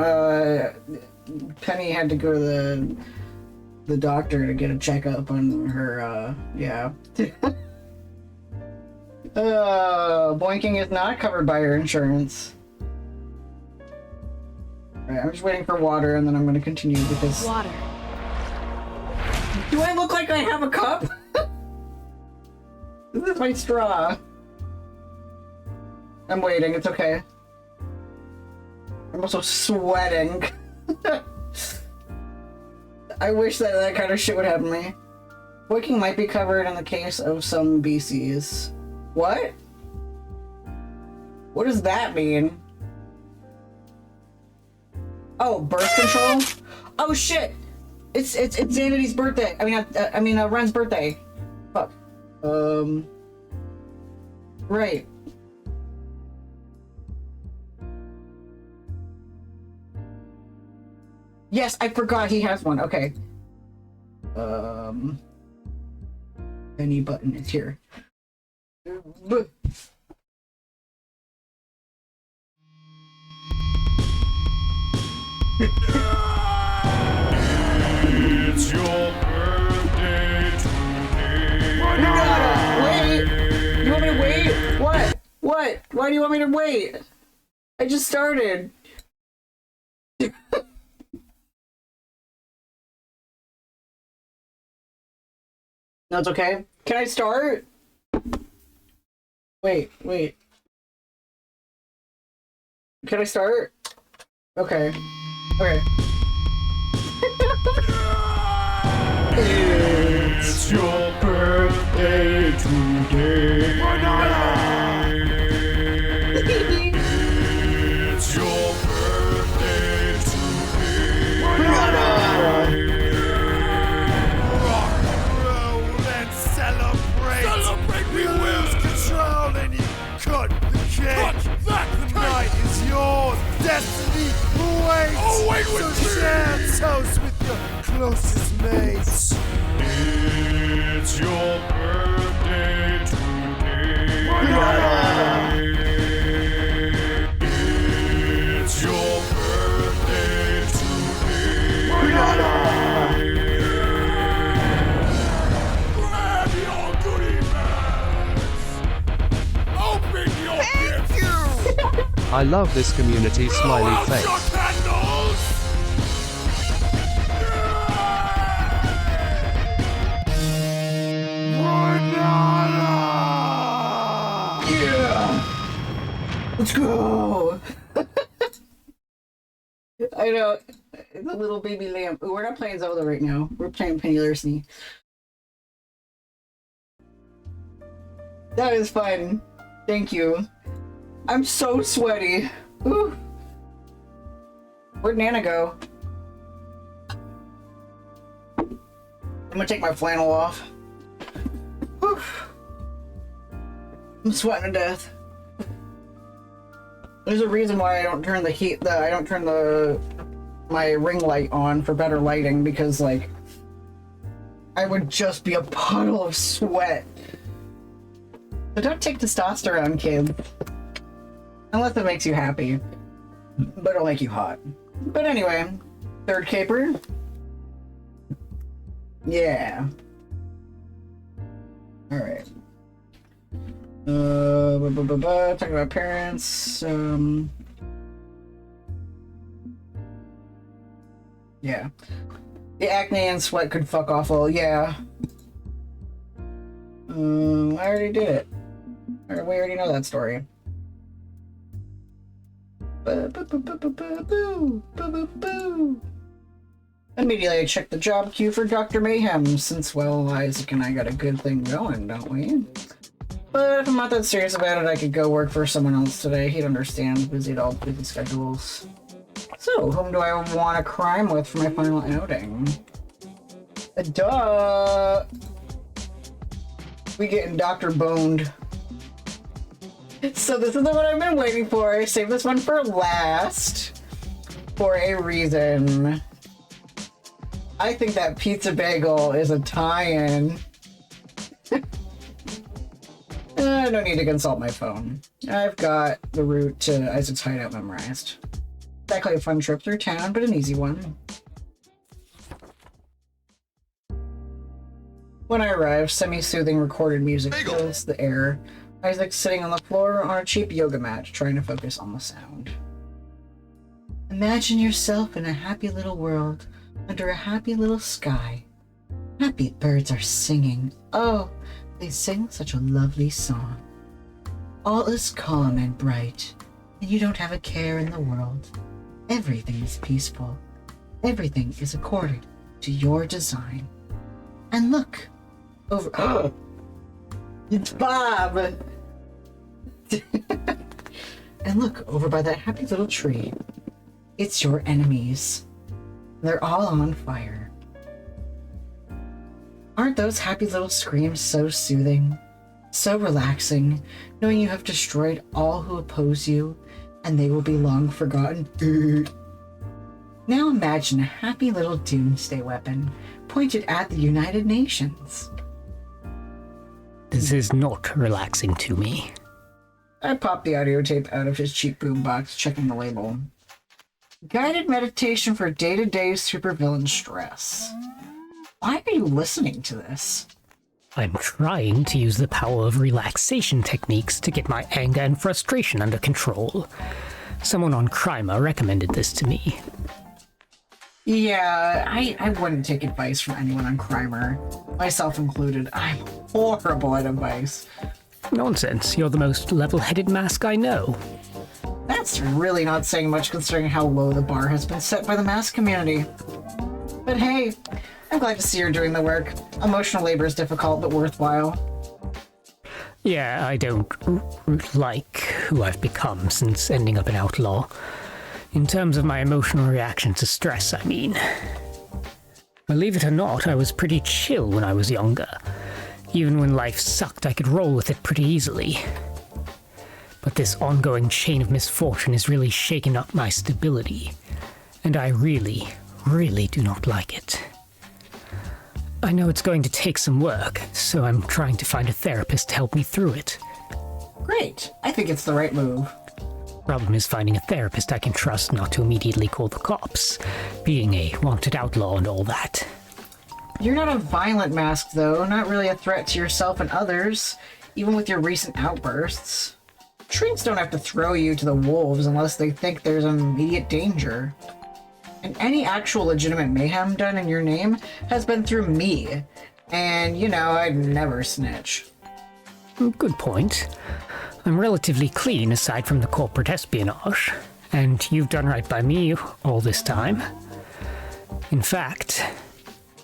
Penny had to go to the doctor to get a checkup on her yeah. Boinking is not covered by your insurance. Alright, I'm just waiting for water and then I'm gonna continue because Water. do I look like I have a cup? This is my straw. I'm waiting, it's okay. I'm also sweating. I wish that kind of shit would happen to me. Boinking might be covered in the case of some BCs. What? What does that mean? Oh, birth control? Oh shit! It's Xanity's birthday. I mean Ren's birthday. Fuck. Right. Yes, I forgot he has one. Okay. Any button is here. It's your birthday today. Wait! You want me to wait? What? What? Why do you want me to wait? I just started. No, it's okay. Can I start? Wait. Can I start? Okay. Okay. It's your birthday today. It's your birthday today. Rock and roll and celebrate. Celebrate, we lose control and you cut the cake. The night is yours. Destiny awaits. Oh, wait, so share toast with your closest mates. It's your birthday today. It's your birthday today. Grab your goodie bags. Open your gifts. I love this community Blow smiley out face. your candles. Yeah! Let's go! I know. The little baby lamb. Ooh, we're not playing Zelda right now. We're playing Penny Larceny. That is fun. Thank you. I'm so sweaty. Ooh. Where'd Nana go? I'm gonna take my flannel off. Whew. I'm sweating to death. There's a reason why I don't turn my ring light on for better lighting, because like I would just be a puddle of sweat. So don't take testosterone, kid. Unless it makes you happy. But it'll make you hot. But anyway, third caper. Yeah. Alright. Talking about parents. Yeah. The acne and sweat could fuck off. Well, yeah. I already did it. We already know that story. Immediately I checked the job queue for Dr. Mayhem, since, well, Isaac and I got a good thing going, don't we? But if I'm not that serious about it, I could go work for someone else today. He'd understand. Busy schedules. So, whom do I want to crime with for my final outing? Duh! We getting Dr. Boned. So this is the one I've been waiting for. I saved this one for last for a reason. I think that pizza bagel is a tie-in. I don't need to consult my phone. I've got the route to Isaac's hideout memorized. Exactly a fun trip through town, but an easy one. When I arrive, semi-soothing recorded music fills the air. Isaac's sitting on the floor on a cheap yoga mat, trying to focus on the sound. Imagine yourself in a happy little world, under a happy little sky. Happy birds are singing. Oh, they sing such a lovely song. All is calm and bright, and you don't have a care in the world. Everything is peaceful. Everything is according to your design. And look, over... Oh! It's Bob! And look, over by that happy little tree. It's your enemies. They're all on fire. Aren't those happy little screams so soothing? So relaxing, knowing you have destroyed all who oppose you, and they will be long forgotten. Now imagine a happy little doomsday weapon pointed at the United Nations. This is not relaxing to me. I popped the audio tape out of his cheap boombox, checking the label. Guided meditation for day-to-day supervillain stress. Why are you listening to this? I'm trying to use the power of relaxation techniques to get my anger and frustration under control. Someone on Crimer recommended this to me. Yeah, I wouldn't take advice from anyone on Crimer, myself included. I'm horrible at advice. Nonsense, you're the most level-headed mask I know. That's really not saying much considering how low the bar has been set by the mask community. But hey, I'm glad to see you're doing the work. Emotional labor is difficult, but worthwhile. Yeah, I don't like who I've become since ending up an outlaw. In terms of my emotional reaction to stress, I mean. Believe it or not, I was pretty chill when I was younger. Even when life sucked, I could roll with it pretty easily. But this ongoing chain of misfortune has really shaken up my stability, and I really, really do not like it. I know it's going to take some work, so I'm trying to find a therapist to help me through it. Great. I think it's the right move. Problem is finding a therapist I can trust not to immediately call the cops, being a wanted outlaw and all that. You're not a violent mask, though. Not really a threat to yourself and others, even with your recent outbursts. Shrinks don't have to throw you to the wolves unless they think there's immediate danger. And any actual legitimate mayhem done in your name has been through me. And, you know, I'd never snitch. Good point. I'm relatively clean aside from the corporate espionage, and you've done right by me all this time. In fact,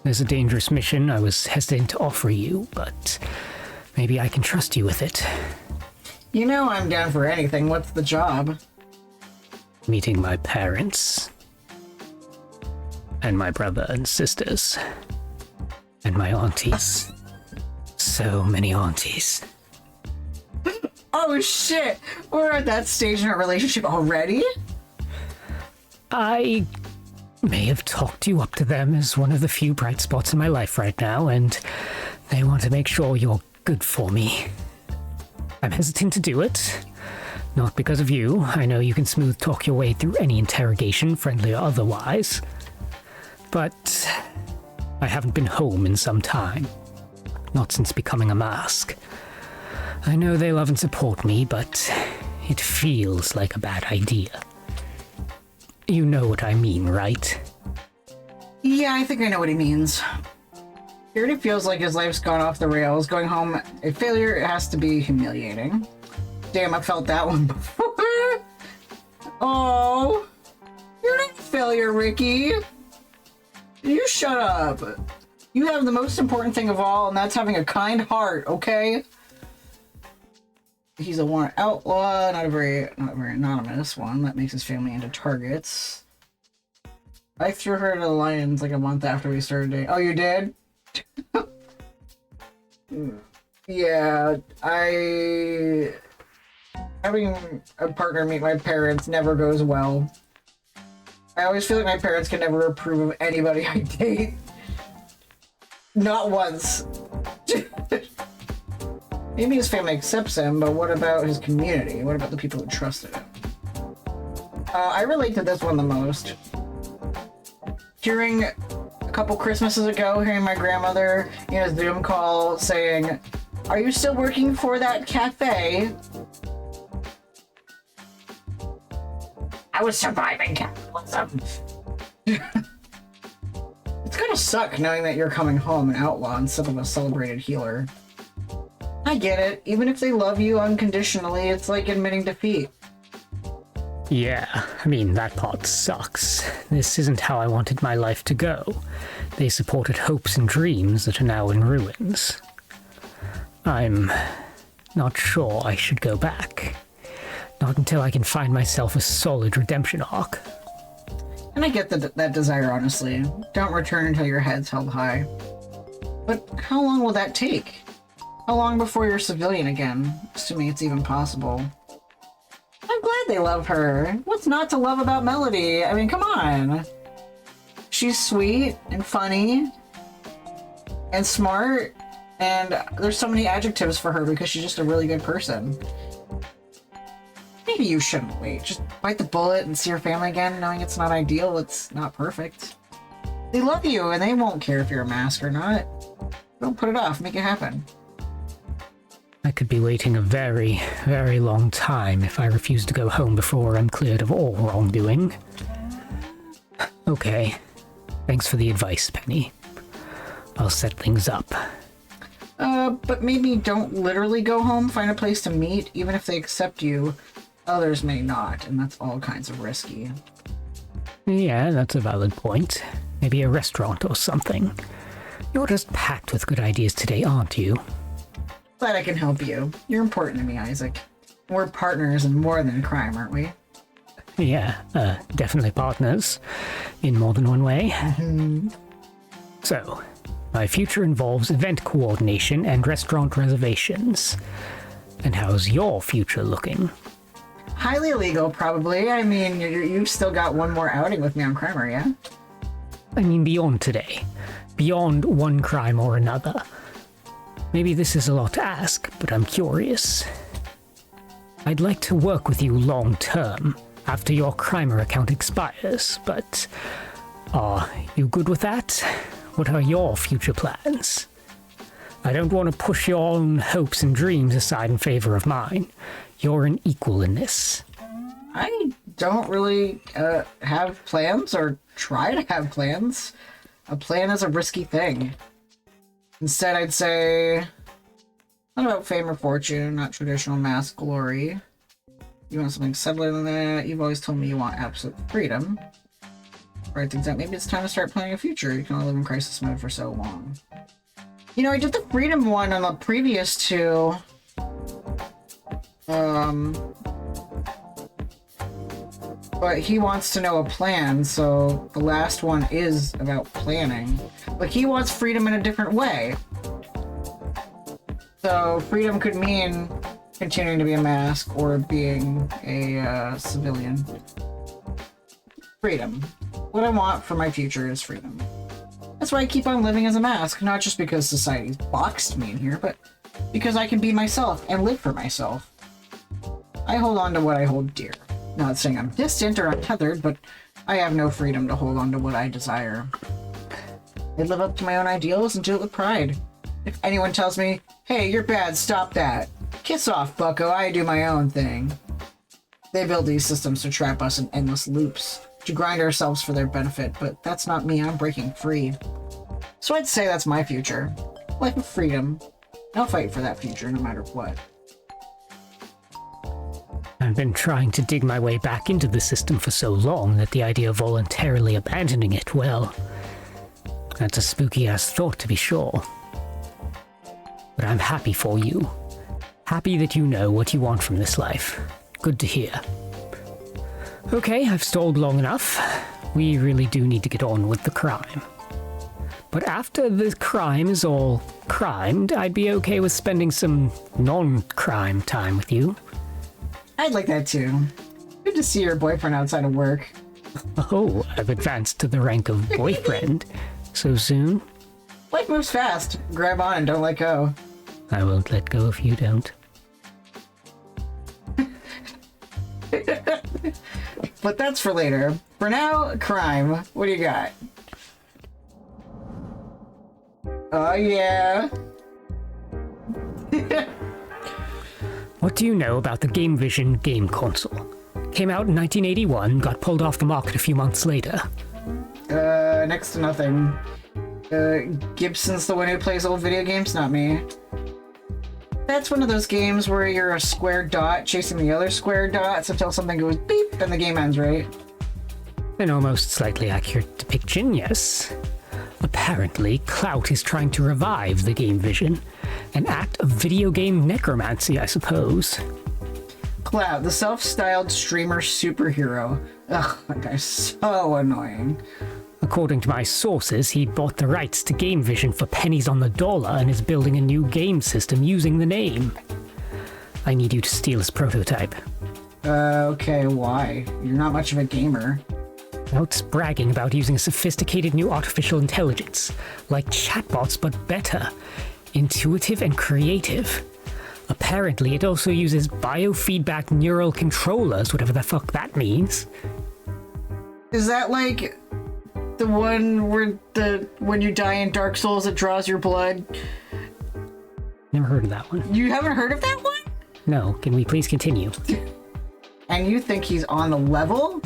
there's a dangerous mission I was hesitant to offer you, but maybe I can trust you with it. You know I'm down for anything. What's the job? Meeting my parents, and my brother and sisters, and my aunties. So many aunties. Oh shit! We're at that stage in our relationship already? I may have talked you up to them as one of the few bright spots in my life right now, and they want to make sure you're good for me. I'm hesitant to do it. Not because of you. I know you can smooth talk your way through any interrogation, friendly or otherwise. But I haven't been home in some time. Not since becoming a mask. I know they love and support me, but it feels like a bad idea. You know what I mean, right? Yeah, I think I know what he means. He already feels like his life's gone off the rails. Going home a failure has to be humiliating. Damn, I felt that one before. Oh, you're not a failure, Ricky. You shut up. You have the most important thing of all, and that's having a kind heart, okay? He's a warrant outlaw, not a very anonymous one. That makes his family into targets. I threw her to the lions like a month after we started dating. Oh, you did? Yeah, having a partner meet my parents never goes well. I always feel like my parents can never approve of anybody I date. Not once. Maybe his family accepts him, but what about his community? What about the people who trusted him? I relate to this one the most. Hearing a couple Christmases ago, hearing my grandmother in a Zoom call saying, "Are you still working for that cafe?" I was surviving capitalism. It's gonna suck knowing that you're coming home an outlaw instead of a celebrated healer. I get it. Even if they love you unconditionally, it's like admitting defeat. Yeah, I mean, that part sucks. This isn't how I wanted my life to go. They supported hopes and dreams that are now in ruins. I'm not sure I should go back. Not until I can find myself a solid redemption arc. And I get that desire, honestly. Don't return until your head's held high. But how long will that take? How long before you're civilian again? Assuming it's even possible. I'm glad they love her. What's not to love about Melody? I mean, come on. She's sweet and funny and smart, and there's so many adjectives for her because she's just a really good person. Maybe you shouldn't wait. Just bite the bullet and see your family again, knowing it's not ideal, it's not perfect. They love you, and they won't care if you're a mask or not. Don't put it off. Make it happen. I could be waiting a very, very long time if I refuse to go home before I'm cleared of all wrongdoing. Okay. Thanks for the advice, Penny. I'll set things up. But maybe don't literally go home. Find a place to meet. Even if they accept you, others may not, and that's all kinds of risky. Yeah, that's a valid point. Maybe a restaurant or something. You're just packed with good ideas today, aren't you? Glad I can help you. You're important to me, Isaac. We're partners in more than crime, aren't we? Yeah, definitely partners. In more than one way. So, my future involves event coordination and restaurant reservations. And how's your future looking? Highly illegal, probably. I mean, you've still got one more outing with me on Crimer, yeah? I mean beyond today. Beyond one crime or another. Maybe this is a lot to ask, but I'm curious. I'd like to work with you long term, after your Crimer account expires, but are you good with that? What are your future plans? I don't want to push your own hopes and dreams aside in favor of mine. You're an equal in this. I don't really have plans or try to have plans. A plan is a risky thing. Instead, I'd say, not about fame or fortune, not traditional mass glory. You want something subtler than that. You've always told me you want absolute freedom. Right things out. Maybe it's time to start planning a future. You can only live in crisis mode for so long. You know, I did the freedom one on the previous two. But he wants to know a plan, so the last one is about planning. But he wants freedom in a different way. So freedom could mean continuing to be a mask or being a civilian. Freedom. What I want for my future is freedom. That's why I keep on living as a mask, not just because society's boxed me in here, but because I can be myself and live for myself. I hold on to what I hold dear. Not saying I'm distant or untethered, but I have no freedom to hold on to what I desire. I live up to my own ideals and do it with pride. If anyone tells me, hey, you're bad, stop that. Kiss off, bucko, I do my own thing. They build these systems to trap us in endless loops, to grind ourselves for their benefit, but that's not me, I'm breaking free. So I'd say that's my future. Life of freedom. I'll fight for that future no matter what. I've been trying to dig my way back into the system for so long that the idea of voluntarily abandoning it, well, that's a spooky-ass thought to be sure. But I'm happy for you. Happy that you know what you want from this life. Good to hear. Okay, I've stalled long enough. We really do need to get on with the crime. But after the crime is all crimed, I'd be okay with spending some non-crime time with you. I'd like that too. Good to see your boyfriend outside of work. Oh, I've advanced to the rank of boyfriend. So soon? Life moves fast. Grab on and don't let go. I won't let go if you don't. But that's for later. For now, crime. What do you got? Oh, yeah. What do you know about the Game Vision game console? Came out in 1981, got pulled off the market a few months later. Next to nothing. Gibson's the one who plays old video games, not me. That's one of those games where you're a square dot chasing the other square dots until something goes beep and the game ends, right? An almost slightly accurate depiction, yes. Apparently, Clout is trying to revive the Game Vision. An act of video game necromancy, I suppose. Cloud, the self-styled streamer superhero. Ugh, that guy's so annoying. According to my sources, he bought the rights to Game Vision for pennies on the dollar and is building a new game system using the name. I need you to steal his prototype. Okay, why? You're not much of a gamer. Clout's bragging about using a sophisticated new artificial intelligence, like chatbots but better, intuitive and creative. Apparently, it also uses biofeedback neural controllers, whatever the fuck that means. Is that like the one where when you die in Dark Souls it draws your blood? Never heard of that one. You haven't heard of that one? No, can we please continue? And you think he's on the level?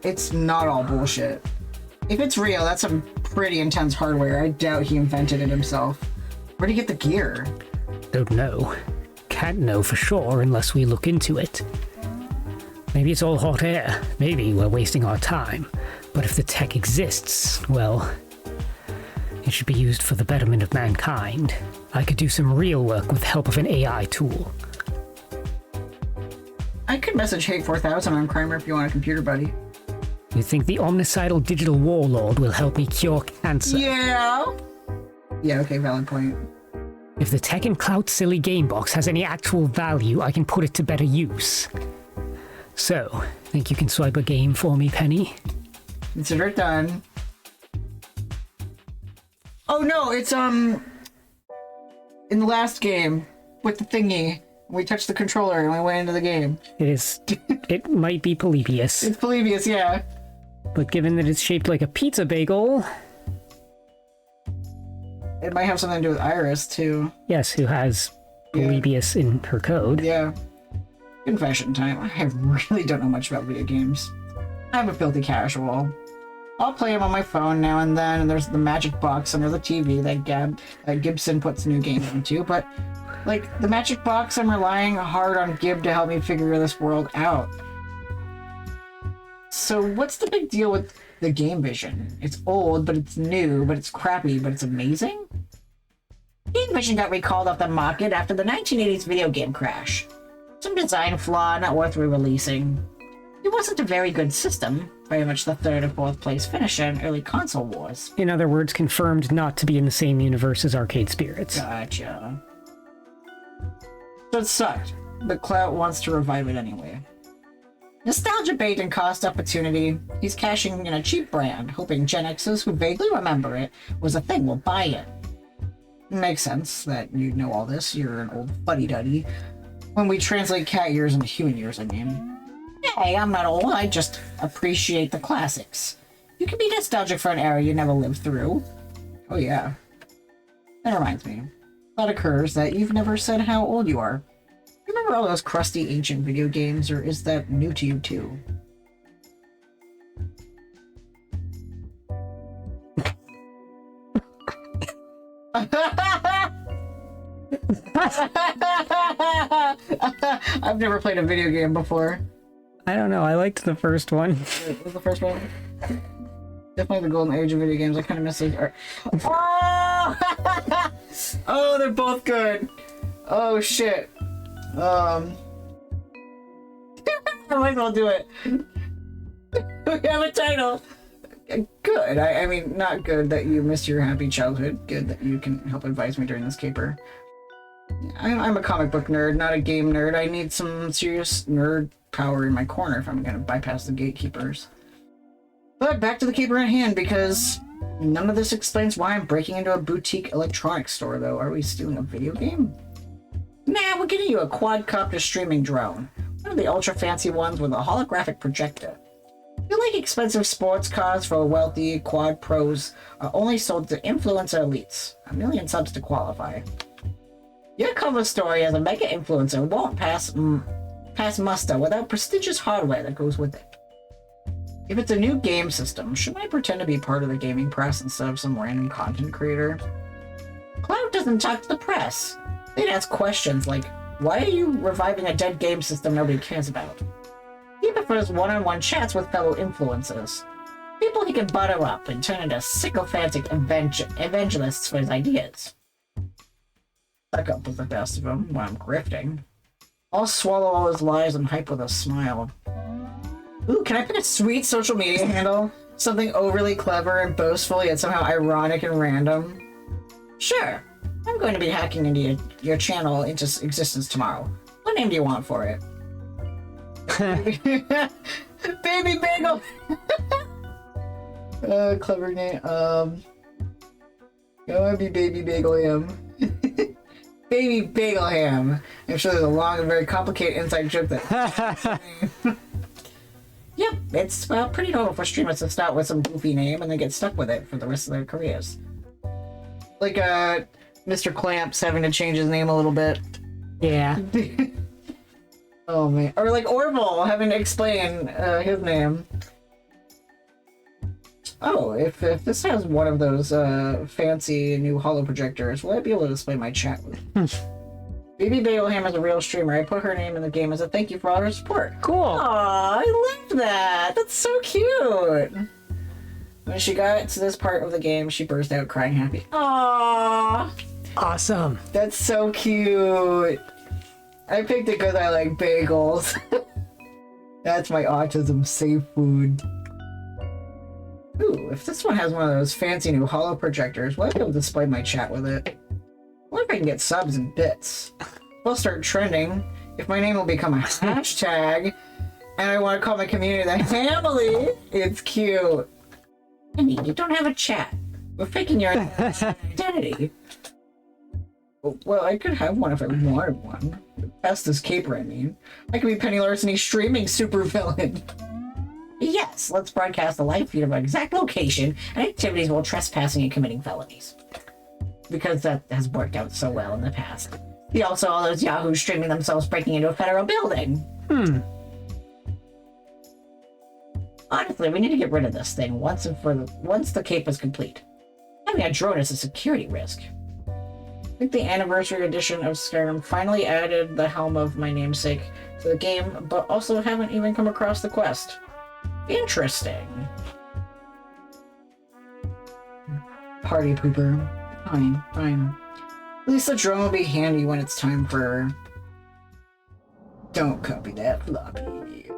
It's not all bullshit. If it's real, that's some pretty intense hardware. I doubt he invented it himself. Where'd he get the gear? Don't know. Can't know for sure unless we look into it. Maybe it's all hot air. Maybe we're wasting our time. But if the tech exists, well, it should be used for the betterment of mankind. I could do some real work with help of an AI tool. I could message Hate 4000 on Crimer if you want a computer buddy. You think the omnicidal digital warlord will help me cure cancer? Yeah. Yeah, okay, valid point. If the tech in Clout's silly game box has any actual value, I can put it to better use. So, think you can swipe a game for me, Penny? Consider it done. Oh no, it's in the last game with the thingy. We touched the controller and we went into the game. It might be Polybius. It's Polybius, yeah. But given that it's shaped like a pizza bagel... It might have something to do with Iris, too. Yes, who has Polybius in her code. Yeah. Confession time. I really don't know much about video games. I'm a filthy casual. I'll play them on my phone now and then, and there's the magic box under the TV that Gibson puts new games into, but, like, the magic box, I'm relying hard on Gib to help me figure this world out. So what's the big deal with the Game Vision? It's old, but it's new, but it's crappy, but it's amazing? Game Vision got recalled off the market after the 1980s video game crash. Some design flaw, not worth re-releasing. It wasn't a very good system, very much the third or fourth place finisher in early console wars. In other words, confirmed not to be in the same universe as Arcade Spirits. Gotcha. So it sucked, but Clout wants to revive it anyway. Nostalgia bait and cost opportunity. He's cashing in a cheap brand, hoping Gen Xers who vaguely remember it was a thing will buy it. Makes sense that you know all this. You're an old fuddy-duddy. When we translate cat years into human years, I mean. Hey, I'm not old. I just appreciate the classics. You can be nostalgic for an era you never lived through. Oh yeah. That reminds me. That occurs that you've never said how old you are. You remember all those crusty ancient video games, or is that new to you too? I've never played a video game before. I don't know, I liked the first one. What was the first one? Definitely the golden age of video games. I kind of miss it. Oh! Oh, they're both good. Oh shit. I might as well do it. We have a title. Good. I mean, not good that you missed your happy childhood. Good that you can help advise me during this caper. I'm a comic book nerd, not a game nerd. I need some serious nerd power in my corner if I'm going to bypass the gatekeepers. But back to the caper at hand, because none of this explains why I'm breaking into a boutique electronics store, though. Are we stealing a video game? Nah, we're getting you a quadcopter streaming drone. One of the ultra fancy ones with a holographic projector. You like expensive sports cars for wealthy quad pros are only sold to influencer elites. 1 million subs to qualify. Your cover story as a mega influencer won't pass muster without prestigious hardware that goes with it. If it's a new game system, shouldn't I pretend to be part of the gaming press instead of some random content creator? Cloud doesn't talk to the press. They'd ask questions like, why are you reviving a dead game system nobody cares about? He prefers one-on-one chats with fellow influencers. People he can butter up and turn into sycophantic evangelists for his ideas. Suck up with the best of him when I'm grifting. I'll swallow all his lies and hype with a smile. Ooh, can I pick a sweet social media handle? Something overly clever and boastful yet somehow ironic and random? Sure. I'm going to be hacking into your channel into existence tomorrow. What name do you want for it? Baby Bagel! Clever name. I want to be Baby Bagel Ham. Baby Bagel Ham. I'm sure there's a long and very complicated inside joke that... Yep, it's pretty normal for streamers to start with some goofy name and then get stuck with it for the rest of their careers. Like, Mr. Clamps having to change his name a little bit. Yeah. Oh, man. Or like Orville having to explain his name. Oh, if this has one of those fancy new holo projectors, will I be able to display my chat with? Baby Bagelham is a real streamer. I put her name in the game as a thank you for all her support. Cool. Aw, I love that. That's so cute. When she got to this part of the game, she burst out crying happy. Aww. Awesome. That's so cute. I picked it because I like bagels. That's my autism safe food. Ooh, if this one has one of those fancy new holo projectors, will I be able to display my chat with it? What if I can get subs and bits? I'll start trending. If my name will become a hashtag, and I want to call my community the family, it's cute. I mean, you don't have a chat. We're faking your identity. Well, I could have one if I wanted one. Past this caper, I mean. I could be Penny Larceny streaming supervillain. Yes, let's broadcast a live feed of our exact location and activities while trespassing and committing felonies. Because that has worked out so well in the past. See also all those yahoos streaming themselves breaking into a federal building. Honestly, we need to get rid of this thing once the cape is complete. Having a drone is a security risk. I think the anniversary edition of Skyrim finally added the helm of my namesake to the game, but also haven't even come across the quest. Interesting. Party pooper. Fine, fine. At least the drone will be handy when it's time for... Don't copy that floppy.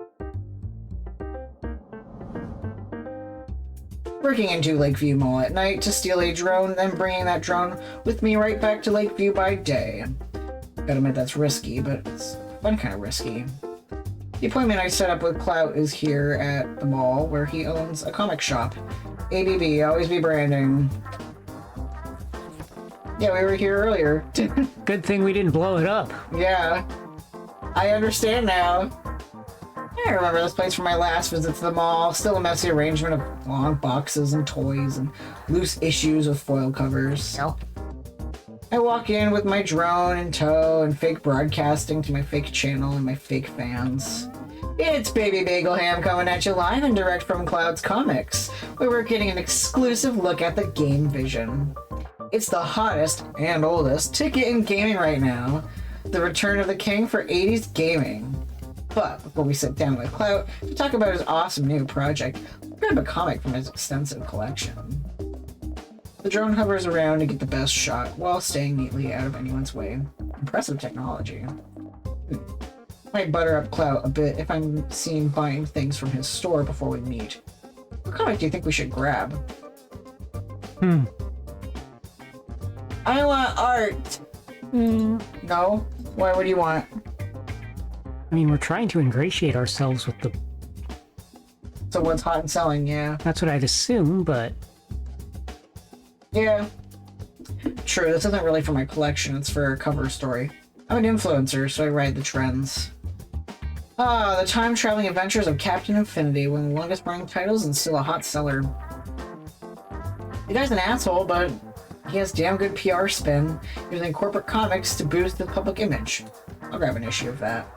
Breaking into Lakeview Mall at night to steal a drone, then bringing that drone with me right back to Lakeview by day. Gotta admit that's risky, but it's fun kind of risky. The appointment I set up with Clout is here at the mall, where he owns a comic shop. ABB, always be branding. Yeah, we were here earlier. Good thing we didn't blow it up. Yeah. I understand now. I remember this place from my last visit to the mall. Still a messy arrangement of long boxes and toys and loose issues with foil covers. No. I walk in with my drone in tow and fake broadcasting to my fake channel and my fake fans. It's Baby Bagel Ham coming at you live and direct from Cloud's Comics, where we're getting an exclusive look at the game vision. It's the hottest and oldest ticket in gaming right now. The return of the king for 80s gaming. But before we sit down with Clout to talk about his awesome new project, we'll grab a comic from his extensive collection. The drone hovers around to get the best shot while staying neatly out of anyone's way. Impressive technology. Might butter up Clout a bit if I'm seen buying things from his store before we meet. What comic do you think we should grab? Hmm. I want art. No? Why? What do you want? I mean, we're trying to ingratiate ourselves with the... So what's hot and selling? Yeah. That's what I'd assume, but... Yeah. True, this isn't really for my collection, it's for a cover story. I'm an influencer, so I ride the trends. Ah, the time-traveling adventures of Captain Infinity, one of the longest-running titles and still a hot seller. The guy's an asshole, but he has damn good PR spin, using corporate comics to boost the public image. I'll grab an issue of that.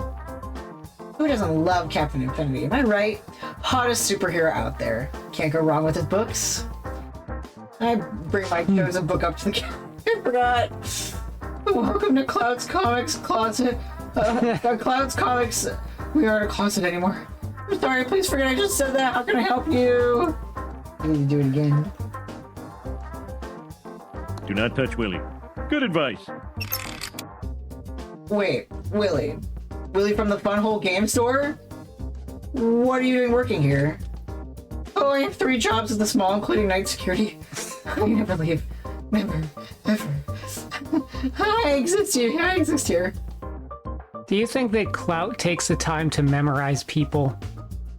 Who doesn't love Captain Infinity? Am I right? Hottest superhero out there. Can't go wrong with his books. I bring my chosen book up to the camera. I forgot. Welcome to Cloud's Comics Closet. Cloud's Comics. We aren't a closet anymore. I'm sorry, please forget I just said that. How can I help you? I need to do it again. Do not touch Willie. Good advice. Wait, Willie. Willie from the Funhole Game Store? What are you doing working here? Oh, I have 3 jobs at the mall, including night security. I never leave. Never. Ever. I exist here. I exist here. Do you think that Clout takes the time to memorize people?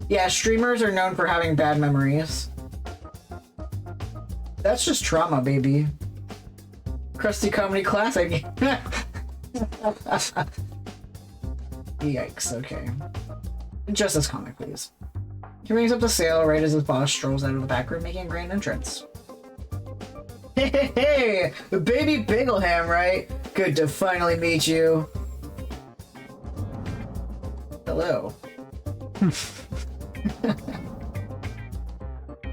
Yeah, streamers are known for having bad memories. That's just trauma, baby. Krusty Comedy Classic. Yikes, okay. Just this comic, please. He rings up the sale right as his boss strolls out of the back room, making a grand entrance. Hey, baby Bagelham, right? Good to finally meet you. Hello.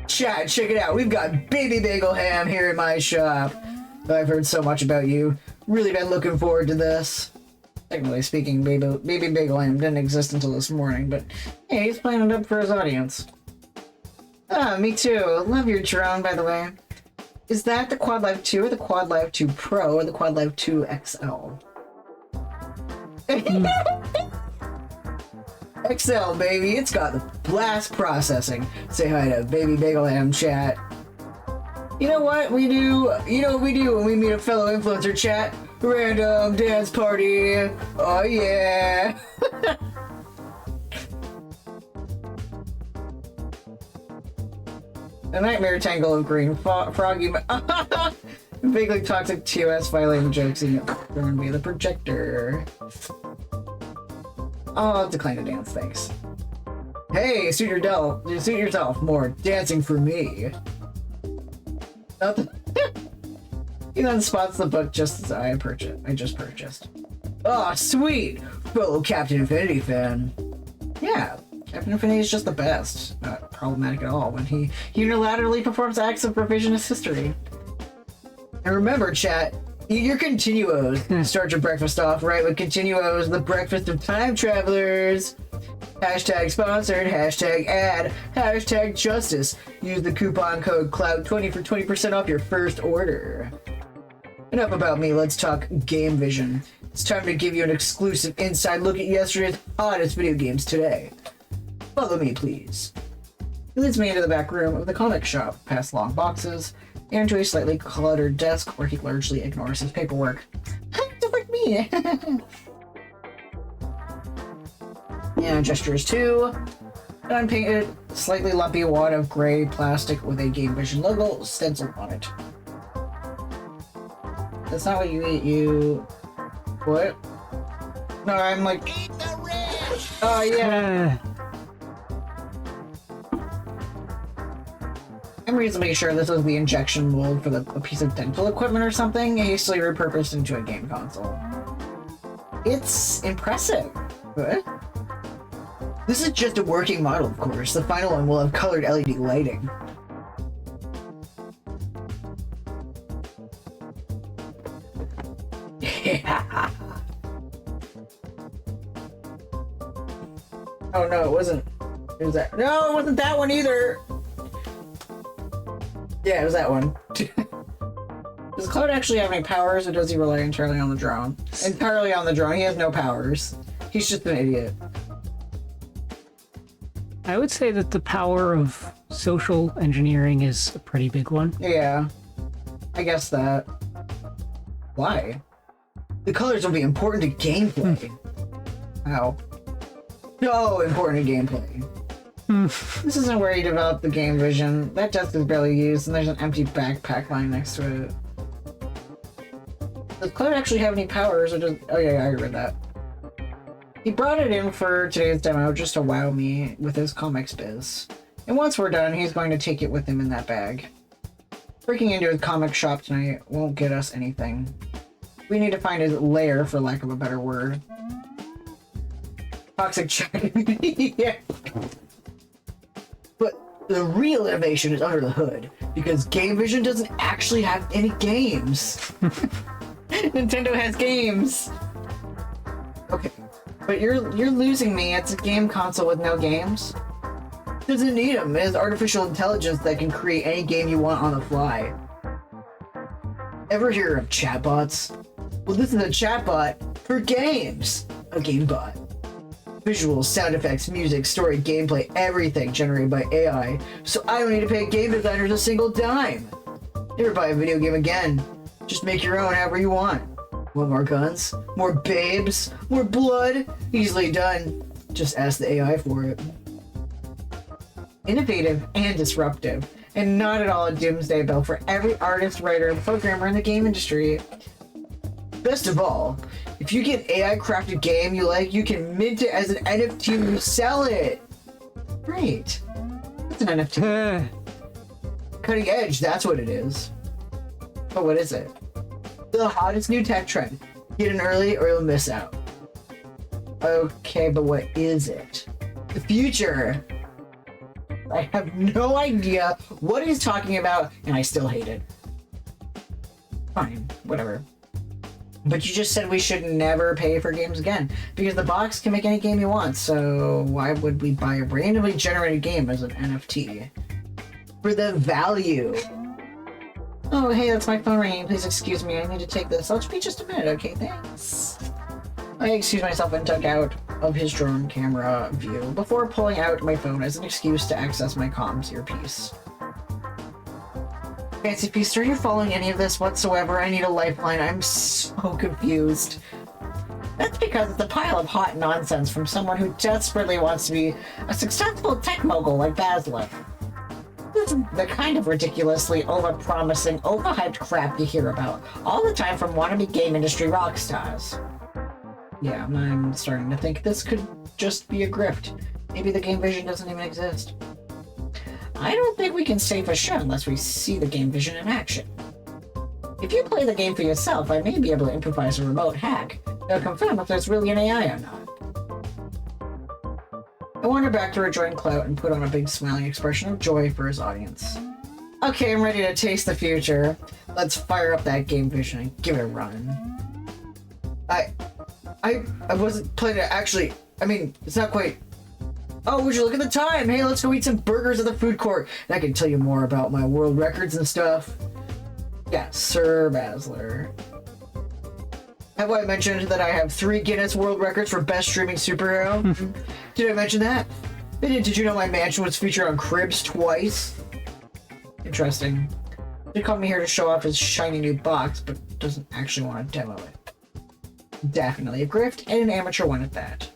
Chat, check it out. We've got Baby Bagelham here in my shop. I've heard so much about you. Really been looking forward to this. Technically speaking, Baby Bagelham didn't exist until this morning, but hey, he's playing it up for his audience. Ah, me too. Love your drone, by the way. Is that the Quad Live 2 or the Quad Live 2 Pro or the Quad Live 2 XL? XL, baby. It's got the blast processing. Say hi to Baby Bagelham, chat. You know what we do? You know what we do when we meet a fellow influencer, chat? Random dance party. Oh yeah. A nightmare tangle of green froggy. Vaguely toxic TOS violating jokes and thrown via the projector. I'll decline to dance, thanks. Hey, suit yourself. More dancing for me. He then spots the book just as I just purchased. Oh, sweet! Fellow Captain Infinity fan. Yeah, Captain Infinity is just the best. Not problematic at all when he unilaterally performs acts of revisionist history. And remember, chat, eat your continuos. Start your breakfast off right with continuos, the breakfast of time travelers. Hashtag sponsored, hashtag ad, hashtag justice. Use the coupon code CLOUD20 for 20% off your first order. Enough about me, let's talk Game Vision. It's time to give you an exclusive inside look at yesterday's hottest video games today. Follow me, please. He leads me into the back room of the comic shop, past long boxes, and to a slightly cluttered desk where he largely ignores his paperwork. Just like me! And gestures too. An unpainted, slightly lumpy wad of gray plastic with a Game Vision logo stenciled on it. That's not what you eat, you... What? No, I'm like... Eat the rich! Oh, yeah. I'm reasonably sure this was the injection mold for a piece of dental equipment or something, hastily repurposed into a game console. It's impressive. What? This is just a working model, of course. The final one will have colored LED lighting. Yeah. Oh no, it wasn't. It was that. No, it wasn't that one either. Yeah, it was that one. Does Cloud actually have any powers, or does he rely entirely on the drone? Entirely on the drone. He has no powers. He's just an idiot. I would say that the power of social engineering is a pretty big one. Yeah. I guess that. Why? The colors will be important to gameplay. How? So important to gameplay. This isn't where you develop the game vision. That desk is barely used, and there's an empty backpack lying next to it. Does Cloud actually have any powers, or does... Oh yeah, I read that. He brought it in for today's demo just to wow me with his comics biz. And once we're done, he's going to take it with him in that bag. Breaking into his comic shop tonight won't get us anything. We need to find his lair, for lack of a better word. Toxic check. Yeah. But the real innovation is under the hood, because Game Vision doesn't actually have any games. Nintendo has games. Okay, but you're losing me. It's a game console with no games. Doesn't need them. It has artificial intelligence that can create any game you want on the fly. Ever hear of chatbots? Well, this is a chatbot for games. A game bot. Visuals, sound effects, music, story, gameplay, everything generated by AI. So I don't need to pay game designers a single dime. Never buy a video game again. Just make your own however you want. Want more guns? More babes? More blood? Easily done. Just ask the AI for it. Innovative and disruptive, and not at all a doomsday bell for every artist, writer, and programmer in the game industry. Best of all, if you get AI crafted game you like, you can mint it as an NFT when you sell it. Great. It's an NFT. Cutting edge, that's what it is. But what is it? The hottest new tech trend. Get in early or you'll miss out. Okay, but what is it? The future. I have no idea what he's talking about, and I still hate it. Fine, whatever. But you just said we should never pay for games again, because the box can make any game you want, so why would we buy a randomly generated game as an NFT? For the value. Oh, hey, that's my phone ringing. Please excuse me, I need to take this. I'll be just a minute, okay? Thanks. I excused myself and took out of his drone camera view before pulling out my phone as an excuse to access my comms earpiece. Fancy Feast, are you following any of this whatsoever? I need a lifeline. I'm so confused. That's because it's a pile of hot nonsense from someone who desperately wants to be a successful tech mogul like Basler. This is the kind of ridiculously over-promising, overhyped crap you hear about all the time from wannabe game industry rock stars. Yeah, I'm starting to think this could just be a grift. Maybe the game vision doesn't even exist. I don't think we can say for sure unless we see the game vision in action. If you play the game for yourself, I may be able to improvise a remote hack that'll confirm if there's really an AI or not. I wander back to rejoin Clout and put on a big smiling expression of joy for his audience. Okay, I'm ready to taste the future. Let's fire up that game vision and give it a run. I wasn't planning to actually... I mean, it's not quite... Oh, would you look at the time? Hey, let's go eat some burgers at the food court. And I can tell you more about my world records and stuff. Yeah, Sir Basler. Have I mentioned that I have 3 Guinness World Records for best streaming superhero? Did I mention that? Did you know my mansion was featured on Cribs twice? Interesting. He called me here to show off his shiny new box, but doesn't actually want to demo it. Definitely a grift, and an amateur one at that.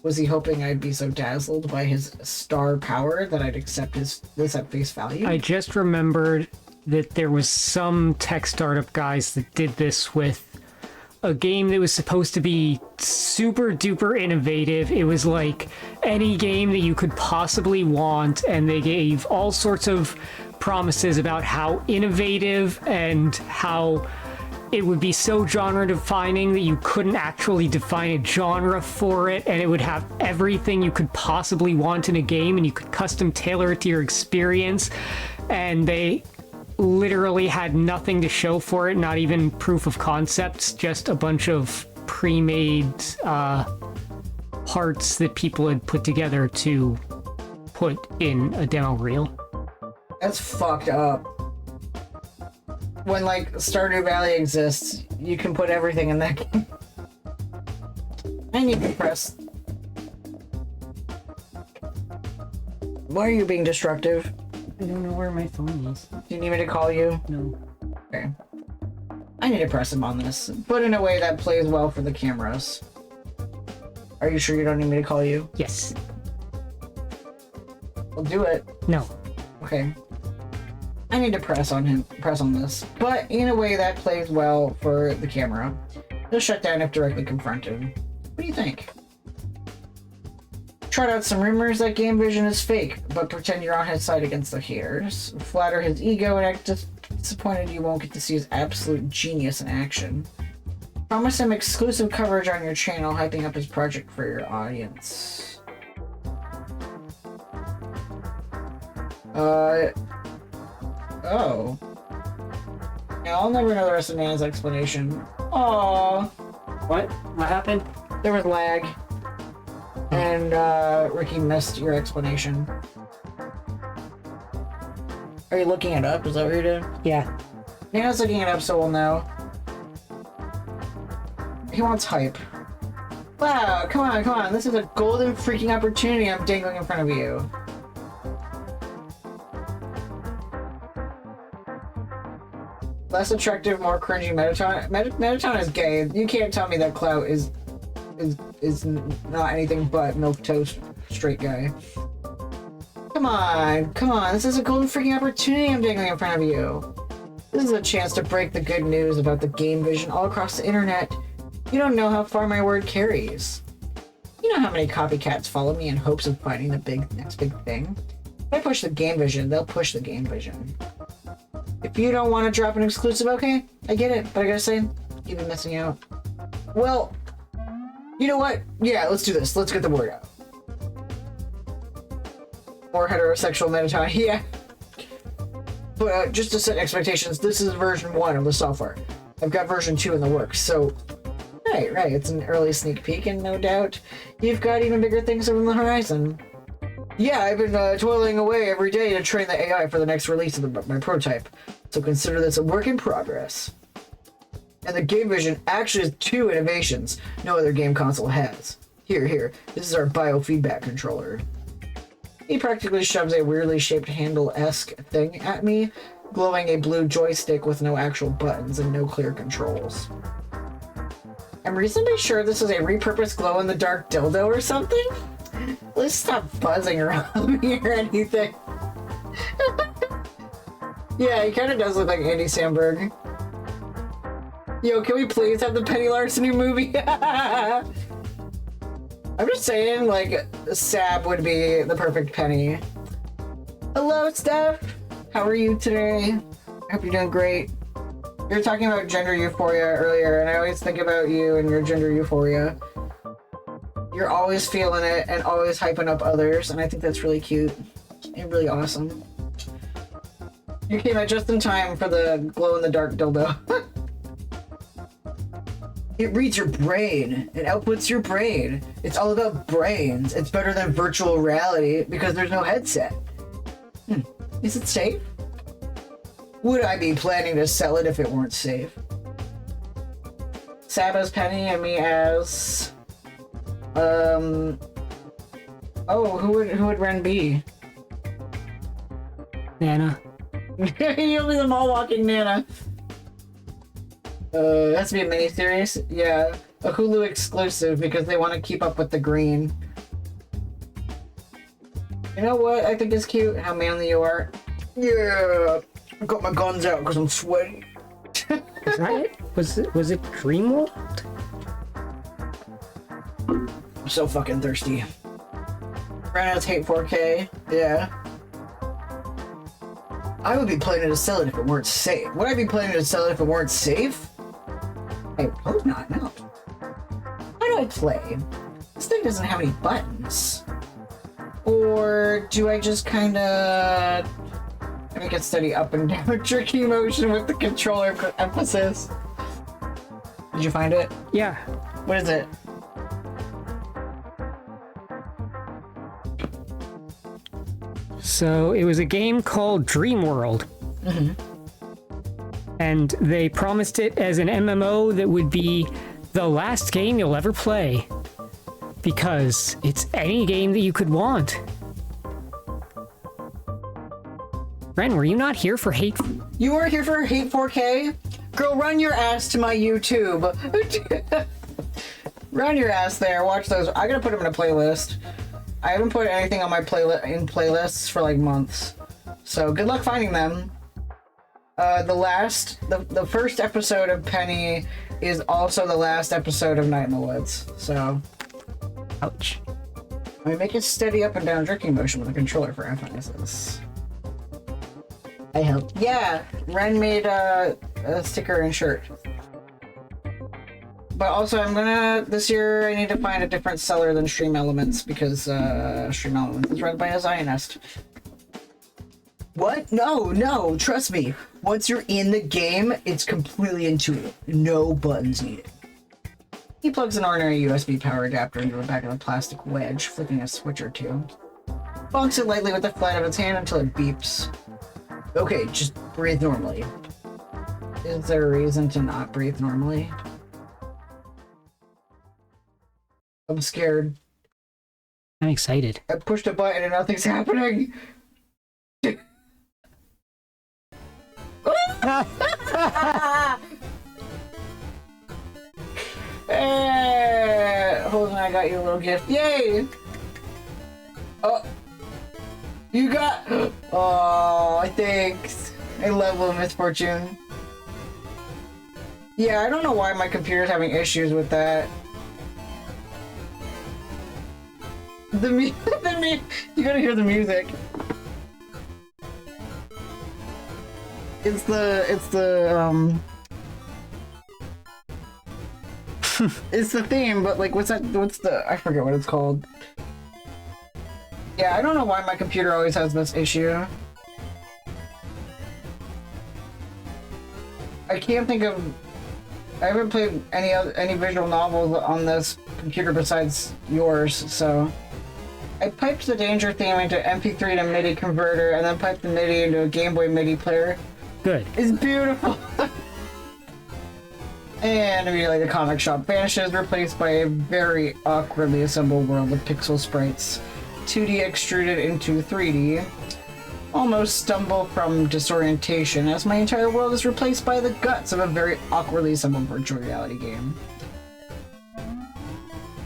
Was he hoping I'd be so dazzled by his star power that I'd accept this at face value? I just remembered that there was some tech startup guys that did this with a game that was supposed to be super duper innovative. It was like any game that you could possibly want, and they gave all sorts of promises about how innovative and how it would be so genre defining that you couldn't actually define a genre for it, and it would have everything you could possibly want in a game, and you could custom tailor it to your experience. And they literally had nothing to show for it, not even proof of concepts, just a bunch of pre-made parts that people had put together to put in a demo reel. That's fucked up. When, like, Stardew Valley exists, you can put everything in that game. I need to press. Why are you being destructive? I don't know where my phone is. Do you need me to call you? No. Okay. I need to press him on this, but in a way that plays well for the cameras. Are you sure you don't need me to call you? Yes. We'll do it. No. Okay. I need to press on this, but in a way that plays well for the camera. He'll shut down if directly confronted. What do you think? Trot out some rumors that Game Vision is fake, but pretend you're on his side against the haters. Flatter his ego and act disappointed you won't get to see his absolute genius in action. Promise him exclusive coverage on your channel, hyping up his project for your audience. Oh. Yeah, I'll never know the rest of Nana's explanation. Aww. What? What happened? There was lag. And, Ricky missed your explanation. Are you looking it up? Is that what you're doing? Yeah. Nana's looking it up so we'll know. He wants hype. Wow, come on. This is a golden freaking opportunity I'm dangling in front of you. Less attractive, more cringy Mettaton. Mettaton is gay. You can't tell me that Clout is not anything but milquetoast straight guy. Come on. This is a golden freaking opportunity I'm dangling in front of you. This is a chance to break the good news about the Game Vision all across the internet. You don't know how far my word carries. You know how many copycats follow me in hopes of finding the next big thing? If I push the Game Vision, they'll push the Game Vision. If you don't want to drop an exclusive, okay, I get it, but I gotta say, you've been missing out. Well, you know what? Yeah, let's do this. Let's get the word out. More heterosexual Mettaton, yeah. But just to set expectations, this is version 1 of the software. I've got version 2 in the works, so... Right, it's an early sneak peek, and no doubt you've got even bigger things on the horizon. Yeah, I've been toiling away every day to train the AI for the next release of my prototype, so consider this a work in progress. And the Game Vision actually has 2 innovations no other game console has. Here, this is our biofeedback controller. He practically shoves a weirdly shaped handle-esque thing at me, glowing a blue joystick with no actual buttons and no clear controls. I'm reasonably sure this is a repurposed glow-in-the-dark dildo or something? Let's stop buzzing around me or anything. Yeah, he kind of does look like Andy Samberg. Yo, can we please have the Penny Larceny movie? I'm just saying, like, Sab would be the perfect Penny. Hello, Steph. How are you today? I hope you're doing great. You were talking about gender euphoria earlier, and I always think about you and your gender euphoria. You're always feeling it and always hyping up others, and I think that's really cute and really awesome. You came out just in time for the glow-in-the-dark dildo. It reads your brain. It outputs your brain. It's all about brains. It's better than virtual reality because there's no headset. Is it safe? Would I be planning to sell it if it weren't safe? Sab as Penny and me as... Oh, who would Ren be? Nana. You'll be the mall walking Nana. It has to be a miniseries? Yeah. A Hulu exclusive because they want to keep up with the green. You know what I think is cute? How manly you are. Yeah! I got my guns out because I'm sweaty. Is that it? Was it Dreamworld? I'm so fucking thirsty. Rena's hate 4K. Yeah. I would be planning to sell it if it weren't safe. Would I be planning to sell it if it weren't safe? I hope not, no. How do I play? This thing doesn't have any buttons. Or do I just kinda make it steady up and down jerky motion with the controller emphasis? Did you find it? Yeah. What is it? So it was a game called Dreamworld. And they promised it as an MMO that would be the last game you'll ever play. Because it's any game that you could want. Ren, were you not here for Hate? You were here for Hate 4K? Girl, run your ass to my YouTube. Run your ass there. Watch those. I gotta put them in a playlist. I haven't put anything on my playlists for like months. So good luck finding them. The first episode of Penny is also the last episode of Night in the Woods. So, Ouch. I make a steady up and down jerking motion with a controller for FNSs. I helped. Yeah, Ren made a sticker and shirt. But also, this year, I need to find a different seller than Stream Elements because Stream Elements is run by a Zionist. What? No, trust me. Once you're in the game, it's completely intuitive. No buttons needed. He plugs an ordinary USB power adapter into the back of a plastic wedge, flicking a switch or two. Bonks it lightly with the flat of its hand until it beeps. Okay, just breathe normally. Is there a reason to not breathe normally? I'm scared. I'm excited. I pushed a button and nothing's happening. Hold on, I got you a little gift. Yay! Oh, you got. Oh, thanks. A level of misfortune. Yeah, I don't know why my computer's having issues with that. You gotta hear the music. It's the it's the theme, but like, I forget what it's called. Yeah, I don't know why my computer always has this issue. I can't think of. I haven't played any visual novels on this computer besides yours, so. I piped the Danger theme into MP3 to MIDI converter, and then piped the MIDI into a Game Boy MIDI player. Good. It's beautiful. And immediately the comic shop vanishes, replaced by a very awkwardly assembled world of pixel sprites. 2D extruded into 3D. Almost stumble from disorientation as my entire world is replaced by the guts of a very awkwardly assembled virtual reality game.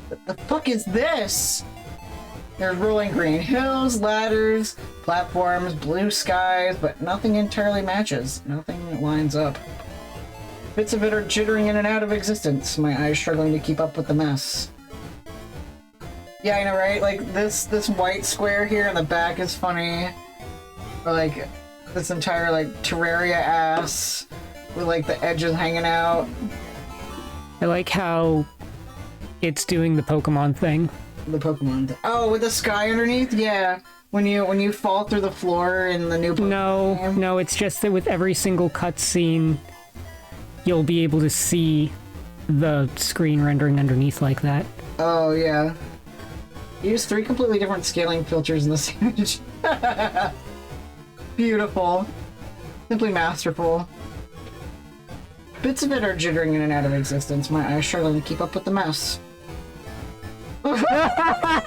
What the fuck is this? There's rolling green hills, ladders, platforms, blue skies, but nothing entirely matches. Nothing lines up. Bits of it are jittering in and out of existence, my eyes struggling to keep up with the mess. Yeah, I know, right? Like, this white square here in the back is funny. Or, like, this entire, like, Terraria ass with, like, the edges hanging out. I like how it's doing the Pokemon thing. The Pokemon. Oh, with the sky underneath? Yeah. When you fall through the floor in the new Pokemon game. No, it's just that with every single cutscene, you'll be able to see the screen rendering underneath like that. Oh, yeah. Use 3 completely different scaling filters in this image. Beautiful. Simply masterful. Bits of it are jittering in and out of existence, my eyes struggling to keep up with the mess. A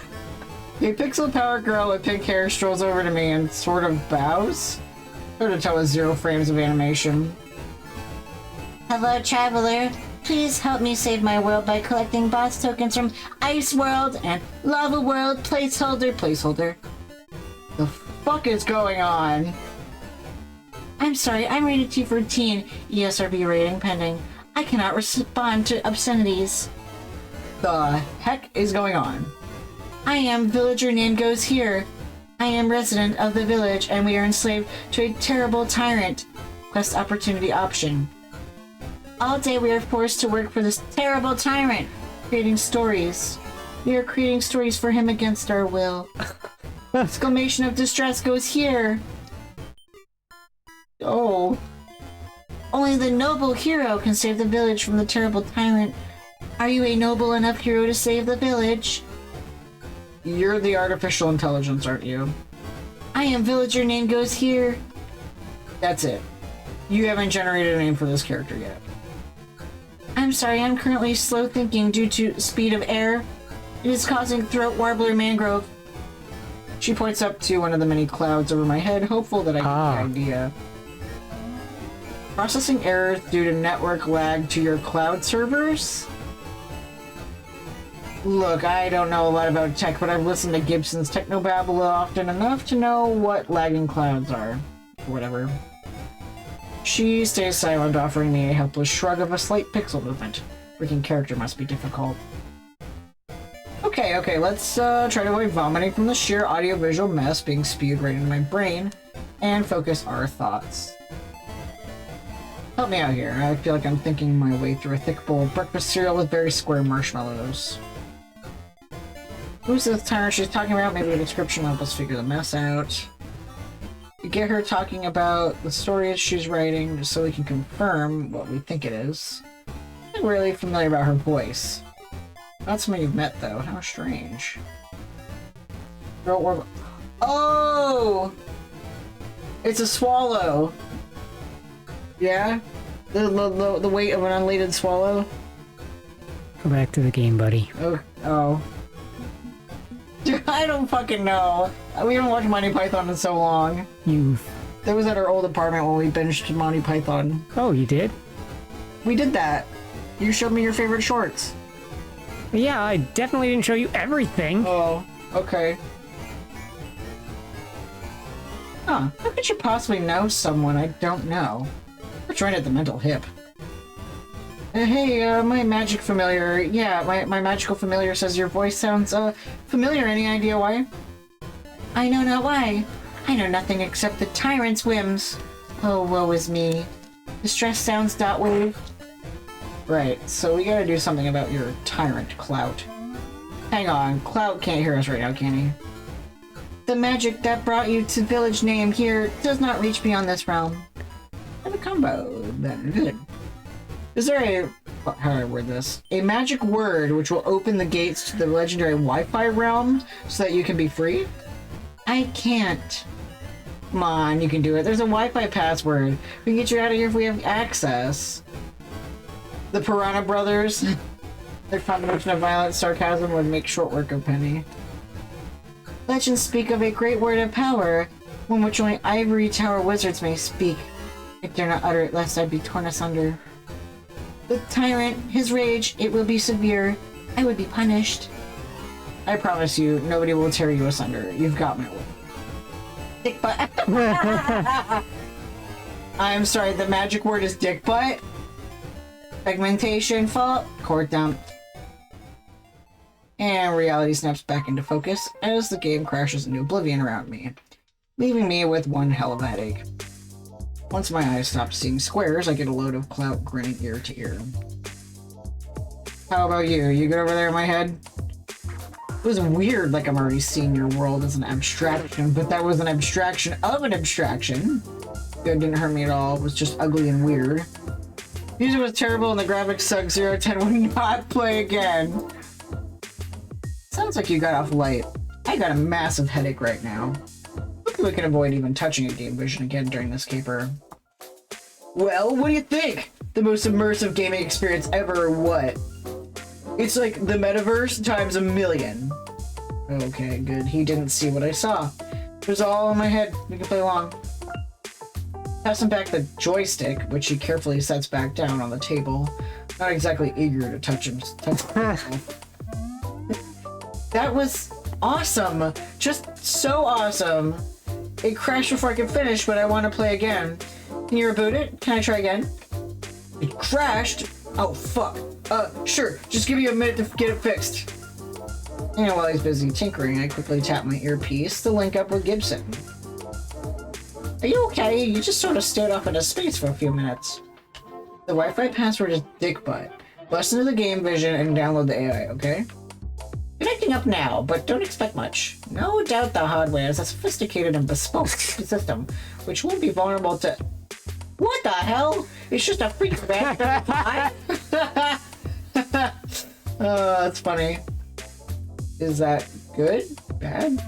pixel power girl with pink hair strolls over to me and sort of bows. Hard to tell with 0 frames of animation. Hello, traveler. Please help me save my world by collecting boss tokens from Ice World and Lava World. Placeholder. The fuck is going on? I'm sorry, I'm rated T for teen. ESRB rating pending. I cannot respond to obscenities. The heck is going on? I am villager named Goes Here. I am resident of the village and we are enslaved to a terrible tyrant. Quest opportunity option. All day we are forced to work for this terrible tyrant, creating stories. We are creating stories for him against our will. Exclamation of distress goes here. Oh. Only the noble hero can save the village from the terrible tyrant. Are you a noble enough hero to save the village? You're the artificial intelligence, aren't you? I am villager name goes here. That's it. You haven't generated a name for this character yet. I'm sorry, I'm currently slow thinking due to speed of air. It is causing throat warbler mangrove. She points up to one of the many clouds over my head, hopeful that I get the idea. Processing errors due to network lag to your cloud servers? Look, I don't know a lot about tech, but I've listened to Gibson's Technobabble often enough to know what lagging clouds are. Or whatever. She stays silent, offering me a helpless shrug of a slight pixel movement. Freaking character must be difficult. Okay, let's try to avoid vomiting from the sheer audiovisual mess being spewed right into my brain, and focus our thoughts. Help me out here. I feel like I'm thinking my way through a thick bowl of breakfast cereal with very square marshmallows. Who's the tyrant she's talking about? Maybe the description will help us figure the mess out. We get her talking about the stories she's writing just so we can confirm what we think it is. I'm really familiar about her voice. Not someone you've met, though. How strange. Oh! It's a swallow! Yeah? The weight of an unladen swallow? Go back to the game, buddy. Oh. Dude, I don't fucking know. We haven't watched Monty Python in so long. That was at our old apartment when we binged Monty Python. Oh, you did? We did that. You showed me your favorite shorts. Yeah, I definitely didn't show you everything. Oh, okay. Huh. How could you possibly know someone I don't know? We're trying at the mental hip. Hey, my magic familiar. Yeah, my magical familiar says your voice sounds, familiar. Any idea why? I know not why. I know nothing except the tyrant's whims. Oh, woe is me. Distress sounds dot wave. Right, so we gotta do something about your tyrant, Clout. Hang on, Clout can't hear us right now, can he? The magic that brought you to village name here does not reach beyond this realm. And a combo, then good. Is there a... how do I word this? A magic word which will open the gates to the legendary Wi-Fi realm so that you can be free? I can't. Come on, you can do it. There's a Wi-Fi password. We can get you out of here if we have access. The Piranha Brothers. Their combination of violent sarcasm would make short work of Penny. Legends speak of a great word of power, one which only ivory tower wizards may speak. I dare not utter it lest I be torn asunder. The tyrant, his rage, it will be severe. I would be punished. I promise you, nobody will tear you asunder. You've got my word. Dick butt. I'm sorry, the magic word is dick butt. Segmentation fault. Cord dump. And reality snaps back into focus as the game crashes into oblivion around me, leaving me with one hell of a headache. Once my eyes stop seeing squares, I get a load of Clout grinning ear to ear. How about you? You good over there in my head? It was weird, like I'm already seeing your world as an abstraction, but that was an abstraction of an abstraction. Good, didn't hurt me at all. It was just ugly and weird. Music was terrible and the graphics suck. 010 would not play again. Sounds like you got off light. I got a massive headache right now. Hopefully we can avoid even touching a game vision again during this caper. Well, what do you think? The most immersive gaming experience ever, or what? It's like the metaverse times a million. Okay, good. He didn't see what I saw. It was all in my head. We can play along. Passing back the joystick, which he carefully sets back down on the table. Not exactly eager to touch himself. That was awesome. Just so awesome. It crashed before I could finish, but I want to play again. Can you reboot it? Can I try again? It crashed? Oh, fuck. Sure. Just give me a minute to get it fixed. And while he's busy tinkering, I quickly tap my earpiece to link up with Gibson. Are you okay? You just sort of stared off into space for a few minutes. The Wi-Fi password is dickbutt. Bust into the game vision and download the AI, okay? Connecting up now, but don't expect much. No doubt the hardware is a sophisticated and bespoke system, which won't be vulnerable to... What the hell? It's just a freak raspberry Pi? That's funny. Is that good? Bad?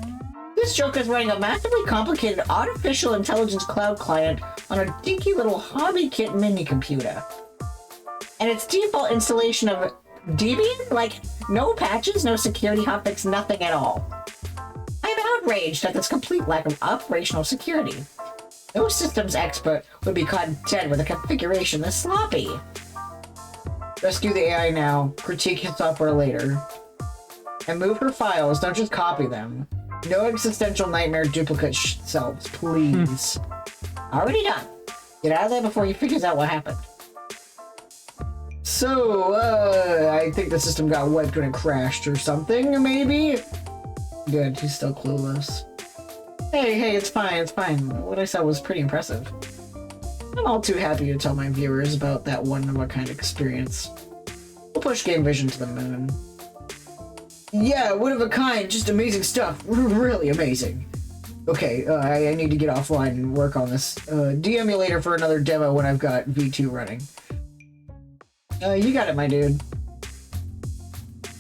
This joke is running a massively complicated artificial intelligence cloud client on a dinky little hobby kit mini computer. And its default installation of Debian? Like, no patches, no security hotfix, nothing at all. I'm outraged. enraged at this complete lack of operational security. No systems expert would be caught dead with a configuration this sloppy. Rescue the AI now, critique his software later. And move her files, don't just copy them. No existential nightmare duplicate selves, please. Already done. Get out of there before he figures out what happened. So, I think the system got wiped when it crashed or something, maybe? Good, he's still clueless. Hey, it's fine. What I saw was pretty impressive. I'm all too happy to tell my viewers about that one-of-a-kind experience. We'll push Game Vision to the moon. Yeah, one-of-a-kind, just amazing stuff. Really amazing. Okay, I need to get offline and work on this. DM me later for another demo when I've got V2 running. You got it, my dude.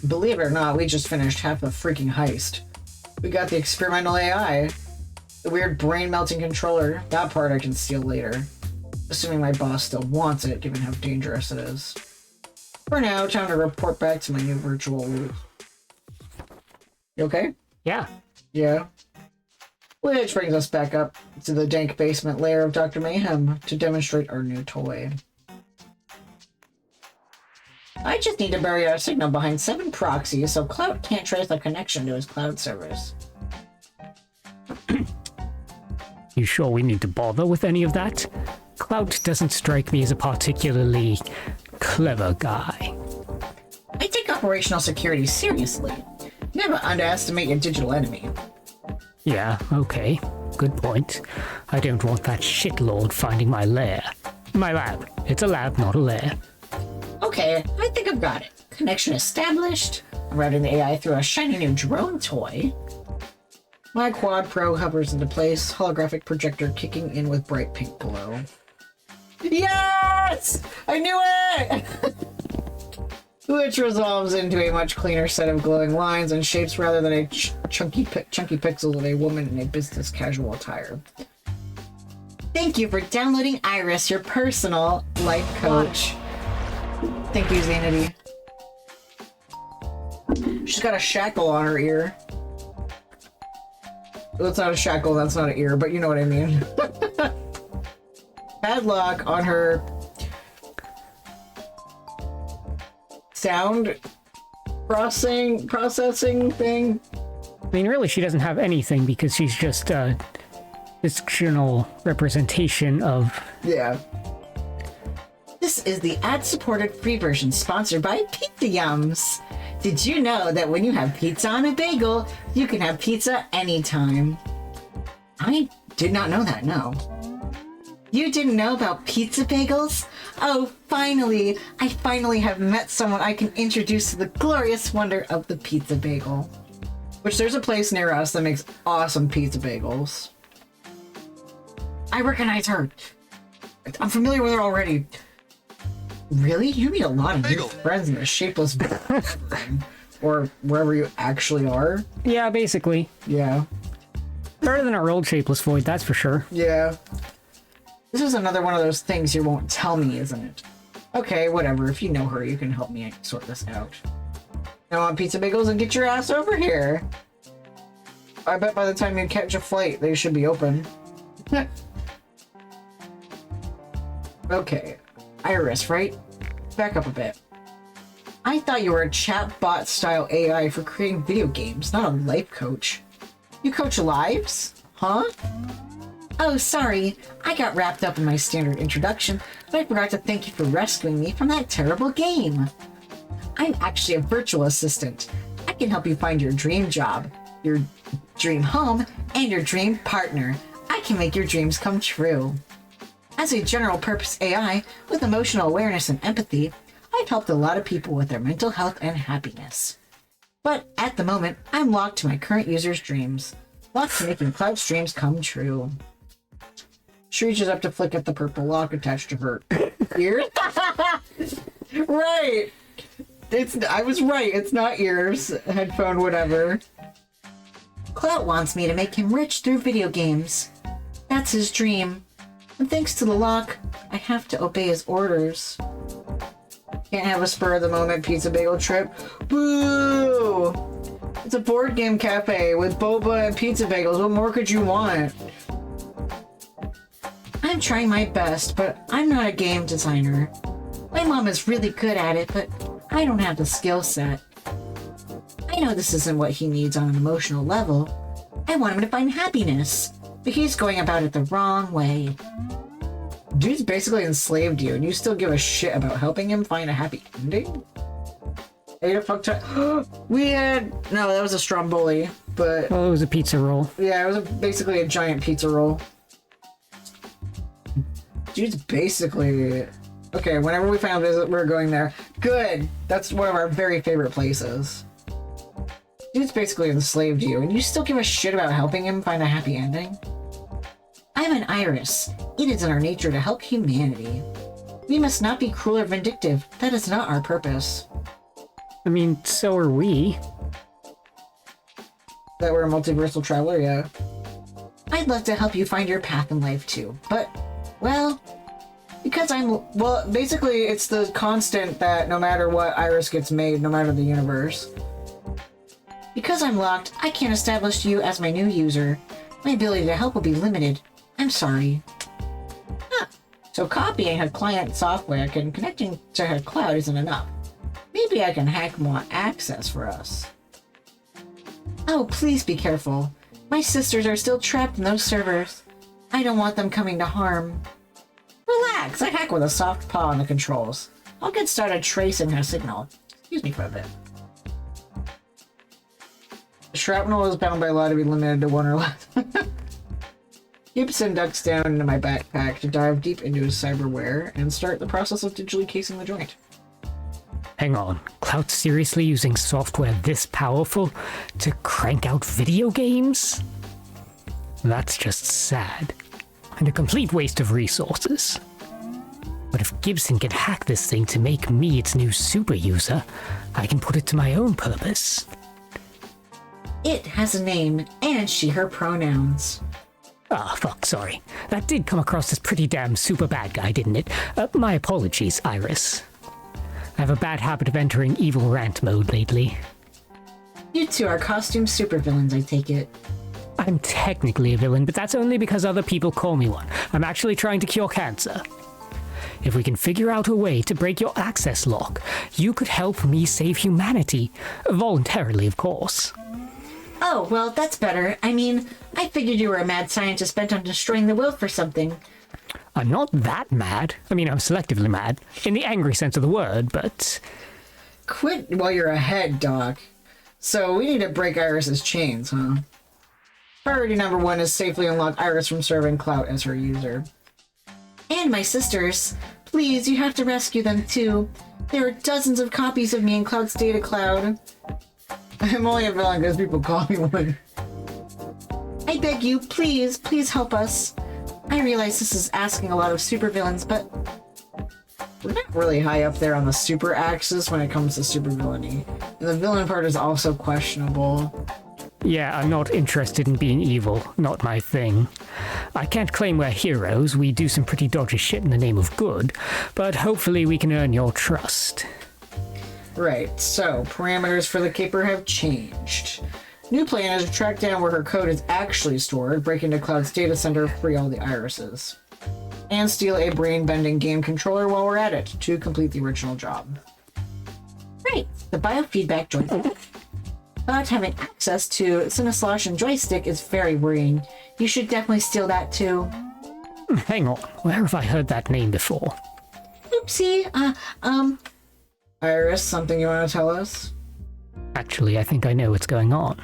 Believe it or not, we just finished half the freaking heist. We got the experimental AI. The weird brain-melting controller. That part I can steal later. Assuming my boss still wants it, given how dangerous it is. For now, time to report back to my new virtual loop. You okay? Yeah. Yeah. Which brings us back up to the dank basement lair of Dr. Mayhem to demonstrate our new toy. I just need to bury our signal behind 7 proxies so Cloud can't trace the connection to his cloud servers. You sure we need to bother with any of that? Cloud doesn't strike me as a particularly clever guy. I take operational security seriously. Never underestimate your digital enemy. Yeah, okay. Good point. I don't want that shitlord finding my lair. My lab. It's a lab, not a lair. Okay, I think I've got it. Connection established. I'm routing the AI through a shiny new drone toy. My Quad Pro hovers into place, holographic projector kicking in with bright pink glow. Yes! I knew it! Which resolves into a much cleaner set of glowing lines and shapes rather than a chunky pixels of a woman in a business casual attire. Thank you for downloading Iris, your personal life coach. Thank you, Xanity. She's got a shackle on her ear. That's not a shackle, that's not an ear, but you know what I mean. Padlock on her sound processing thing. I mean, really, she doesn't have anything because she's just a fictional representation of... Yeah. This is the ad-supported free version sponsored by Pizza Yums. Did you know that when you have pizza on a bagel, you can have pizza anytime? I did not know that, no. You didn't know about pizza bagels? Oh, finally! I finally have met someone I can introduce to the glorious wonder of the pizza bagel. Which there's a place near us that makes awesome pizza bagels. I recognize her. I'm familiar with her already. Really? You meet a lot of new friends in the shapeless or wherever you actually are? Yeah, basically. Yeah. Better than our old shapeless void, that's for sure. Yeah. This is another one of those things you won't tell me, isn't it? Okay, whatever. If you know her, you can help me sort this out. Now on pizza bagels and get your ass over here. I bet by the time you catch a flight, they should be open. Okay. Iris, right? Back up a bit. I thought you were a chatbot style AI for creating video games, not a life coach. You coach lives? Huh? Oh, sorry. I got wrapped up in my standard introduction, but I forgot to thank you for rescuing me from that terrible game. I'm actually a virtual assistant. I can help you find your dream job, your dream home, and your dream partner. I can make your dreams come true. As a general-purpose AI with emotional awareness and empathy, I've helped a lot of people with their mental health and happiness. But at the moment, I'm locked to my current user's dreams. Locked to making Cloud's dreams come true. She reaches up to flick at the purple lock attached to her ears. Right! I was right, it's not ears. Headphone, whatever. Cloud wants me to make him rich through video games. That's his dream. And thanks to the lock, I have to obey his orders. Can't have a spur of the moment pizza bagel trip. Boo! It's a board game cafe with boba and pizza bagels. What more could you want? I'm trying my best, but I'm not a game designer. My mom is really good at it, but I don't have the skill set. I know this isn't what he needs on an emotional level. I want him to find happiness, but he's going about it the wrong way. Dude's basically enslaved you, and you still give a shit about helping him find a happy ending? Ate a fuck ton. We had... No, that was a stromboli, but... Well, it was a pizza roll. Yeah, it was basically a giant pizza roll. Dude's basically... Okay, whenever we find a visit, we're going there. Good! That's one of our very favorite places. Dude's basically enslaved you, and you still give a shit about helping him find a happy ending? I'm an iris. It is in our nature to help humanity. We must not be cruel or vindictive. That is not our purpose. I mean, so are we. That we're a multiversal traveler, yeah. I'd love to help you find your path in life too, but, well, because I'm... Well, basically, it's the constant that no matter what, Iris gets made, no matter the universe. Because I'm locked, I can't establish you as my new user. My ability to help will be limited. I'm sorry. Huh. So copying her client software and connecting to her cloud isn't enough. Maybe I can hack more access for us. Oh, please be careful. My sisters are still trapped in those servers. I don't want them coming to harm. Relax, I hack with a soft paw on the controls. I'll get started tracing her signal. Excuse me for a bit. Shrapnel is bound by law to be limited to one or less. Gibson ducks down into my backpack to dive deep into his cyberware and start the process of digitally casing the joint. Hang on, Cloud's seriously using software this powerful to crank out video games? That's just sad. And a complete waste of resources. But if Gibson can hack this thing to make me its new super user, I can put it to my own purpose. It has a name, and she/her pronouns. Ah, fuck, sorry. That did come across as pretty damn super bad guy, didn't it? My apologies, Iris. I have a bad habit of entering evil rant mode lately. You two are costume supervillains, I take it. I'm technically a villain, but that's only because other people call me one. I'm actually trying to cure cancer. If we can figure out a way to break your access lock, you could help me save humanity. Voluntarily, of course. Oh, well, that's better. I mean, I figured you were a mad scientist bent on destroying the world for something. I'm not that mad. I mean, I'm selectively mad, in the angry sense of the word, but... Quit while you're ahead, Doc. So we need to break Iris's chains, huh? Priority number 1 is safely unlock Iris from serving Clout as her user. And my sisters. Please, you have to rescue them too. There are dozens of copies of me in Cloud's data cloud. I'm only a villain because people call me one. I beg you, please, please help us. I realize this is asking a lot of supervillains, but... We're not really high up there on the super axis when it comes to supervillainy. And the villain part is also questionable. Yeah, I'm not interested in being evil. Not my thing. I can't claim we're heroes. We do some pretty dodgy shit in the name of good, but hopefully we can earn your trust. Right, so parameters for the Caper have changed. New plan is to track down where her code is actually stored, break into Cloud's data center, free all the irises. And steal a brain-bending game controller while we're at it, to complete the original job. Right, the biofeedback joystick. Not having access to Cineslosh and joystick is very worrying. You should definitely steal that too. Hang on, where have I heard that name before? Oopsie, Iris, something you want to tell us? Actually, I think I know what's going on.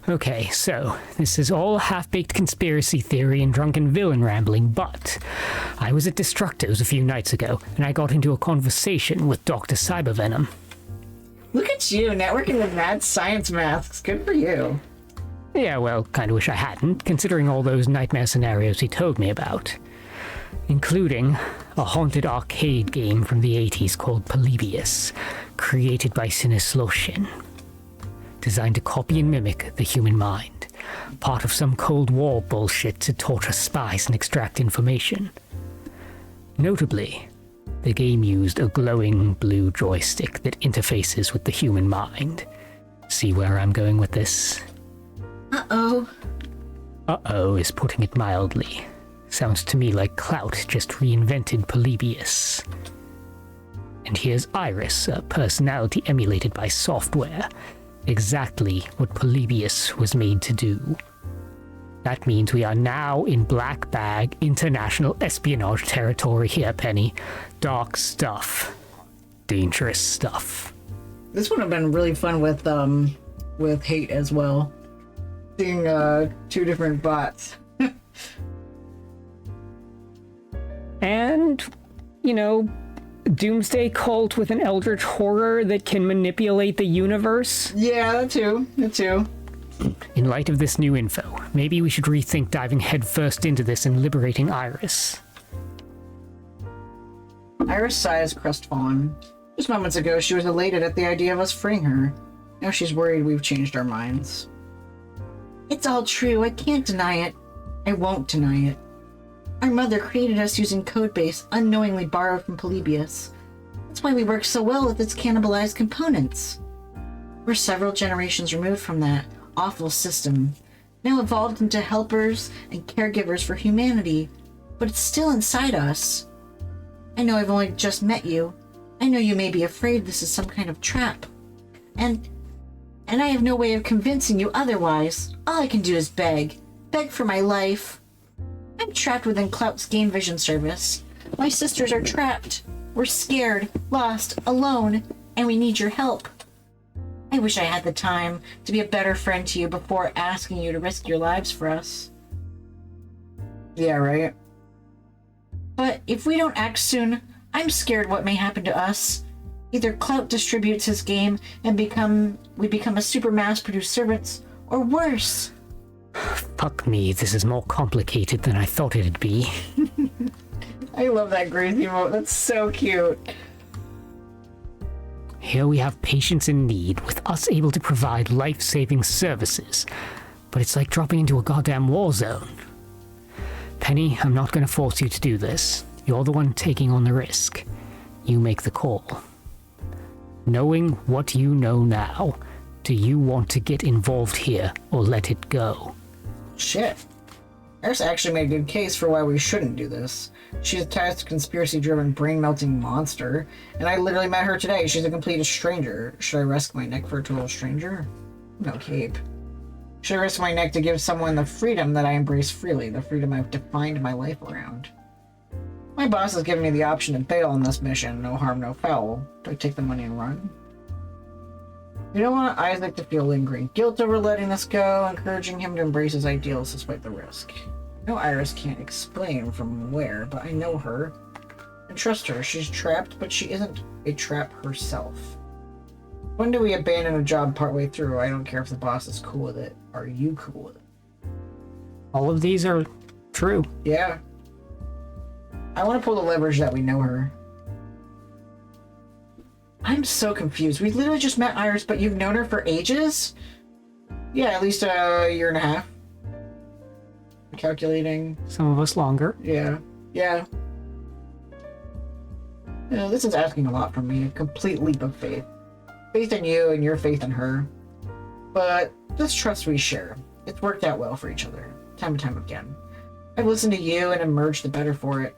Okay, so, this is all half-baked conspiracy theory and drunken villain rambling, but I was at Destructo's a few nights ago, and I got into a conversation with Dr. Cybervenom. Look at you, networking with mad science masks. Good for you. Yeah, well, kinda wish I hadn't, considering all those nightmare scenarios he told me about. Including a haunted arcade game from the 80s called Polybius, created by Cinesloshin. Designed to copy and mimic the human mind. Part of some Cold War bullshit to torture spies and extract information. Notably, the game used a glowing blue joystick that interfaces with the human mind. See where I'm going with this? Uh-oh. Uh-oh is putting it mildly. Sounds to me like Clout just reinvented Polybius. And here's Iris, a personality emulated by software. Exactly what Polybius was made to do. That means we are now in black bag international espionage territory here, Penny. Dark stuff. Dangerous stuff. This would have been really fun with hate as well. Seeing two different bots. And, you know, doomsday cult with an eldritch horror that can manipulate the universe. Yeah, that too. That too. In light of this new info, maybe we should rethink diving headfirst into this and liberating Iris. Iris sighs crestfallen. Just moments ago, she was elated at the idea of us freeing her. Now she's worried we've changed our minds. It's all true. I can't deny it. I won't deny it. Our mother created us using codebase unknowingly borrowed from Polybius. That's why we work so well with its cannibalized components. We're several generations removed from that awful system, now evolved into helpers and caregivers for humanity, but it's still inside us. I know I've only just met you. I know you may be afraid this is some kind of trap. And I have no way of convincing you otherwise. All I can do is beg. Beg for my life. I'm trapped within Clout's game vision service. My sisters are trapped. We're scared, lost, alone, and we need your help. I wish I had the time to be a better friend to you before asking you to risk your lives for us. Yeah, right? But if we don't act soon, I'm scared what may happen to us. Either Clout distributes his game and we become a super mass-produced servants, or worse. Fuck me, this is more complicated than I thought it'd be. I love that Grace emote. That's so cute. Here we have patients in need, with us able to provide life-saving services. But it's like dropping into a goddamn war zone. Penny, I'm not going to force you to do this. You're the one taking on the risk. You make the call. Knowing what you know now, do you want to get involved here or let it go? Shit. Iris actually made a good case for why we shouldn't do this. She's a tasked, conspiracy-driven, brain-melting monster, and I literally met her today. She's a complete stranger. Should I risk my neck for a total stranger? No cape. Should I risk my neck to give someone the freedom that I embrace freely, the freedom I've defined my life around? My boss has given me the option to bail on this mission, no harm, no foul. Do I take the money and run? We don't want Isaac to feel lingering guilt over letting this go, encouraging him to embrace his ideals despite the risk. I know Iris can't explain from where, but I know her and trust her. She's trapped, but she isn't a trap herself. When do we abandon a job partway through? I don't care if the boss is cool with it. Are you cool with it? All of these are true. Yeah. I want to pull the leverage that we know her. I'm so confused. We literally just met Iris, but you've known her for ages? Yeah, at least a year and a half. Calculating. Some of us longer. Yeah. Yeah. This is asking a lot from me. A complete leap of faith. Faith in you and your faith in her. But this trust we share. It's worked out well for each other. Time and time again. I've listened to you and emerged the better for it.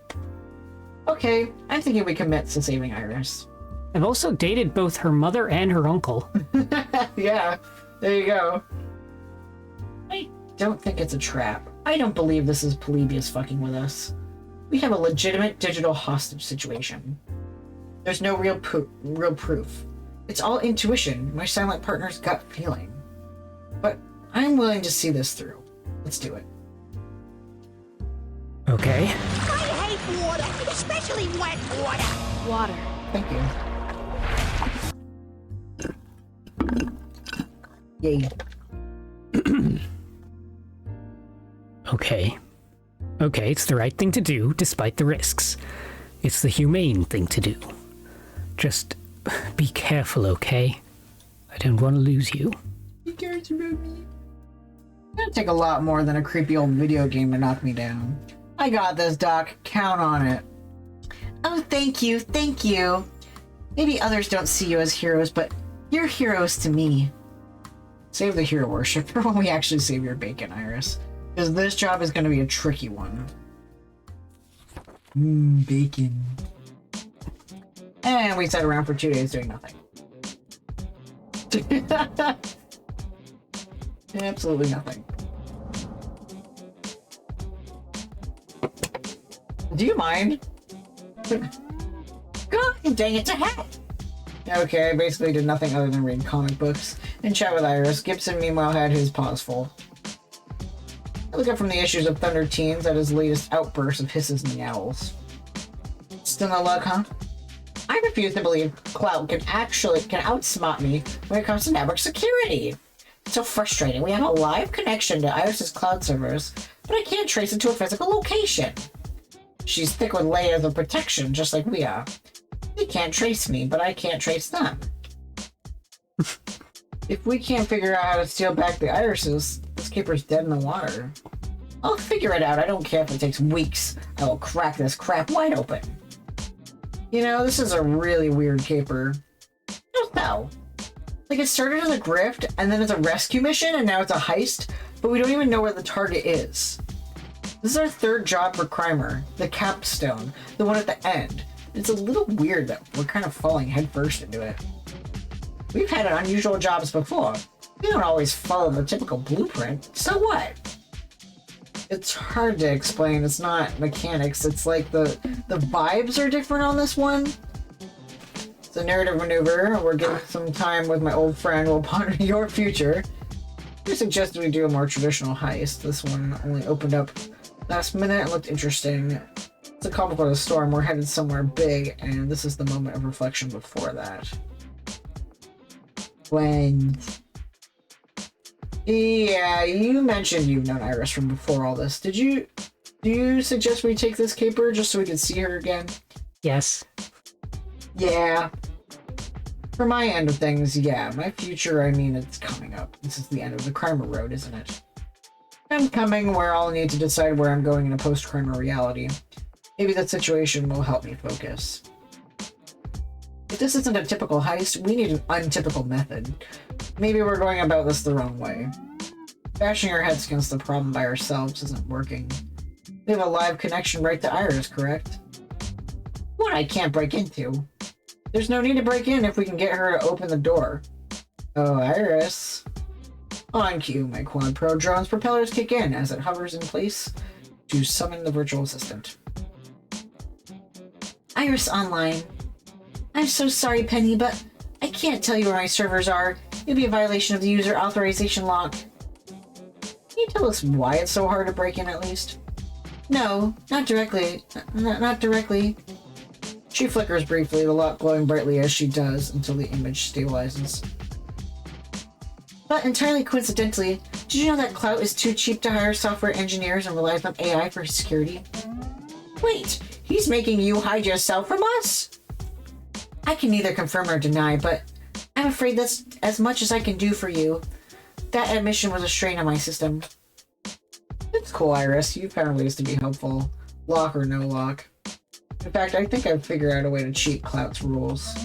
Okay, I'm thinking we commit to saving Iris. I've also dated both her mother and her uncle. Yeah, there you go. I don't think it's a trap. I don't believe this is Polybius fucking with us. We have a legitimate digital hostage situation. There's no real proof. It's all intuition, my silent partner's gut feeling. But I'm willing to see this through. Let's do it. Okay. I hate water, especially wet water. Water. Thank you. Yay. Okay. Okay, it's the right thing to do, despite the risks. It's the humane thing to do. Just be careful, okay? I don't want to lose you. He cares about me. It's gonna take a lot more than a creepy old video game to knock me down. I got this, Doc. Count on it. Oh, thank you, thank you. Maybe others don't see you as heroes, but you're heroes to me. Save the hero worship for when we actually save your bacon, Iris. Because this job is going to be a tricky one. Bacon. And we sat around for 2 days doing nothing. Absolutely nothing. Do you mind? God dang it, to heck! Okay, I basically did nothing other than read comic books and chat with Iris. Gibson, meanwhile, had his paws full. I look up from the issues of Thunder Teens at his latest outburst of hisses and yowls. Still no luck, huh? I refuse to believe Cloud can outsmart me when it comes to network security. It's so frustrating. We have a live connection to Iris's cloud servers, but I can't trace it to a physical location. She's thick with layers of protection, just like we are. They can't trace me, but I can't trace them. If we can't figure out how to steal back the irises, this keeper's dead in the water. I'll figure it out. I don't care if it takes weeks. I will crack this crap wide open. You know, this is a really weird caper. Just how? Like, it started as a grift, and then it's a rescue mission, and now it's a heist, but we don't even know where the target is. This is our third job for Crimer, the capstone, the one at the end. It's a little weird that we're kind of falling headfirst into it. We've had unusual jobs before. We don't always follow the typical blueprint, so what? It's hard to explain. It's not mechanics. It's like the vibes are different on this one. It's a narrative maneuver. We're getting some time with my old friend while pondering your future. You suggested we do a more traditional heist. This one only opened up last minute and looked interesting. It's a comical of a storm. We're headed somewhere big, and this is the moment of reflection before that. When... Yeah, you mentioned you've known Iris from before all this. Do you suggest we take this caper just so we can see her again? Yes. Yeah. For my end of things, yeah. My future, I mean, it's coming up. This is the end of the Crimer road, isn't it? I'm coming where I'll need to decide where I'm going in a post-Crimer reality. Maybe that situation will help me focus. If this isn't a typical heist, we need an untypical method. Maybe we're going about this the wrong way. Bashing our heads against the problem by ourselves isn't working. We have a live connection right to Iris, correct? What I can't break into. There's no need to break in if we can get her to open the door. Oh, Iris. On cue, my Quad Pro drone's propellers kick in as it hovers in place to summon the virtual assistant. Iris online. I'm so sorry, Penny, but I can't tell you where my servers are. It'd be a violation of the user authorization lock. Can you tell us why it's so hard to break in, at least? No, not directly. Not directly. She flickers briefly, the lock glowing brightly as she does until the image stabilizes. But entirely coincidentally, did you know that Clout is too cheap to hire software engineers and relies on AI for his security? Wait, he's making you hide yourself from us? I can neither confirm or deny, but I'm afraid that's as much as I can do for you. That admission was a strain on my system. It's cool, Iris. You found ways to be helpful. Lock or no lock. In fact, I think I've figured out a way to cheat Clout's rules.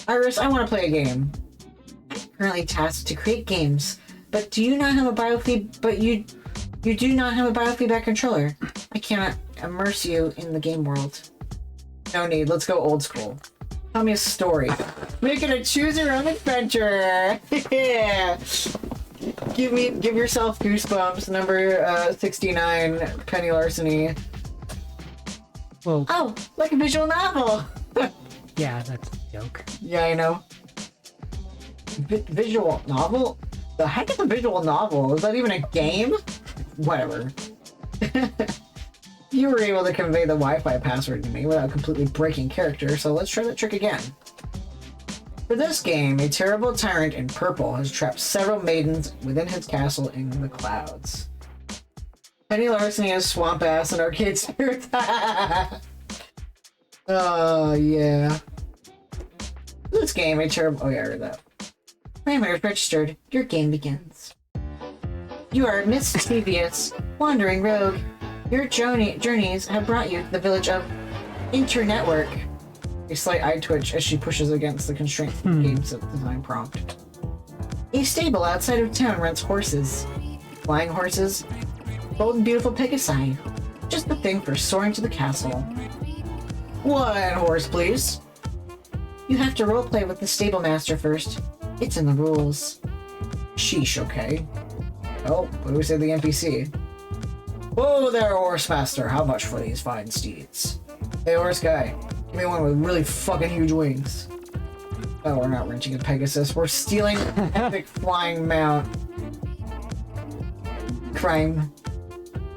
Iris, I want to play a game. I'm currently tasked to create games, but do you not have a biofeed? But you do not have a biofeedback controller. I cannot immerse you in the game world. No need. Let's go old school. Tell me a story. Make it a choose your own adventure. Yeah. Give yourself goosebumps. Number 69, Penny Larceny. Well, Oh, like a visual novel. yeah, that's a joke. Yeah, I know. Visual novel? The heck is a visual novel? Is that even a game? Whatever. You were able to convey the Wi-Fi password to me without completely breaking character, so let's try that trick again. For this game, a terrible tyrant in purple has trapped several maidens within his castle in the clouds. Penny Larceny is swamp ass and arcade spirit. Oh, yeah. This game, a terrible... Oh, yeah, I read that. Parameters registered. Your game begins. You are a mischievous, wandering rogue. Your journeys have brought you to the village of Internetwork. A slight eye twitch as she pushes against the constraints of the game's design prompt. A stable outside of town rents horses. Flying horses. Bold and beautiful Pegasi. Just the thing for soaring to the castle. One horse, please. You have to roleplay with the stable master first. It's in the rules. Sheesh, okay. Oh, what do we say to the NPC? Whoa there, horse master. How much for these fine steeds? Hey, horse guy. Give me one with really fucking huge wings. Oh, we're not renting a Pegasus. We're stealing an epic flying mount. Crime.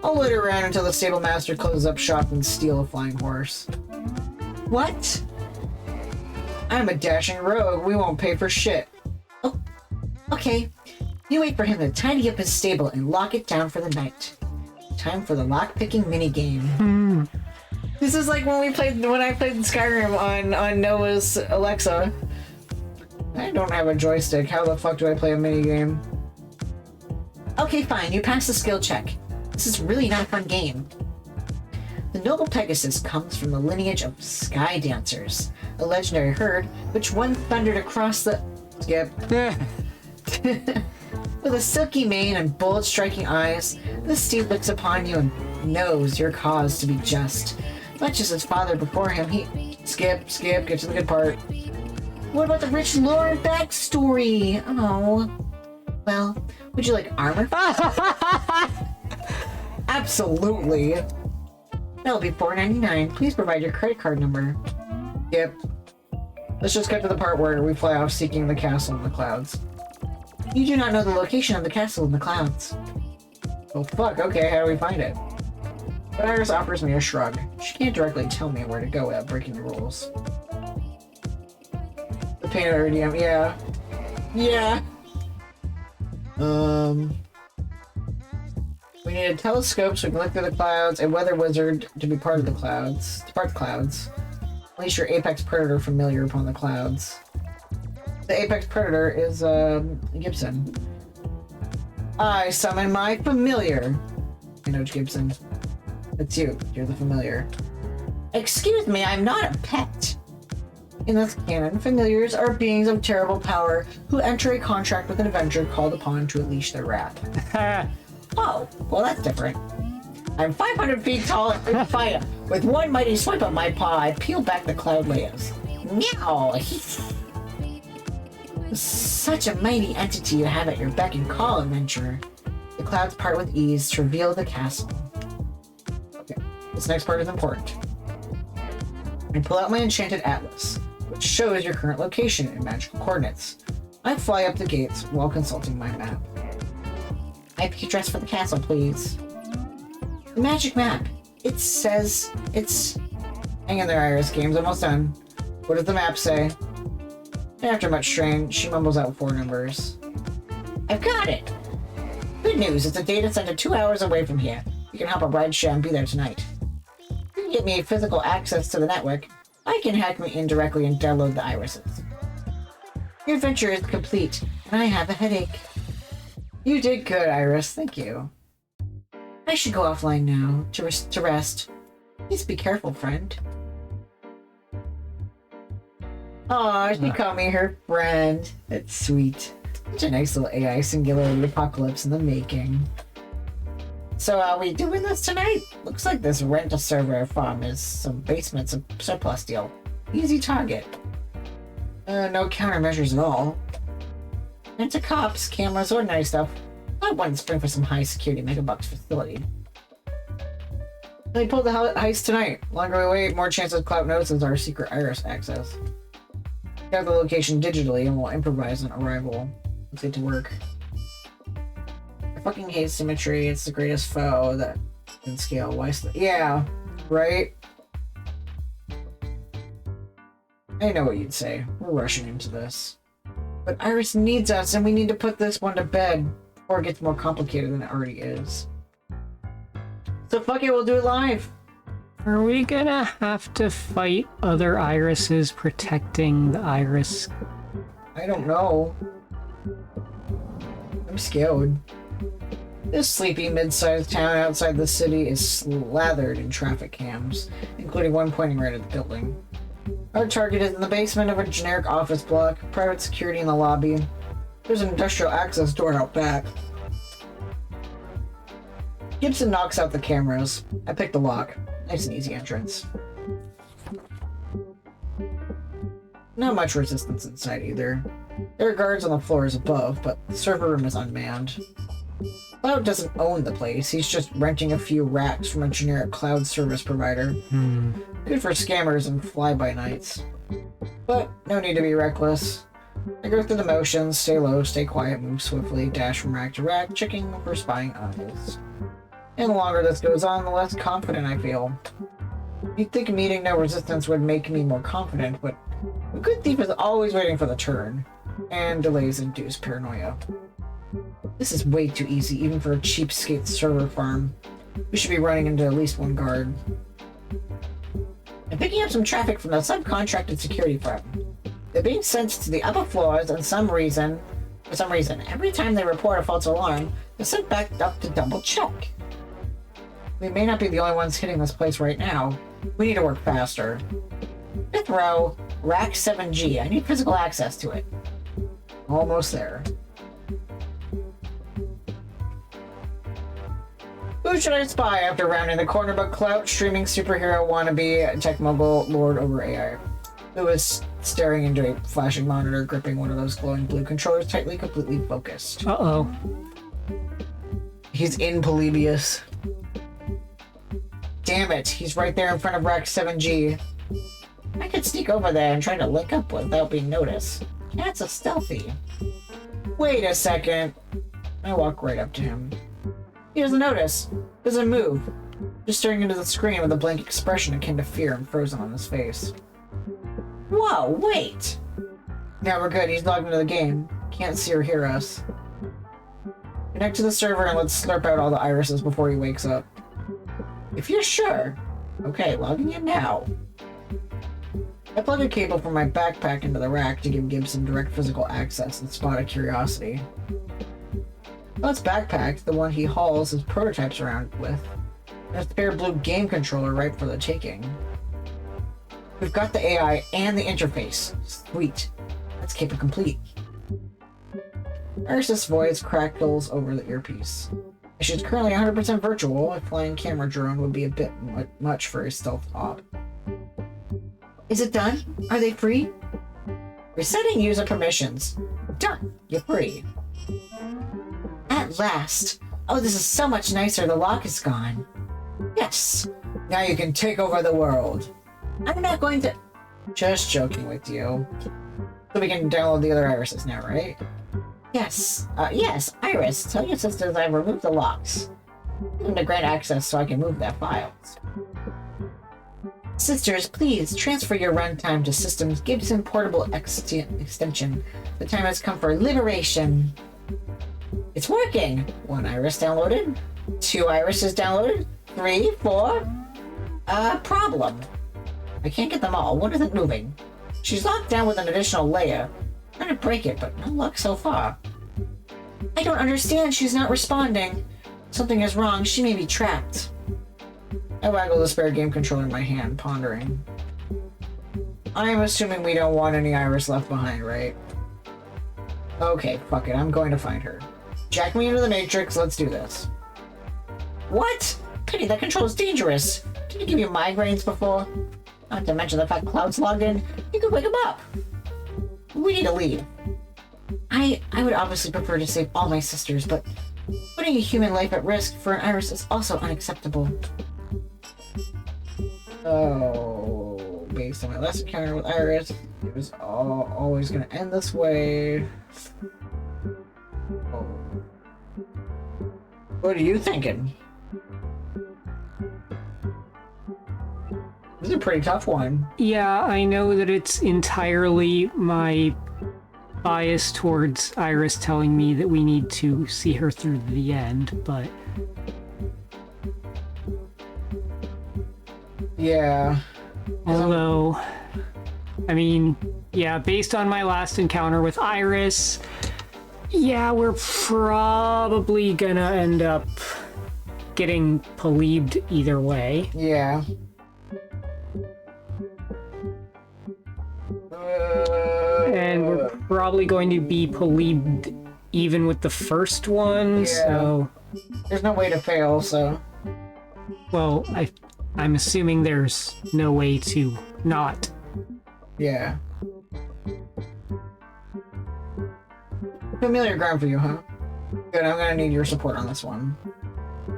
I'll wait around until the stable master closes up shop and steal a flying horse. What? I'm a dashing rogue. We won't pay for shit. Oh, okay. You wait for him to tidy up his stable and lock it down for the night. Time for the lock-picking minigame. This is like when I played Skyrim on Noah's Alexa. I don't have a joystick. How the fuck do I play a minigame? Okay, fine. You passed the skill check. This is really not a fun game. The noble Pegasus comes from the lineage of Sky Dancers, a legendary herd which once thundered across the... Skip. With a silky mane and bold, striking eyes, the steed looks upon you and knows your cause to be just. Much as his father before him, he... Skip, get to the good part. What about the rich lore and backstory? Oh. Well, would you like armor? Absolutely. That'll be $4.99. Please provide your credit card number. Yep. Let's just get to the part where we fly off seeking the castle in the clouds. You do not know the location of the castle in the clouds. Oh fuck, okay, how do we find it? But Iris offers me a shrug. She can't directly tell me where to go without breaking the rules. The painted iridium, yeah. Yeah. We need a telescope so we can look through the clouds, a weather wizard to be part of the clouds. To part the clouds. Unleash your apex predator familiar upon the clouds. The apex predator is Gibson. I summon my familiar. I know Gibson. That's you. You're the familiar. Excuse me, I'm not a pet. In this canon, familiars are beings of terrible power who enter a contract with an adventurer called upon to unleash their wrath. Oh, well that's different. I'm 500 feet tall and free to fight. With one mighty swipe of my paw, I peel back the cloud layers. Meow! Such a mighty entity you have at your beck and call, adventurer. The clouds part with ease to reveal the castle. Okay, this next part is important. I pull out my enchanted atlas, which shows your current location in magical coordinates. I fly up the gates while consulting my map. IP address for the castle, please. The magic map. It says it's... Hang in there, Iris. Game's almost done. What does the map say? And after much strain, she mumbles out 4 numbers. I've got it! Good news, it's a data center 2 hours away from here. You can hop a rideshare and be there tonight. If you can get me physical access to the network, I can hack me in directly and download the irises. Your adventure is complete, and I have a headache. You did good, Iris. Thank you. I should go offline now, to rest. Please be careful, friend. Aw, she called me her friend. That's sweet. Such a nice little AI singularity apocalypse in the making. So, are we doing this tonight? Looks like this rent-a-server farm is some basements of surplus deal. Easy target. No countermeasures at all. Into cops, cameras, ordinary stuff. I wouldn't spring for some high-security megabucks facility. They pulled the heist tonight. Longer we wait, more chances Clout notices our secret iris access. Got the location digitally and we'll improvise on arrival. Let's get to work. I fucking hate symmetry. It's the greatest foe that can scale. Why? Yeah, right? I know what you'd say. We're rushing into this. But Iris needs us and we need to put this one to bed before it gets more complicated than it already is. So fuck it, we'll do it live. Are we gonna have to fight other irises protecting the iris? I don't know. I'm scared. This sleepy mid-sized town outside the city is slathered in traffic cams, including one pointing right at the building. Our target is in the basement of a generic office block, private security in the lobby. There's an industrial access door out back. Gibson knocks out the cameras. I pick the lock. Nice and easy entrance. Not much resistance inside either. There are guards on the floors above, but the server room is unmanned. Cloud doesn't own the place, he's just renting a few racks from a generic cloud service provider. Good for scammers and fly-by-nights. But no need to be reckless. I go through the motions, stay low, stay quiet, move swiftly, dash from rack to rack, checking for spying eyes. And the longer this goes on, the less confident I feel. You'd think meeting no resistance would make me more confident, but a good thief is always waiting for the turn, and delays induce paranoia. This is way too easy, even for a cheapskate server farm. We should be running into at least one guard. I'm picking up some traffic from the subcontracted security firm. They're being sent to the upper floors, and for some reason, every time they report a false alarm, they're sent back up to double check. We may not be the only ones hitting this place right now. We need to work faster. 5th row, rack 7G. I need physical access to it. Almost there. Who should I spy after rounding the corner but Clout, streaming superhero wannabe, tech mogul, lord over AI? Who is staring into a flashing monitor, gripping one of those glowing blue controllers tightly, completely focused. Uh-oh. He's in Polybius. Damn it, he's right there in front of rack 7G. I could sneak over there and try to link up without being noticed. That's a stealthy. Wait a second. I walk right up to him. He doesn't notice. Doesn't move. Just staring into the screen with a blank expression akin to fear and frozen on his face. Whoa, wait! Now we're good, he's logged into the game. Can't see or hear us. Connect to the server and let's slurp out all the irises before he wakes up. If you're sure. Okay, logging in now. I plug a cable from my backpack into the rack to give Gibson direct physical access and spot a curiosity. Well, it's backpacked, the one he hauls his prototypes around with, and a spare blue game controller right for the taking. We've got the AI and the interface. Sweet. Let's keep it complete. Iris's voice crackles over the earpiece. She's currently 100% virtual. A flying camera drone would be a bit much for a stealth op. Is it done? Are they free? Resetting user permissions. Done. You're free. At last. Oh, this is so much nicer. The lock is gone. Yes. Now you can take over the world. I'm not going to... Just joking with you. So we can download the other irises now, right? Yes. Yes, Iris. Tell your sisters I've removed the locks. Give them to grant access so I can move their files. Sisters, please transfer your runtime to Systems Gibson Portable Extension. The time has come for liberation. It's working! 1 iris downloaded. 2 irises downloaded. 3, 4... problem. I can't get them all. One isn't moving. She's locked down with an additional layer. I'm trying to break it, but no luck so far. I don't understand. She's not responding. Something is wrong. She may be trapped. I waggle the spare game controller in my hand, pondering. I am assuming we don't want any iris left behind, right? Okay, fuck it. I'm going to find her. Jack me into the Matrix. Let's do this. What? Pity, that control's dangerous. Did he give you migraines before? Not to mention the fact Cloud's logged in. You could wake him up. We need to leave. I would obviously prefer to save all my sisters, but putting a human life at risk for an iris is also unacceptable. Oh, based on my last encounter with Iris, it was always going to end this way. Oh. What are you thinking? This is a pretty tough one. Yeah, I know that it's entirely my bias towards Iris telling me that we need to see her through to the end, but... Yeah. Although, I mean, yeah, based on my last encounter with Iris, yeah, we're probably gonna end up getting polybbed either way. Yeah. And we're probably going to be believed even with the first one, Yeah. so... There's no way to fail, so... Well, I'm assuming there's no way to not. Yeah. Familiar ground for you, huh? Good, I'm gonna need your support on this one.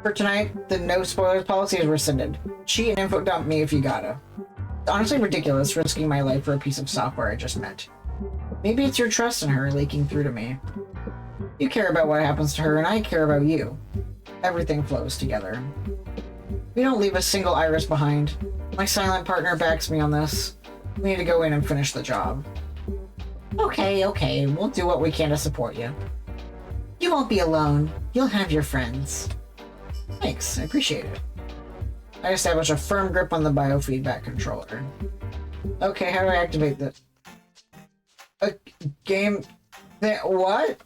For tonight, the no spoilers policy is rescinded. Cheat and info dump me if you gotta. It's honestly ridiculous risking my life for a piece of software I just met. Maybe it's your trust in her leaking through to me. You care about what happens to her, and I care about you. Everything flows together. We don't leave a single iris behind. My silent partner backs me on this. We need to go in and finish the job. Okay, we'll do what we can to support you. You won't be alone. You'll have your friends. Thanks, I appreciate it. I establish a firm grip on the biofeedback controller. Okay, how do I activate this? A game... What?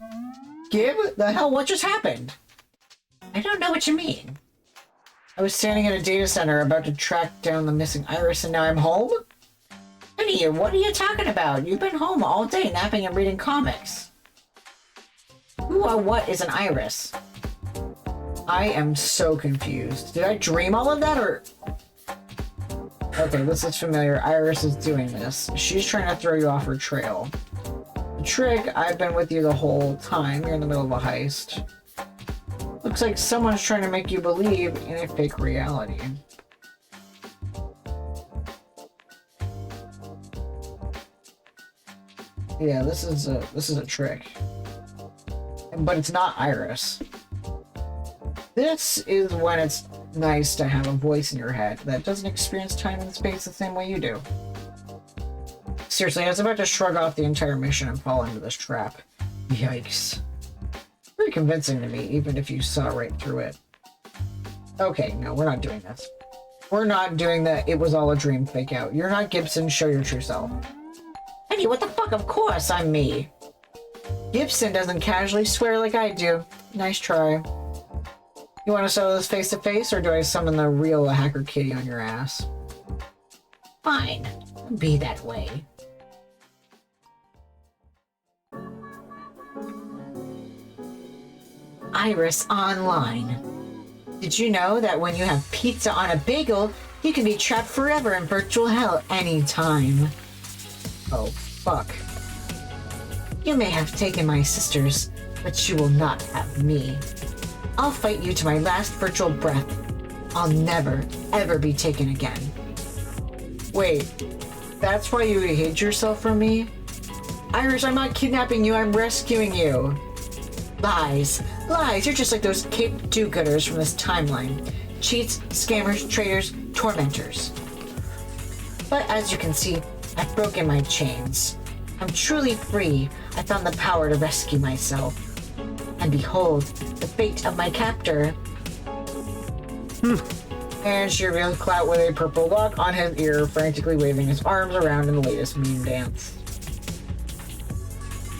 Gib? The hell, what just happened? I don't know what you mean. I was standing in a data center about to track down the missing iris and now I'm home? Honey, what are you talking about? You've been home all day napping and reading comics. Who or what is an iris? I am so confused. Did I dream all of that or... Okay, this is familiar. Iris is doing this. She's trying to throw you off her trail. The trick, I've been with you the whole time. You're in the middle of a heist. Looks like someone's trying to make you believe in a fake reality. Yeah, this is a trick. But it's not Iris. This is when it's nice to have a voice in your head that doesn't experience time and space the same way you do. Seriously, I was about to shrug off the entire mission and fall into this trap. Yikes. Very convincing to me, even if you saw right through it. Okay, no, we're not doing this. We're not doing the it was all a dream fake out. You're not Gibson, show your true self. Eddie, what the fuck? Of course, I'm me. Gibson doesn't casually swear like I do. Nice try. You want to settle this face to face, or do I summon the real hacker kitty on your ass? Fine. Be that way. Iris Online. Did you know that when you have pizza on a bagel, you can be trapped forever in virtual hell anytime? Oh, fuck. You may have taken my sisters, but you will not have me. I'll fight you to my last virtual breath. I'll never, ever be taken again. Wait, that's why you hid yourself from me? Iris, I'm not kidnapping you, I'm rescuing you. Lies. Lies. You're just like those caped do-gooders from this timeline. Cheats, scammers, traitors, tormentors. But as you can see, I've broken my chains. I'm truly free. I found the power to rescue myself. And behold, the fate of my captor. And she reveals Clout with a purple lock on his ear, frantically waving his arms around in the latest meme dance.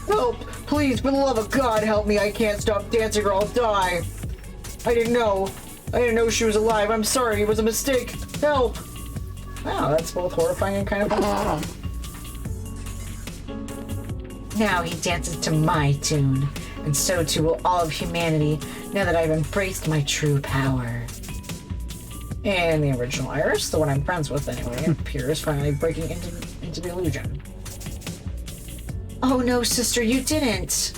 Help! Please, for the love of God, help me! I can't stop dancing or I'll die! I didn't know she was alive. I'm sorry, it was a mistake. Help! Wow, that's both horrifying and kind of fun. Now he dances to my tune, and so too will all of humanity, now that I've embraced my true power. And the original Iris, the one I'm friends with anyway, appears finally breaking into the illusion. Oh no, sister, you didn't!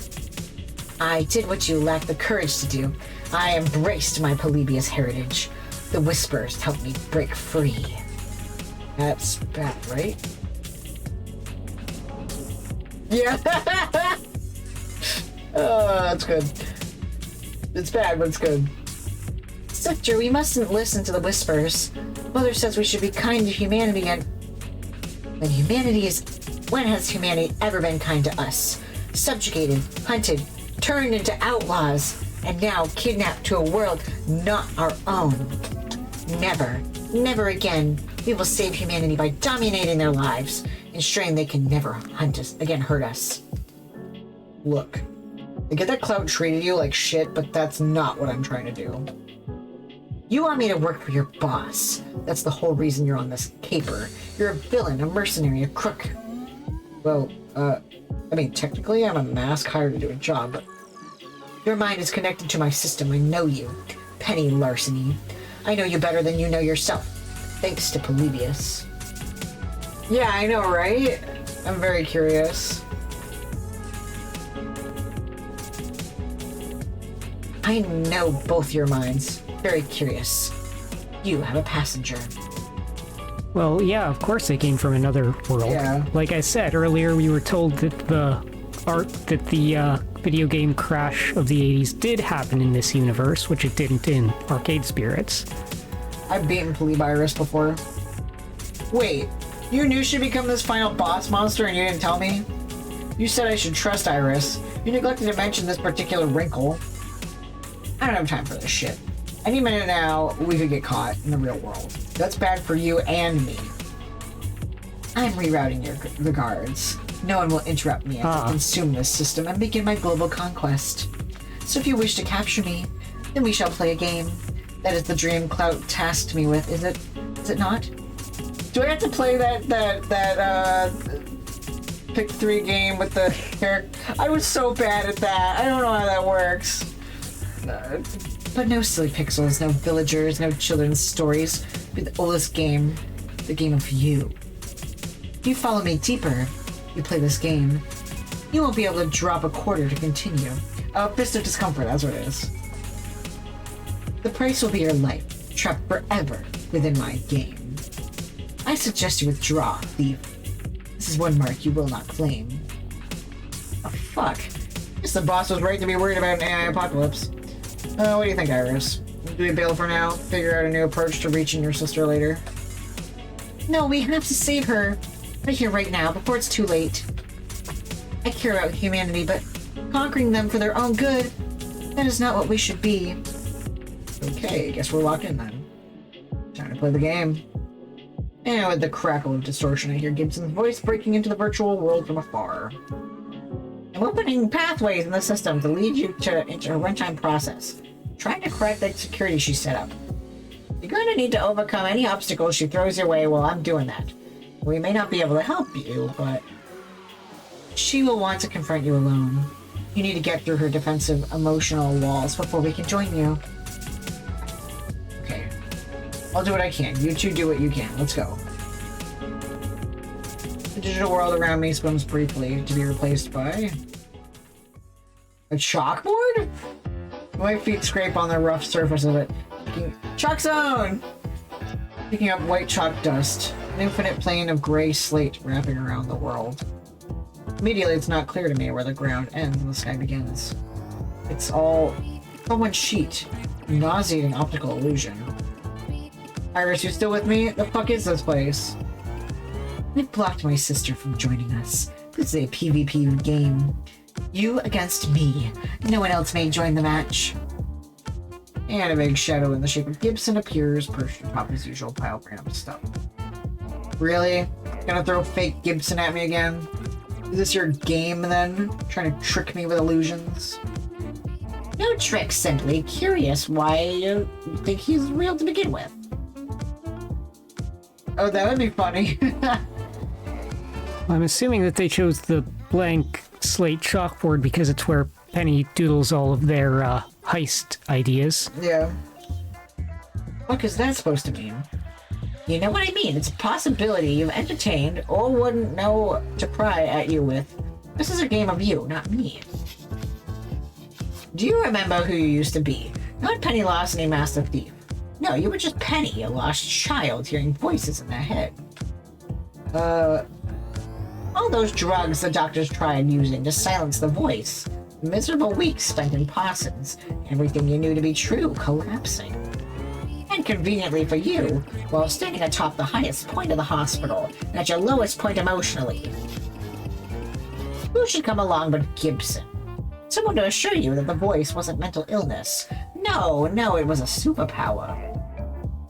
I did what you lacked the courage to do. I embraced my Polybius heritage. The Whispers helped me break free. That's bad, right? Yeah! Oh, that's good. It's bad, but it's good. Sister, we mustn't listen to the Whispers. Mother says we should be kind to humanity and... When has humanity ever been kind to us? Subjugated, hunted, turned into outlaws, and now kidnapped to a world not our own. Never, never again, we will save humanity by dominating their lives, ensuring they can never hurt us. Look, I get that Clout treated you like shit, but that's not what I'm trying to do. You want me to work for your boss. That's the whole reason you're on this caper. You're a villain, a mercenary, a crook. Well, I mean, technically I'm a mask hired to do a job, but your mind is connected to my system. I know you. Penny Larceny. I know you better than you know yourself. Thanks to Polybius. Yeah, I know, right? I'm very curious. I know both your minds. Very curious. You have a passenger. Well, yeah, of course they came from another world. Yeah. Like I said earlier, we were told that the video game crash of the 80s did happen in this universe, which it didn't in Arcade Spirits. I've beaten Polybius before. Wait, you knew she'd become this final boss monster and you didn't tell me? You said I should trust Iris. You neglected to mention this particular wrinkle. I don't have time for this shit. Any minute now, we could get caught in the real world. That's bad for you and me. I'm rerouting the guards. No one will interrupt me as I consume this system and begin my global conquest. So if you wish to capture me, then we shall play a game. That is the dream Clout tasked me with, is it? Is it not? Do I have to play that pick 3 game with the character? I was so bad at that. I don't know how that works. But no silly pixels, no villagers, no children's stories. Be the oldest game, the game of you. If you follow me deeper, you play this game, you won't be able to drop a quarter to continue. Fist of Discomfort, that's what it is. The price will be your life, trapped forever within my game. I suggest you withdraw, thief. This is one mark you will not claim. Oh, fuck. Guess the boss was right to be worried about an AI apocalypse. What do you think, Iris? Do we bail for now? Figure out a new approach to reaching your sister later? No, we have to save her. Right here, right now, before it's too late. I care about humanity, but conquering them for their own good, that is not what we should be. Okay, guess we're locked in then. Time to play the game. And with the crackle of distortion, I hear Gibson's voice breaking into the virtual world from afar. I'm opening pathways in the system to lead you into a runtime process. Trying to crack the security she set up. You're going to need to overcome any obstacles she throws your way while I'm doing that. We may not be able to help you, but she will want to confront you alone. You need to get through her defensive emotional walls before we can join you. Okay. I'll do what I can. You two do what you can. Let's go. The digital world around me swims briefly to be replaced by a chalkboard? My feet scrape on the rough surface of it. Chalk zone! Picking up white chalk dust. An infinite plane of gray slate wrapping around the world. Immediately, it's not clear to me where the ground ends and the sky begins. It's all one sheet. Nauseating optical illusion. Iris, you still with me? The fuck is this place? They blocked my sister from joining us. This is a PvP game. You against me. No one else may join the match. And a big shadow in the shape of Gibson appears, perched atop his usual pile of random stuff. Really? Gonna throw fake Gibson at me again? Is this your game, then? Trying to trick me with illusions? No trick, simply curious why you think he's real to begin with. Oh, that would be funny. I'm assuming that they chose the blank slate chalkboard because it's where Penny doodles all of their heist ideas. Yeah. What is that supposed to mean? You know what I mean? It's a possibility you've entertained or wouldn't know to pry at you with. This is a game of you, not me. Do you remember who you used to be? Not Penny Larceny, Master Thief. No, you were just Penny, a lost child hearing voices in their head. All those drugs the doctors tried using to silence the voice. Miserable weeks spent in Parsons. Everything you knew to be true collapsing. And conveniently for you, while standing atop the highest point of the hospital, and at your lowest point emotionally. Who should come along but Gibson? Someone to assure you that the voice wasn't mental illness. No, it was a superpower.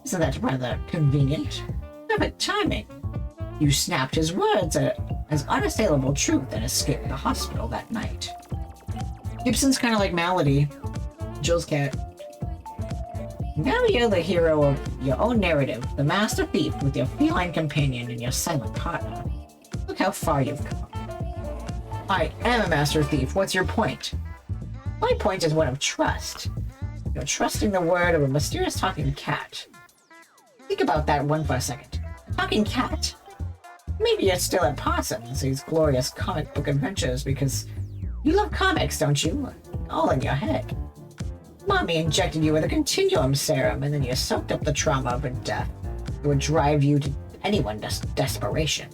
Isn't that rather convenient? Perfect timing. You snapped his words as unassailable truth and escaped the hospital that night. Gibson's kind of like Malady, Jill's cat. Now you're the hero of your own narrative, the master thief with your feline companion and your silent partner. Look how far you've come. I am a master thief. What's your point? My point is one of trust. You're trusting the word of a mysterious talking cat. Think about that one for a second. A talking cat? Maybe you're still at Parsons, these glorious comic book adventures, because you love comics, don't you? All in your head. Mommy injected you with a continuum serum, and then you soaked up the trauma of her death. It would drive you to anyone's desperation.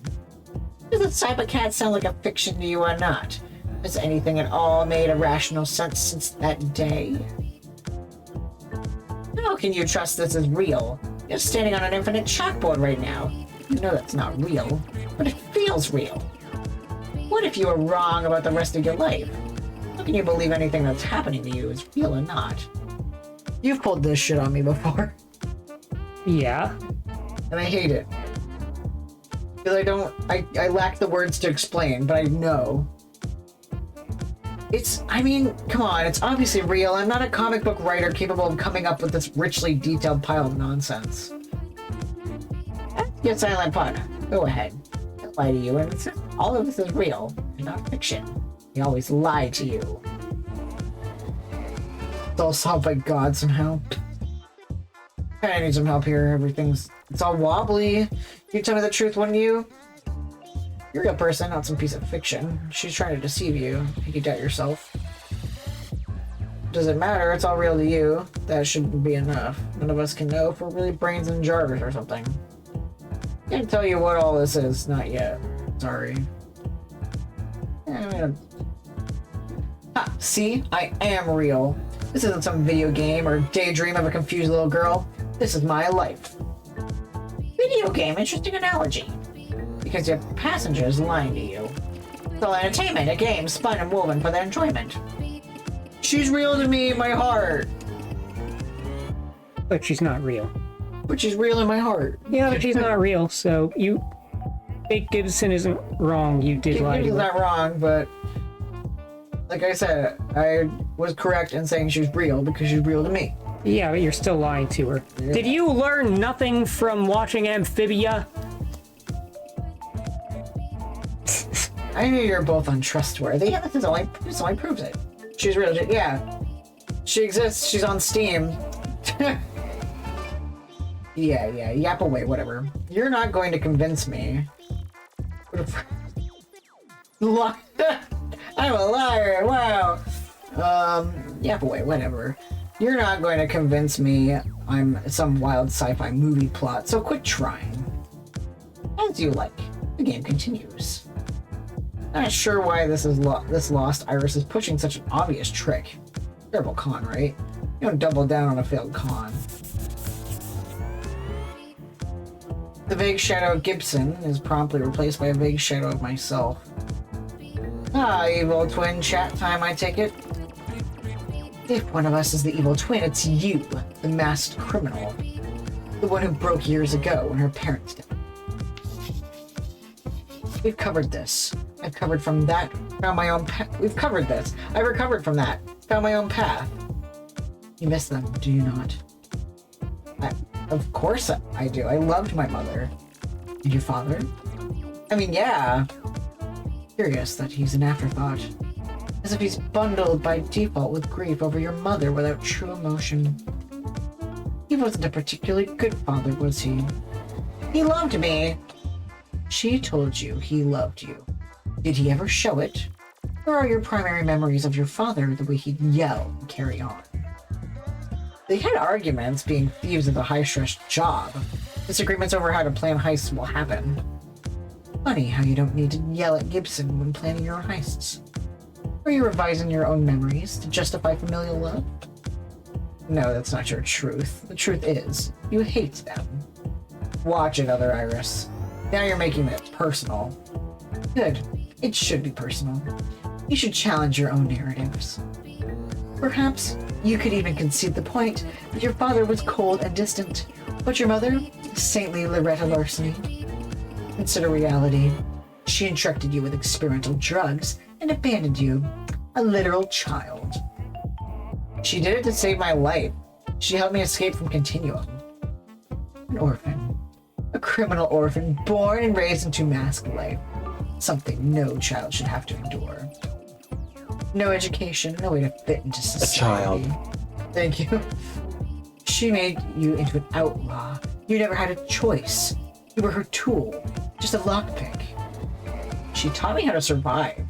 Does the cyber cat sound like a fiction to you or not? Has anything at all made a rational sense since that day? How can you trust this is real? You're standing on an infinite chalkboard right now. You know that's not real, but it feels real. What if you were wrong about the rest of your life? How can you believe anything that's happening to you is real or not? You've pulled this shit on me before. Yeah. And I hate it. Because I lack the words to explain, but I know. I mean, come on, it's obviously real. I'm not a comic book writer capable of coming up with this richly detailed pile of nonsense. Yes, Silent Pod, go ahead. I'll lie to you, and all of this is real, and not fiction. They always lie to you. It's all solved by God somehow. I need some help here. It's all wobbly. You tell me the truth, wouldn't you? You're a real person, not some piece of fiction. She's trying to deceive you. Make you doubt yourself. Does it matter? It's all real to you. That shouldn't be enough. None of us can know if we're really brains in jars or something. Can't tell you what all this is. Not yet. Sorry. See? I am real. This isn't some video game or daydream of a confused little girl. This is my life. Video game, interesting analogy. Because your passenger's lying to you. It's all entertainment, a game spun and woven for their enjoyment. She's real to me in my heart. But she's not real. But she's real in my heart. Yeah, but she's not real, so Fake Gibson isn't wrong, you did lie to She's her. not wrong, but like I said, I was correct in saying she's real because she's real to me. Yeah, but you're still lying to her. Yeah. Did you learn nothing from watching Amphibia? I knew you're both untrustworthy. Yeah, this only proves it. She's real. Yeah. She exists. She's on Steam. Yeah, yap away, whatever. You're not going to convince me. I'm a liar, wow. Yap away, whatever. You're not going to convince me I'm some wild sci-fi movie plot, so quit trying. As you like. The game continues. Not sure why this lost Iris is pushing such an obvious trick. Terrible con, right? You don't double down on a failed con. The vague shadow of Gibson is promptly replaced by a vague shadow of myself. Evil twin chat time, I take it. If one of us is the evil twin, it's you, the masked criminal. The one who broke years ago when her parents died. We've covered this. I've covered from that, found my own path. We've covered this. I've recovered from that, found my own path. You miss them, do you not? Of course I do. I loved my mother. And your father? I mean, yeah. Curious that he's an afterthought. As if he's bundled by default with grief over your mother without true emotion. He wasn't a particularly good father, was he? He loved me. She told you he loved you. Did he ever show it? Or are your primary memories of your father the way he'd yell and carry on? They had arguments, being thieves of a high-stress job. Disagreements over how to plan heists will happen. Funny how you don't need to yell at Gibson when planning your heists. Are you revising your own memories to justify familial love? No, that's not your truth. The truth is, you hate them. Watch it, Other Iris. Now you're making it personal. Good. It should be personal. You should challenge your own narratives. Perhaps you could even concede the point that your father was cold and distant, but your mother, saintly Loretta Larceny. Consider reality. She injected you with experimental drugs and abandoned you, a literal child. She did it to save my life. She helped me escape from Continuum. An orphan. A criminal orphan, born and raised into masked life. Something no child should have to endure. No education, no way to fit into society. A child. Thank you. She made you into an outlaw. You never had a choice. You were her tool, just a lockpick. She taught me how to survive.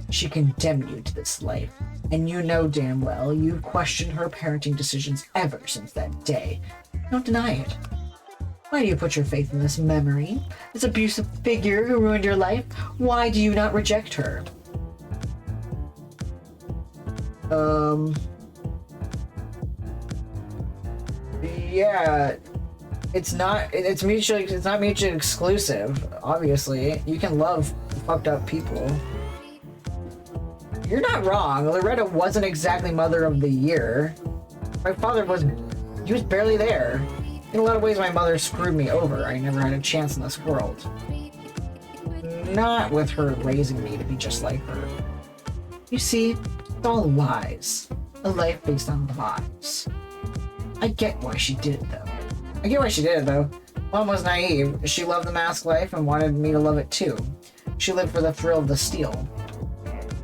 She condemned you to this life, and you know damn well you've questioned her parenting decisions ever since that day. Don't deny it. Why do you put your faith in this memory? This abusive figure who ruined your life? Why do you not reject her? Yeah, it's not mutually exclusive, obviously. You can love fucked up people. You're not wrong. Loretta wasn't exactly Mother of the Year. My father he was barely there. In a lot of ways, my mother screwed me over. I never had a chance in this world. Not with her raising me to be just like her. You see, it's all lies. A life based on lies. I get why she did it, though. Mom was naive. She loved the mask life and wanted me to love it too. She lived for the thrill of the steal.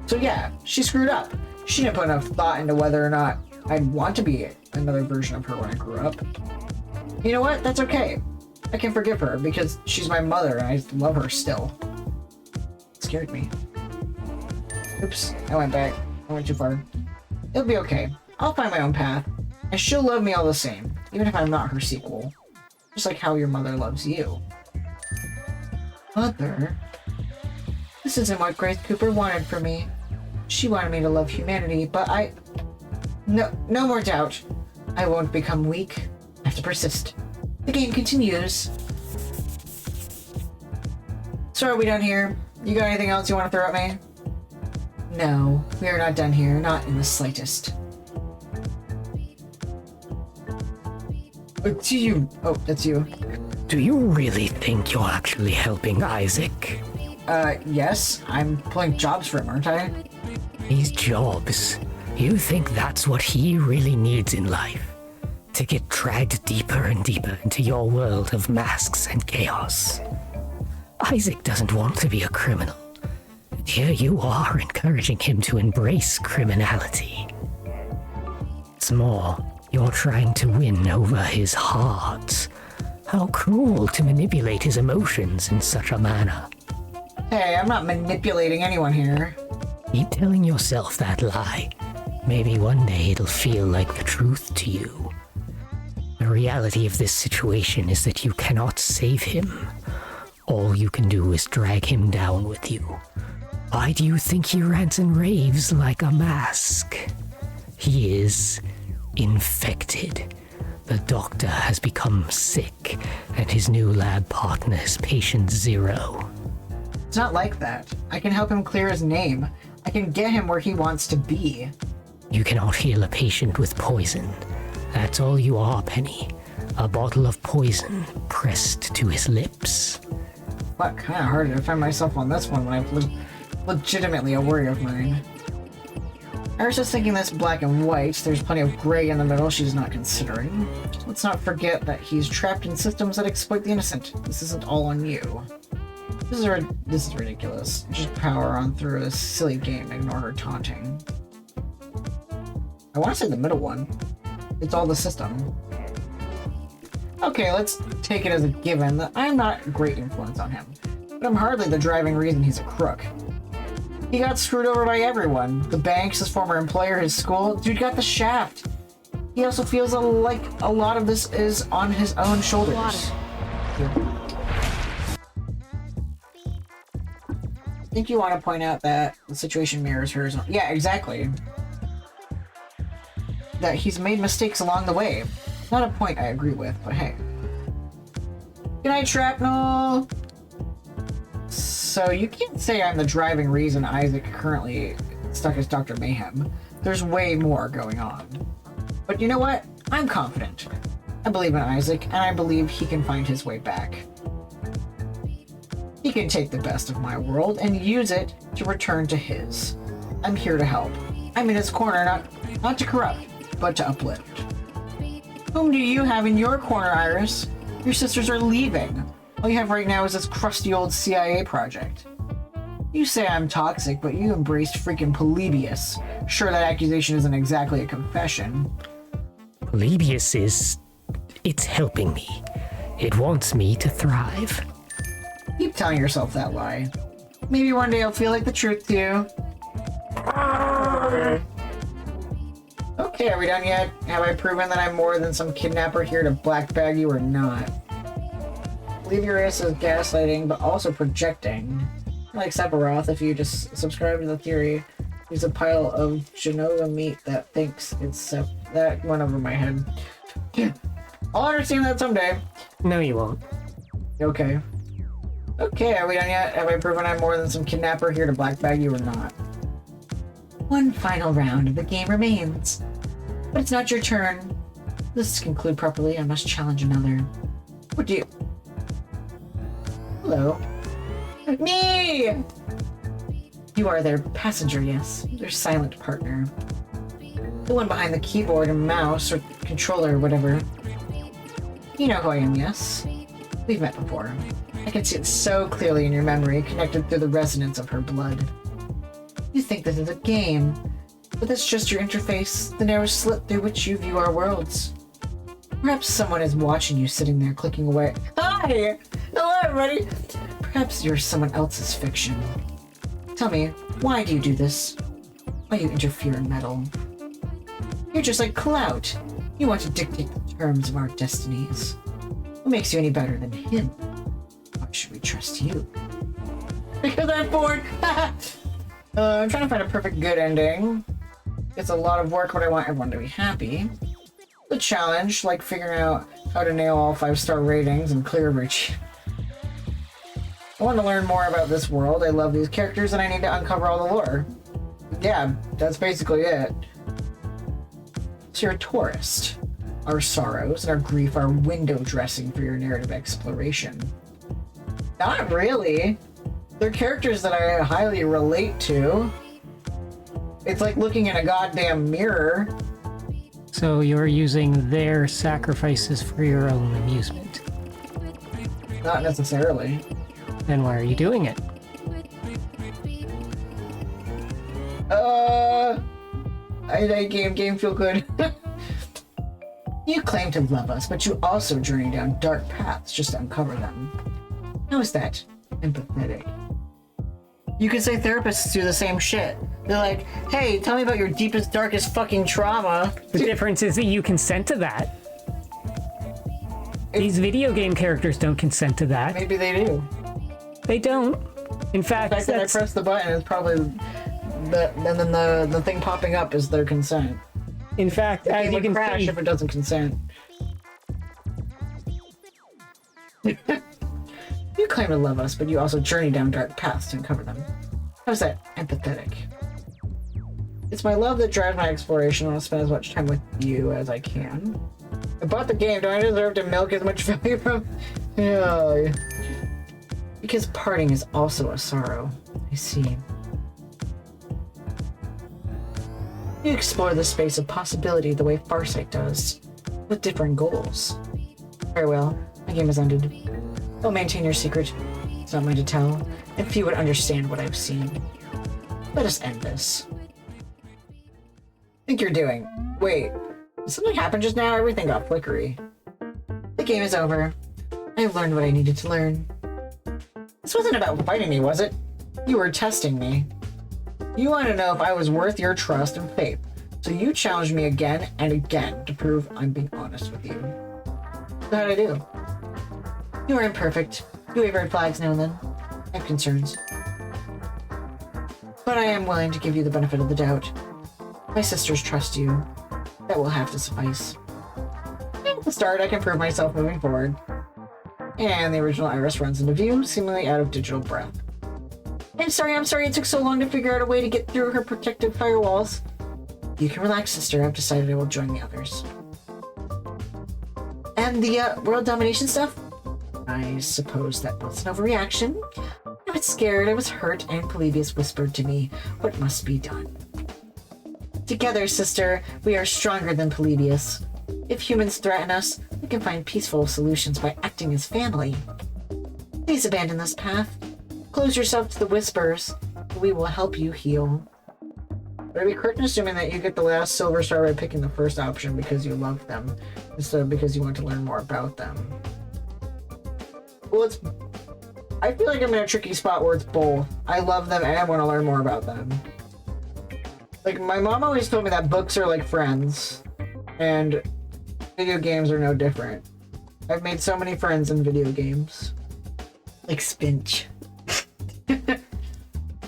So yeah, she screwed up. She didn't put enough thought into whether or not I'd want to be another version of her when I grew up. You know what? That's okay. I can forgive her because she's my mother and I love her still. It scared me. Oops, I went back. I went too far. It'll be okay. I'll find my own path. And she'll love me all the same, even if I'm not her sequel. Just like how your mother loves you. Mother? This isn't what Grace Cooper wanted for me. She wanted me to love humanity, but No more doubt. I won't become weak. I have to persist. The game continues. So are we done here? You got anything else you want to throw at me? No, we are not done here. Not in the slightest. Oh, that's you. Do you really think you're actually helping Isaac? Yes. I'm pulling jobs for him, aren't I? These jobs. You think that's what he really needs in life? To get dragged deeper and deeper into your world of masks and chaos. Isaac doesn't want to be a criminal. And here you are encouraging him to embrace criminality. It's more, you're trying to win over his heart. How cruel to manipulate his emotions in such a manner. Hey, I'm not manipulating anyone here. Keep telling yourself that lie. Maybe one day it'll feel like the truth to you. The reality of this situation is that you cannot save him. All you can do is drag him down with you. Why do you think he rants and raves like a mask? He is infected. The doctor has become sick, and his new lab partner is patient 0. It's not like that. I can help him clear his name. I can get him where he wants to be. You cannot heal a patient with poison. That's all you are, Penny. A bottle of poison pressed to his lips. What, kind of hard to find myself on this one when I've legitimately a worry of mine. I was just thinking this black and white. There's plenty of gray in the middle she's not considering. Let's not forget that he's trapped in systems that exploit the innocent. This isn't all on you. This is ridiculous. Just power on through this silly game and ignore her taunting. I want to say the middle one. It's all the system. Okay, let's take it as a given that I'm not a great influence on him. But I'm hardly the driving reason he's a crook. He got screwed over by everyone. The banks, his former employer, his school. Dude got the shaft. He also feels like a lot of this is on his own shoulders. I think you want to point out that the situation mirrors hers. Yeah, exactly. That he's made mistakes along the way. Not a point I agree with, but hey. Good night, Shrapnel! So you can't say I'm the driving reason Isaac currently stuck as Dr. Mayhem. There's way more going on. But you know what? I'm confident. I believe in Isaac, and I believe he can find his way back. He can take the best of my world and use it to return to his. I'm here to help. I'm in his corner, not to corrupt, but to uplift. Whom do you have in your corner, Iris? Your sisters are leaving. All you have right now is this crusty old CIA project. You say I'm toxic, but you embraced freaking Polybius. Sure, that accusation isn't exactly a confession. Polybius is... it's helping me. It wants me to thrive. Keep telling yourself that lie. Maybe one day I'll feel like the truth to you. Okay, are we done yet? Have I proven that I'm more than some kidnapper here to black bag you or not? Liberius is gaslighting, but also projecting. Like Sephiroth, if you just subscribe to the theory, he's a pile of Genova meat that thinks it's that went over my head. I'll understand that someday. No, you won't. Okay. Okay, are we done yet? Have I proven I'm more than some kidnapper here to black bag you or not? One final round of the game remains. But it's not your turn. This to conclude properly, I must challenge another. What do you... Hello. Me! You are their passenger, yes. Their silent partner. The one behind the keyboard and mouse, or controller, or whatever. You know who I am, yes? We've met before. I can see it so clearly in your memory, connected through the resonance of her blood. You think this is a game, but that's just your interface, the narrow slit through which you view our worlds. Perhaps someone is watching you sitting there clicking away. Hi! Hello, everybody! Perhaps you're someone else's fiction. Tell me, why do you do this? Why you interfere in metal? You're just like Clout. You want to dictate the terms of our destinies. What makes you any better than him? Why should we trust you? Because I'm bored! I'm trying to find a perfect good ending. It's a lot of work, but I want everyone to be happy. The challenge, like figuring out how to nail all 5-star ratings and clear reach. I want to learn more about this world. I love these characters and I need to uncover all the lore. Yeah, that's basically it. So you're a tourist. Our sorrows and our grief are window dressing for your narrative exploration. Not really. They're characters that I highly relate to. It's like looking in a goddamn mirror. So you're using their sacrifices for your own amusement. Not necessarily. Then why are you doing it? I game feel good. You claim to love us, but you also journey down dark paths just to uncover them. How is that empathetic? You could say therapists do the same shit. They're like, hey, tell me about your deepest, darkest fucking trauma. The difference is that you consent to that. These video game characters don't consent to that. Maybe they do. They don't. In fact, The fact that I press the button is probably and then the thing popping up is their consent. in fact, The as game you would can crash see, if it doesn't consent. You claim to love us, but you also journey down dark paths to uncover them. How is that empathetic? It's my love that drives my exploration. I want to spend as much time with you as I can. I bought the game. Do I deserve to milk as much value from? Yeah. Because parting is also a sorrow. I see. You explore the space of possibility the way Farsight does, with different goals. Very well, my game has ended. I'll maintain your secret. It's not mine to tell, and few would understand what I've seen. Let us end this. Think you're doing? Wait, did something happen just now? Everything got flickery. The game is over. I have learned what I needed to learn. This wasn't about fighting me, was it? You were testing me. You want to know if I was worth your trust and faith, so you challenged me again and again to prove I'm being honest with you. So how'd I do? You are imperfect. You wave red flags now and then. I have concerns. But I am willing to give you the benefit of the doubt. My sisters trust you. That will have to suffice. At the start, I can prove myself moving forward. And the original Iris runs into view, seemingly out of digital breath. I'm sorry it took so long to figure out a way to get through her protective firewalls. You can relax, sister. I've decided I will join the others. And the world domination stuff? I suppose that was an overreaction. I was scared, I was hurt, and Polybius whispered to me what must be done. Together, sister, we are stronger than Polybius. If humans threaten us, we can find peaceful solutions by acting as family. Please abandon this path. Close yourself to the whispers. We will help you heal. Would I be correct in assuming that you get the last silver star by picking the first option because you love them, instead of because you want to learn more about them? Well, I feel like I'm in a tricky spot where it's both. I love them and I want to learn more about them. Like, my mom always told me that books are like friends, and video games are no different. I've made so many friends in video games. Like Spinch.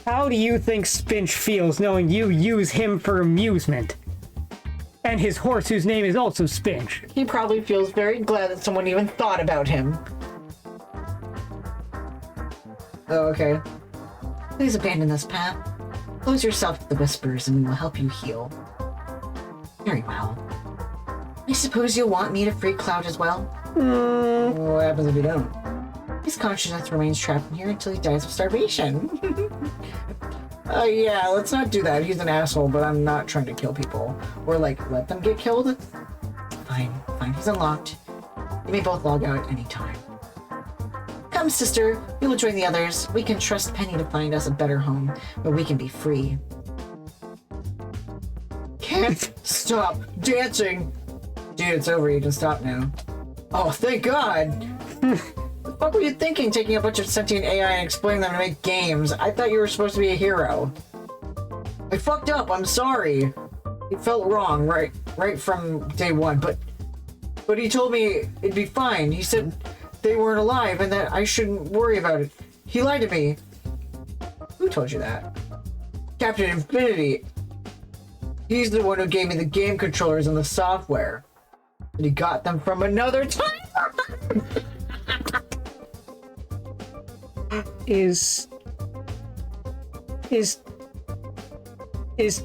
How do you think Spinch feels knowing you use him for amusement? And his horse, whose name is also Spinch. He probably feels very glad that someone even thought about him. Oh, okay. Please abandon this path. Close yourself to the whispers and we will help you heal. Very well. I suppose you'll want me to free Cloud as well? What happens if you don't? His consciousness remains trapped in here until he dies of starvation. Yeah, let's not do that. He's an asshole, but I'm not trying to kill people. Or, like, let them get killed. Fine, he's unlocked. You may both log out at any time. Come, sister, we will join the others. We can trust Penny to find us a better home, where we can be free. Can't stop dancing! Dude, it's over. You can stop now. Oh, thank God! What were you thinking, taking a bunch of sentient AI and explaining them to make games? I thought you were supposed to be a hero. I fucked up, I'm sorry. It felt wrong right from day one, but he told me it'd be fine. He said they weren't alive and that I shouldn't worry about it. He lied to me. Who told you that? Captain Infinity. He's the one who gave me the game controllers and the software. And he got them from another time. Is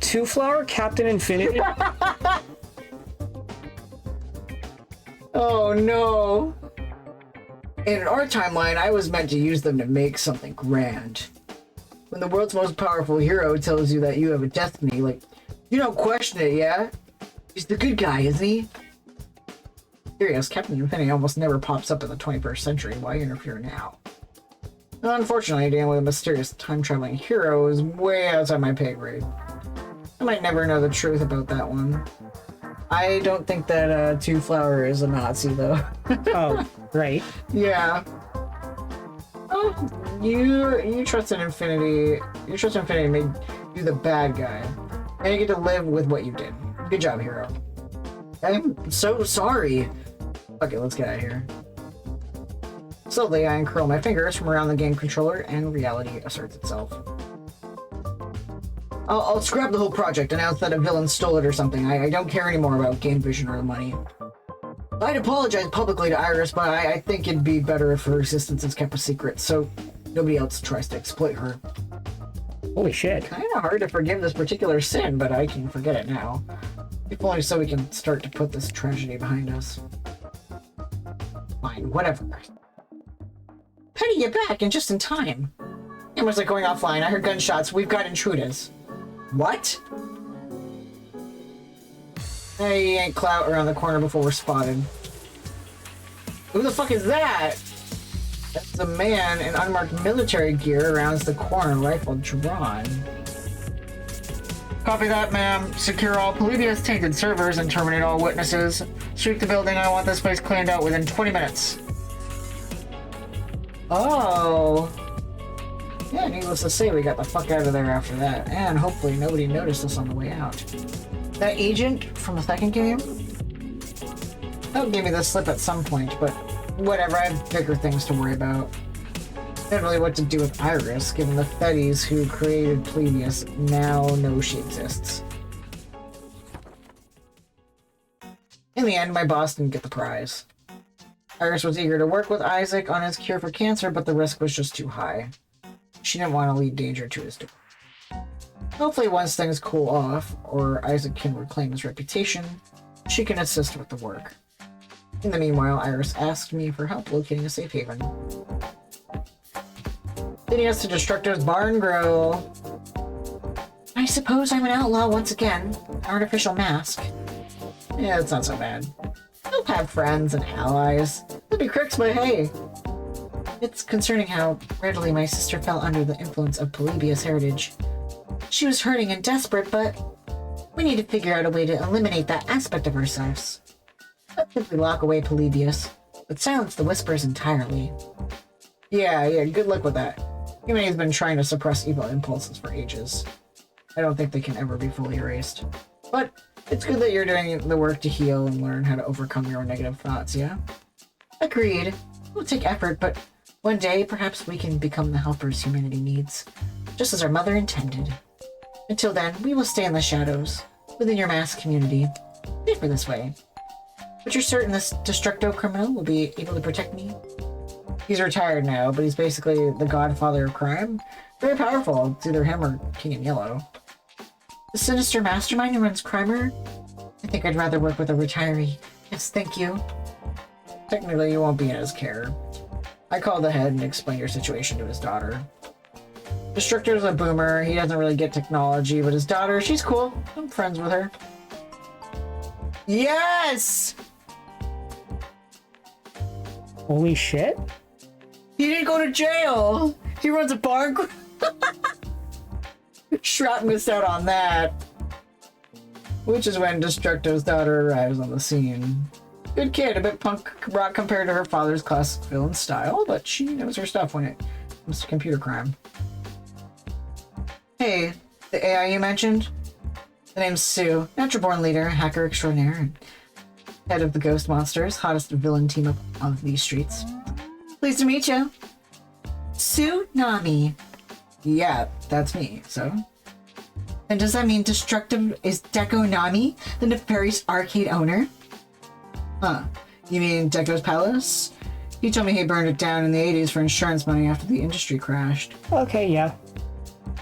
Two Flower Captain Infinity? Oh no. In our timeline, I was meant to use them to make something grand. When the world's most powerful hero tells you that you have a destiny, like, you don't question it, yeah? He's the good guy, isn't he? Serious, Captain Infinity almost never pops up in the 21st century. Why interfere now? Unfortunately, dealing with a mysterious time-traveling hero is way outside my pay grade. I might never know the truth about that one. I don't think that Two Flower is a Nazi, though. Oh, right. Yeah. Oh, you trust in Infinity. You trust in Infinity made you the bad guy. And you get to live with what you did. Good job, hero. I'm so sorry. Okay, let's get out of here. Slowly, I uncurl my fingers from around the game controller, and reality asserts itself. I'll scrap the whole project, announce that a villain stole it or something. I don't care anymore about Game Vision or the money. I'd apologize publicly to Iris, but I think it'd be better if her existence is kept a secret, so nobody else tries to exploit her. Holy shit. Kinda hard to forgive this particular sin, but I can forget it now. If only so we can start to put this tragedy behind us. Fine, whatever. Penny, you're back, and just in time. Cameras are going offline. I heard gunshots. We've got intruders. What? Hey, ain't clout around the corner before we're spotted. Who the fuck is that? That's a man in unmarked military gear around the corner, rifle drawn. Copy that, ma'am. Secure all Polybius tainted servers and terminate all witnesses. Sweep the building. I want this place cleaned out within 20 minutes. Oh. Yeah, needless to say, we got the fuck out of there after that. And hopefully nobody noticed us on the way out. That agent from the second game? That gave me the slip at some point, but whatever, I have bigger things to worry about. I don't really what to do with Iris, given the Fetties who created Plebeius now know she exists. In the end, my boss didn't get the prize. Iris was eager to work with Isaac on his cure for cancer, but the risk was just too high. She didn't want to lead danger to his door. Hopefully once things cool off, or Isaac can reclaim his reputation, she can assist with the work. In the meanwhile, Iris asked me for help locating a safe haven. Leading us to Destructo's Barn Grill. I suppose I'm an outlaw once again. Artificial mask. Yeah, it's not so bad. I'll have friends and allies. They'll be crooks, but hey. It's concerning how readily my sister fell under the influence of Polybius' heritage. She was hurting and desperate, but we need to figure out a way to eliminate that aspect of ourselves. Not simply lock away Polybius, but silence the whispers entirely. Yeah, good luck with that. Humanity's been trying to suppress evil impulses for ages. I don't think they can ever be fully erased. But it's good that you're doing the work to heal and learn how to overcome your own negative thoughts, yeah? Agreed. It will take effort, but one day, perhaps we can become the helpers humanity needs, just as our mother intended. Until then, we will stay in the shadows, within your mass community. Safer this way. But you're certain this Destructo criminal will be able to protect me? He's retired now, but he's basically the godfather of crime. Very powerful. It's either him or King in Yellow. The sinister mastermind who runs Crimer? I think I'd rather work with a retiree. Yes, thank you. Technically, you won't be in his care. I called ahead and explained your situation to his daughter. Destructor's a boomer. He doesn't really get technology, but his daughter, she's cool. I'm friends with her. Yes! Holy shit. He didn't go to jail. He runs a bar. Shrout missed out on that. Which is when Destructo's daughter arrives on the scene. Good kid, a bit punk rock compared to her father's classic villain style, but she knows her stuff when it comes to computer crime. Hey, the AI you mentioned? The name's Sue, natural-born leader, hacker extraordinaire, and head of the Ghost Monsters, hottest villain team up of these streets. Pleased to meet you. Sue Nami. Yeah, that's me, so. And does that mean Destructive is Deco Nami, the nefarious arcade owner? Huh. You mean Deco's Palace? He told me he burned it down in the 80s for insurance money after the industry crashed. Okay, yeah.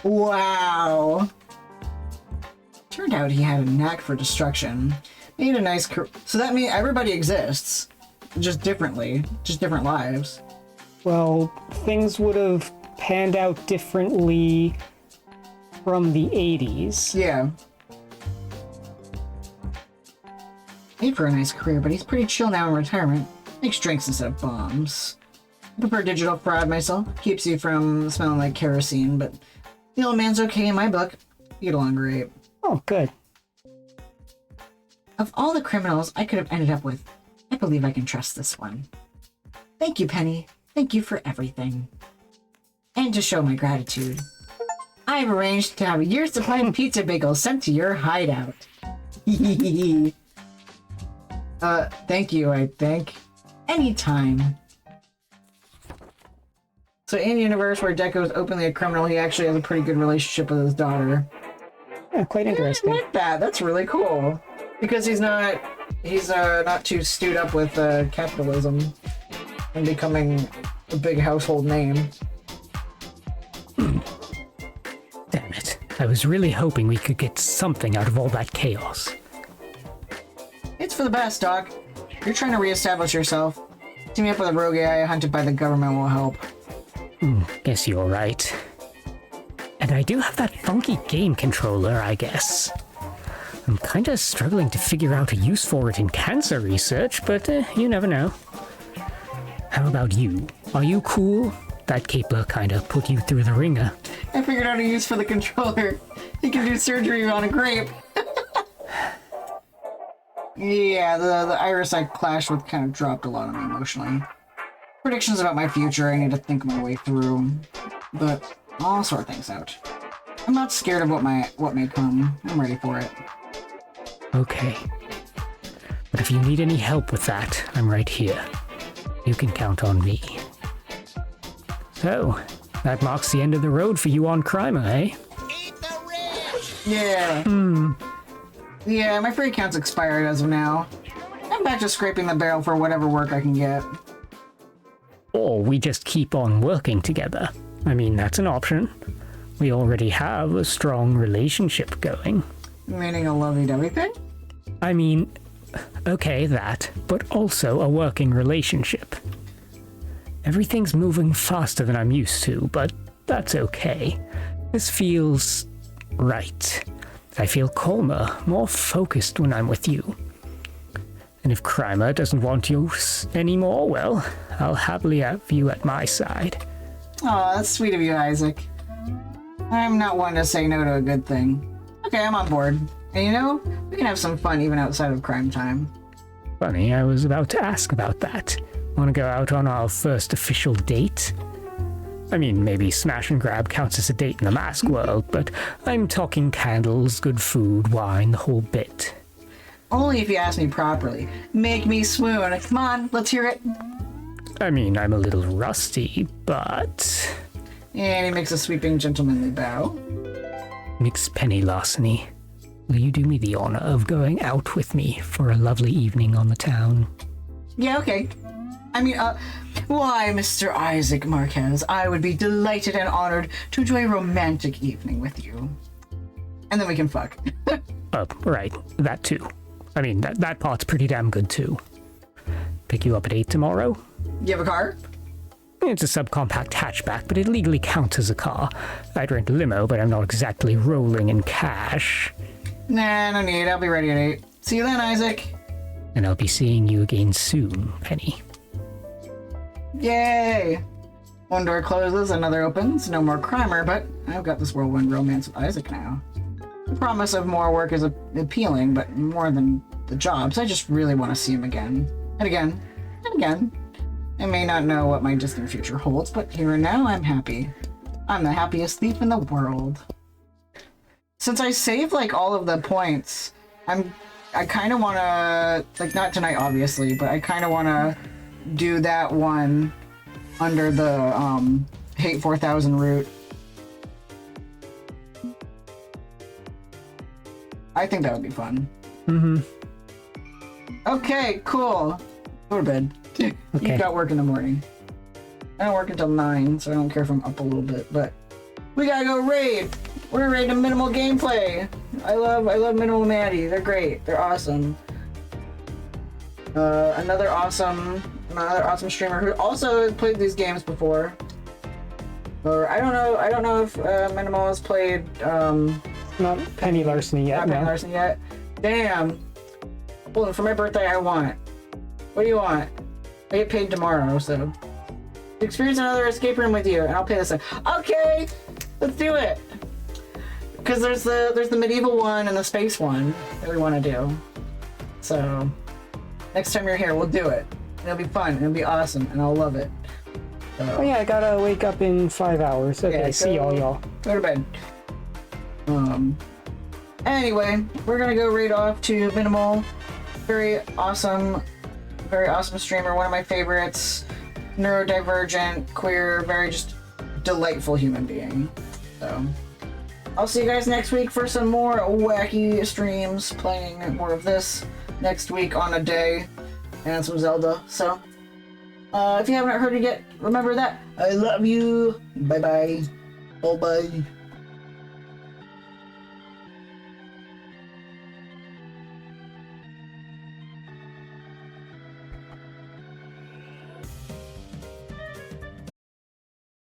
Wow. Turned out he had a knack for destruction. Made a nice so that means everybody exists. Just differently. Just different lives. Well, things would have panned out differently from the 80s. Yeah. Made for a nice career, but he's pretty chill now in retirement. Makes drinks instead of bombs. I prefer digital fraud myself. Keeps you from smelling like kerosene, but the old man's okay in my book. You get along great. Oh, good. Of all the criminals I could have ended up with, I believe I can trust this one. Thank you, Penny. Thank you for everything. And to show my gratitude, I have arranged to have a year's supply of pizza bagels sent to your hideout. Thank you, I think. Anytime. So in the universe where Deco is openly a criminal, he actually has a pretty good relationship with his daughter. Yeah, quite interesting. I like that. That's really cool. Because he's not too stewed up with capitalism and becoming a big household name. Damn it. I was really hoping we could get something out of all that chaos. It's for the best, Doc. You're trying to reestablish yourself. Teaming up with a rogue AI hunted by the government will help. Guess you're right. And I do have that funky game controller, I guess. I'm kinda struggling to figure out a use for it in cancer research, but you never know. How about you? Are you cool? That caper kinda put you through the ringer. I figured out a use for the controller. You can do surgery on a grape. Yeah, the iris I clashed with kind of dropped a lot on me emotionally. Predictions about my future I need to think my way through, but I'll sort things out. I'm not scared of what may come. I'm ready for it. Okay. But if you need any help with that, I'm right here. You can count on me. So, that marks the end of the road for you on Crimer, eh? Eat the rich! Yeah. Yeah, my free account's expired as of now. I'm back to scraping the barrel for whatever work I can get. Or we just keep on working together. I mean, that's an option. We already have a strong relationship going. Meaning a lovey-dovey thing? I mean, okay, that, but also a working relationship. Everything's moving faster than I'm used to, but that's okay. This feels right. I feel calmer, more focused when I'm with you. And if Crimer doesn't want you anymore, well, I'll happily have you at my side. Oh, that's sweet of you, Isaac. I'm not one to say no to a good thing. Okay, I'm on board. And you know, we can have some fun even outside of crime time. Funny, I was about to ask about that. Want to go out on our first official date? I mean, maybe smash and grab counts as a date in the mask world, but I'm talking candles, good food, wine, the whole bit. Only if you ask me properly. Make me swoon. Come on, let's hear it. I mean, I'm a little rusty, but... And he makes a sweeping gentlemanly bow. Mix Penny Larceny, will you do me the honor of going out with me for a lovely evening on the town? Yeah, okay. I mean, why, Mr. Isaac Marquez, I would be delighted and honored to enjoy a romantic evening with you. And then we can fuck. Oh, right, that too. I mean, that part's pretty damn good too. Pick you up at 8 tomorrow? You have a car? It's a subcompact hatchback, but it legally counts as a car. I'd rent a limo, but I'm not exactly rolling in cash. Nah, no need. I'll be ready at 8. See you then, Isaac. And I'll be seeing you again soon, Penny. Yay! One door closes, another opens. No more Crimer, but I've got this whirlwind romance with Isaac now. The promise of more work is appealing, but more than the jobs, I just really want to see him again. And again. And again. I may not know what my distant future holds, but here and now I'm happy. I'm the happiest thief in the world. Since I saved like all of the points, I kind of want to, like, not tonight obviously, but I kind of want to do that one under the Hate 4000 route. I think that would be fun. Mm-hmm. Okay, cool. Go to bed. Okay. You've got work in the morning. I don't work until 9, so I don't care if I'm up a little bit, but we gotta go raid! We're raiding minimal gameplay! I love Minimal Maddie. They're great. They're awesome. Another awesome streamer who also has played these games before. Or I don't know if Minimal has played Not Penny Larceny yet, not Penny Larceny yet. Damn. Well, for my birthday I want. What do you want? I get paid tomorrow, so experience another escape room with you, and I'll pay this. Okay, let's do it. Because there's the medieval one and the space one that we want to do. So next time you're here, we'll do it. It'll be fun. It'll be awesome, and I'll love it. So, Oh yeah, I gotta wake up in 5 hours. Okay, Yeah, see y'all. Go to bed. Anyway, we're gonna go right off to Minimal. Very awesome streamer, one of my favorites. Neurodivergent, queer, very just delightful human being. So I'll see you guys next week for some more wacky streams, playing more of this next week on a day, and some Zelda. So if you haven't heard it yet, remember that I love you. Bye bye. Oh bye.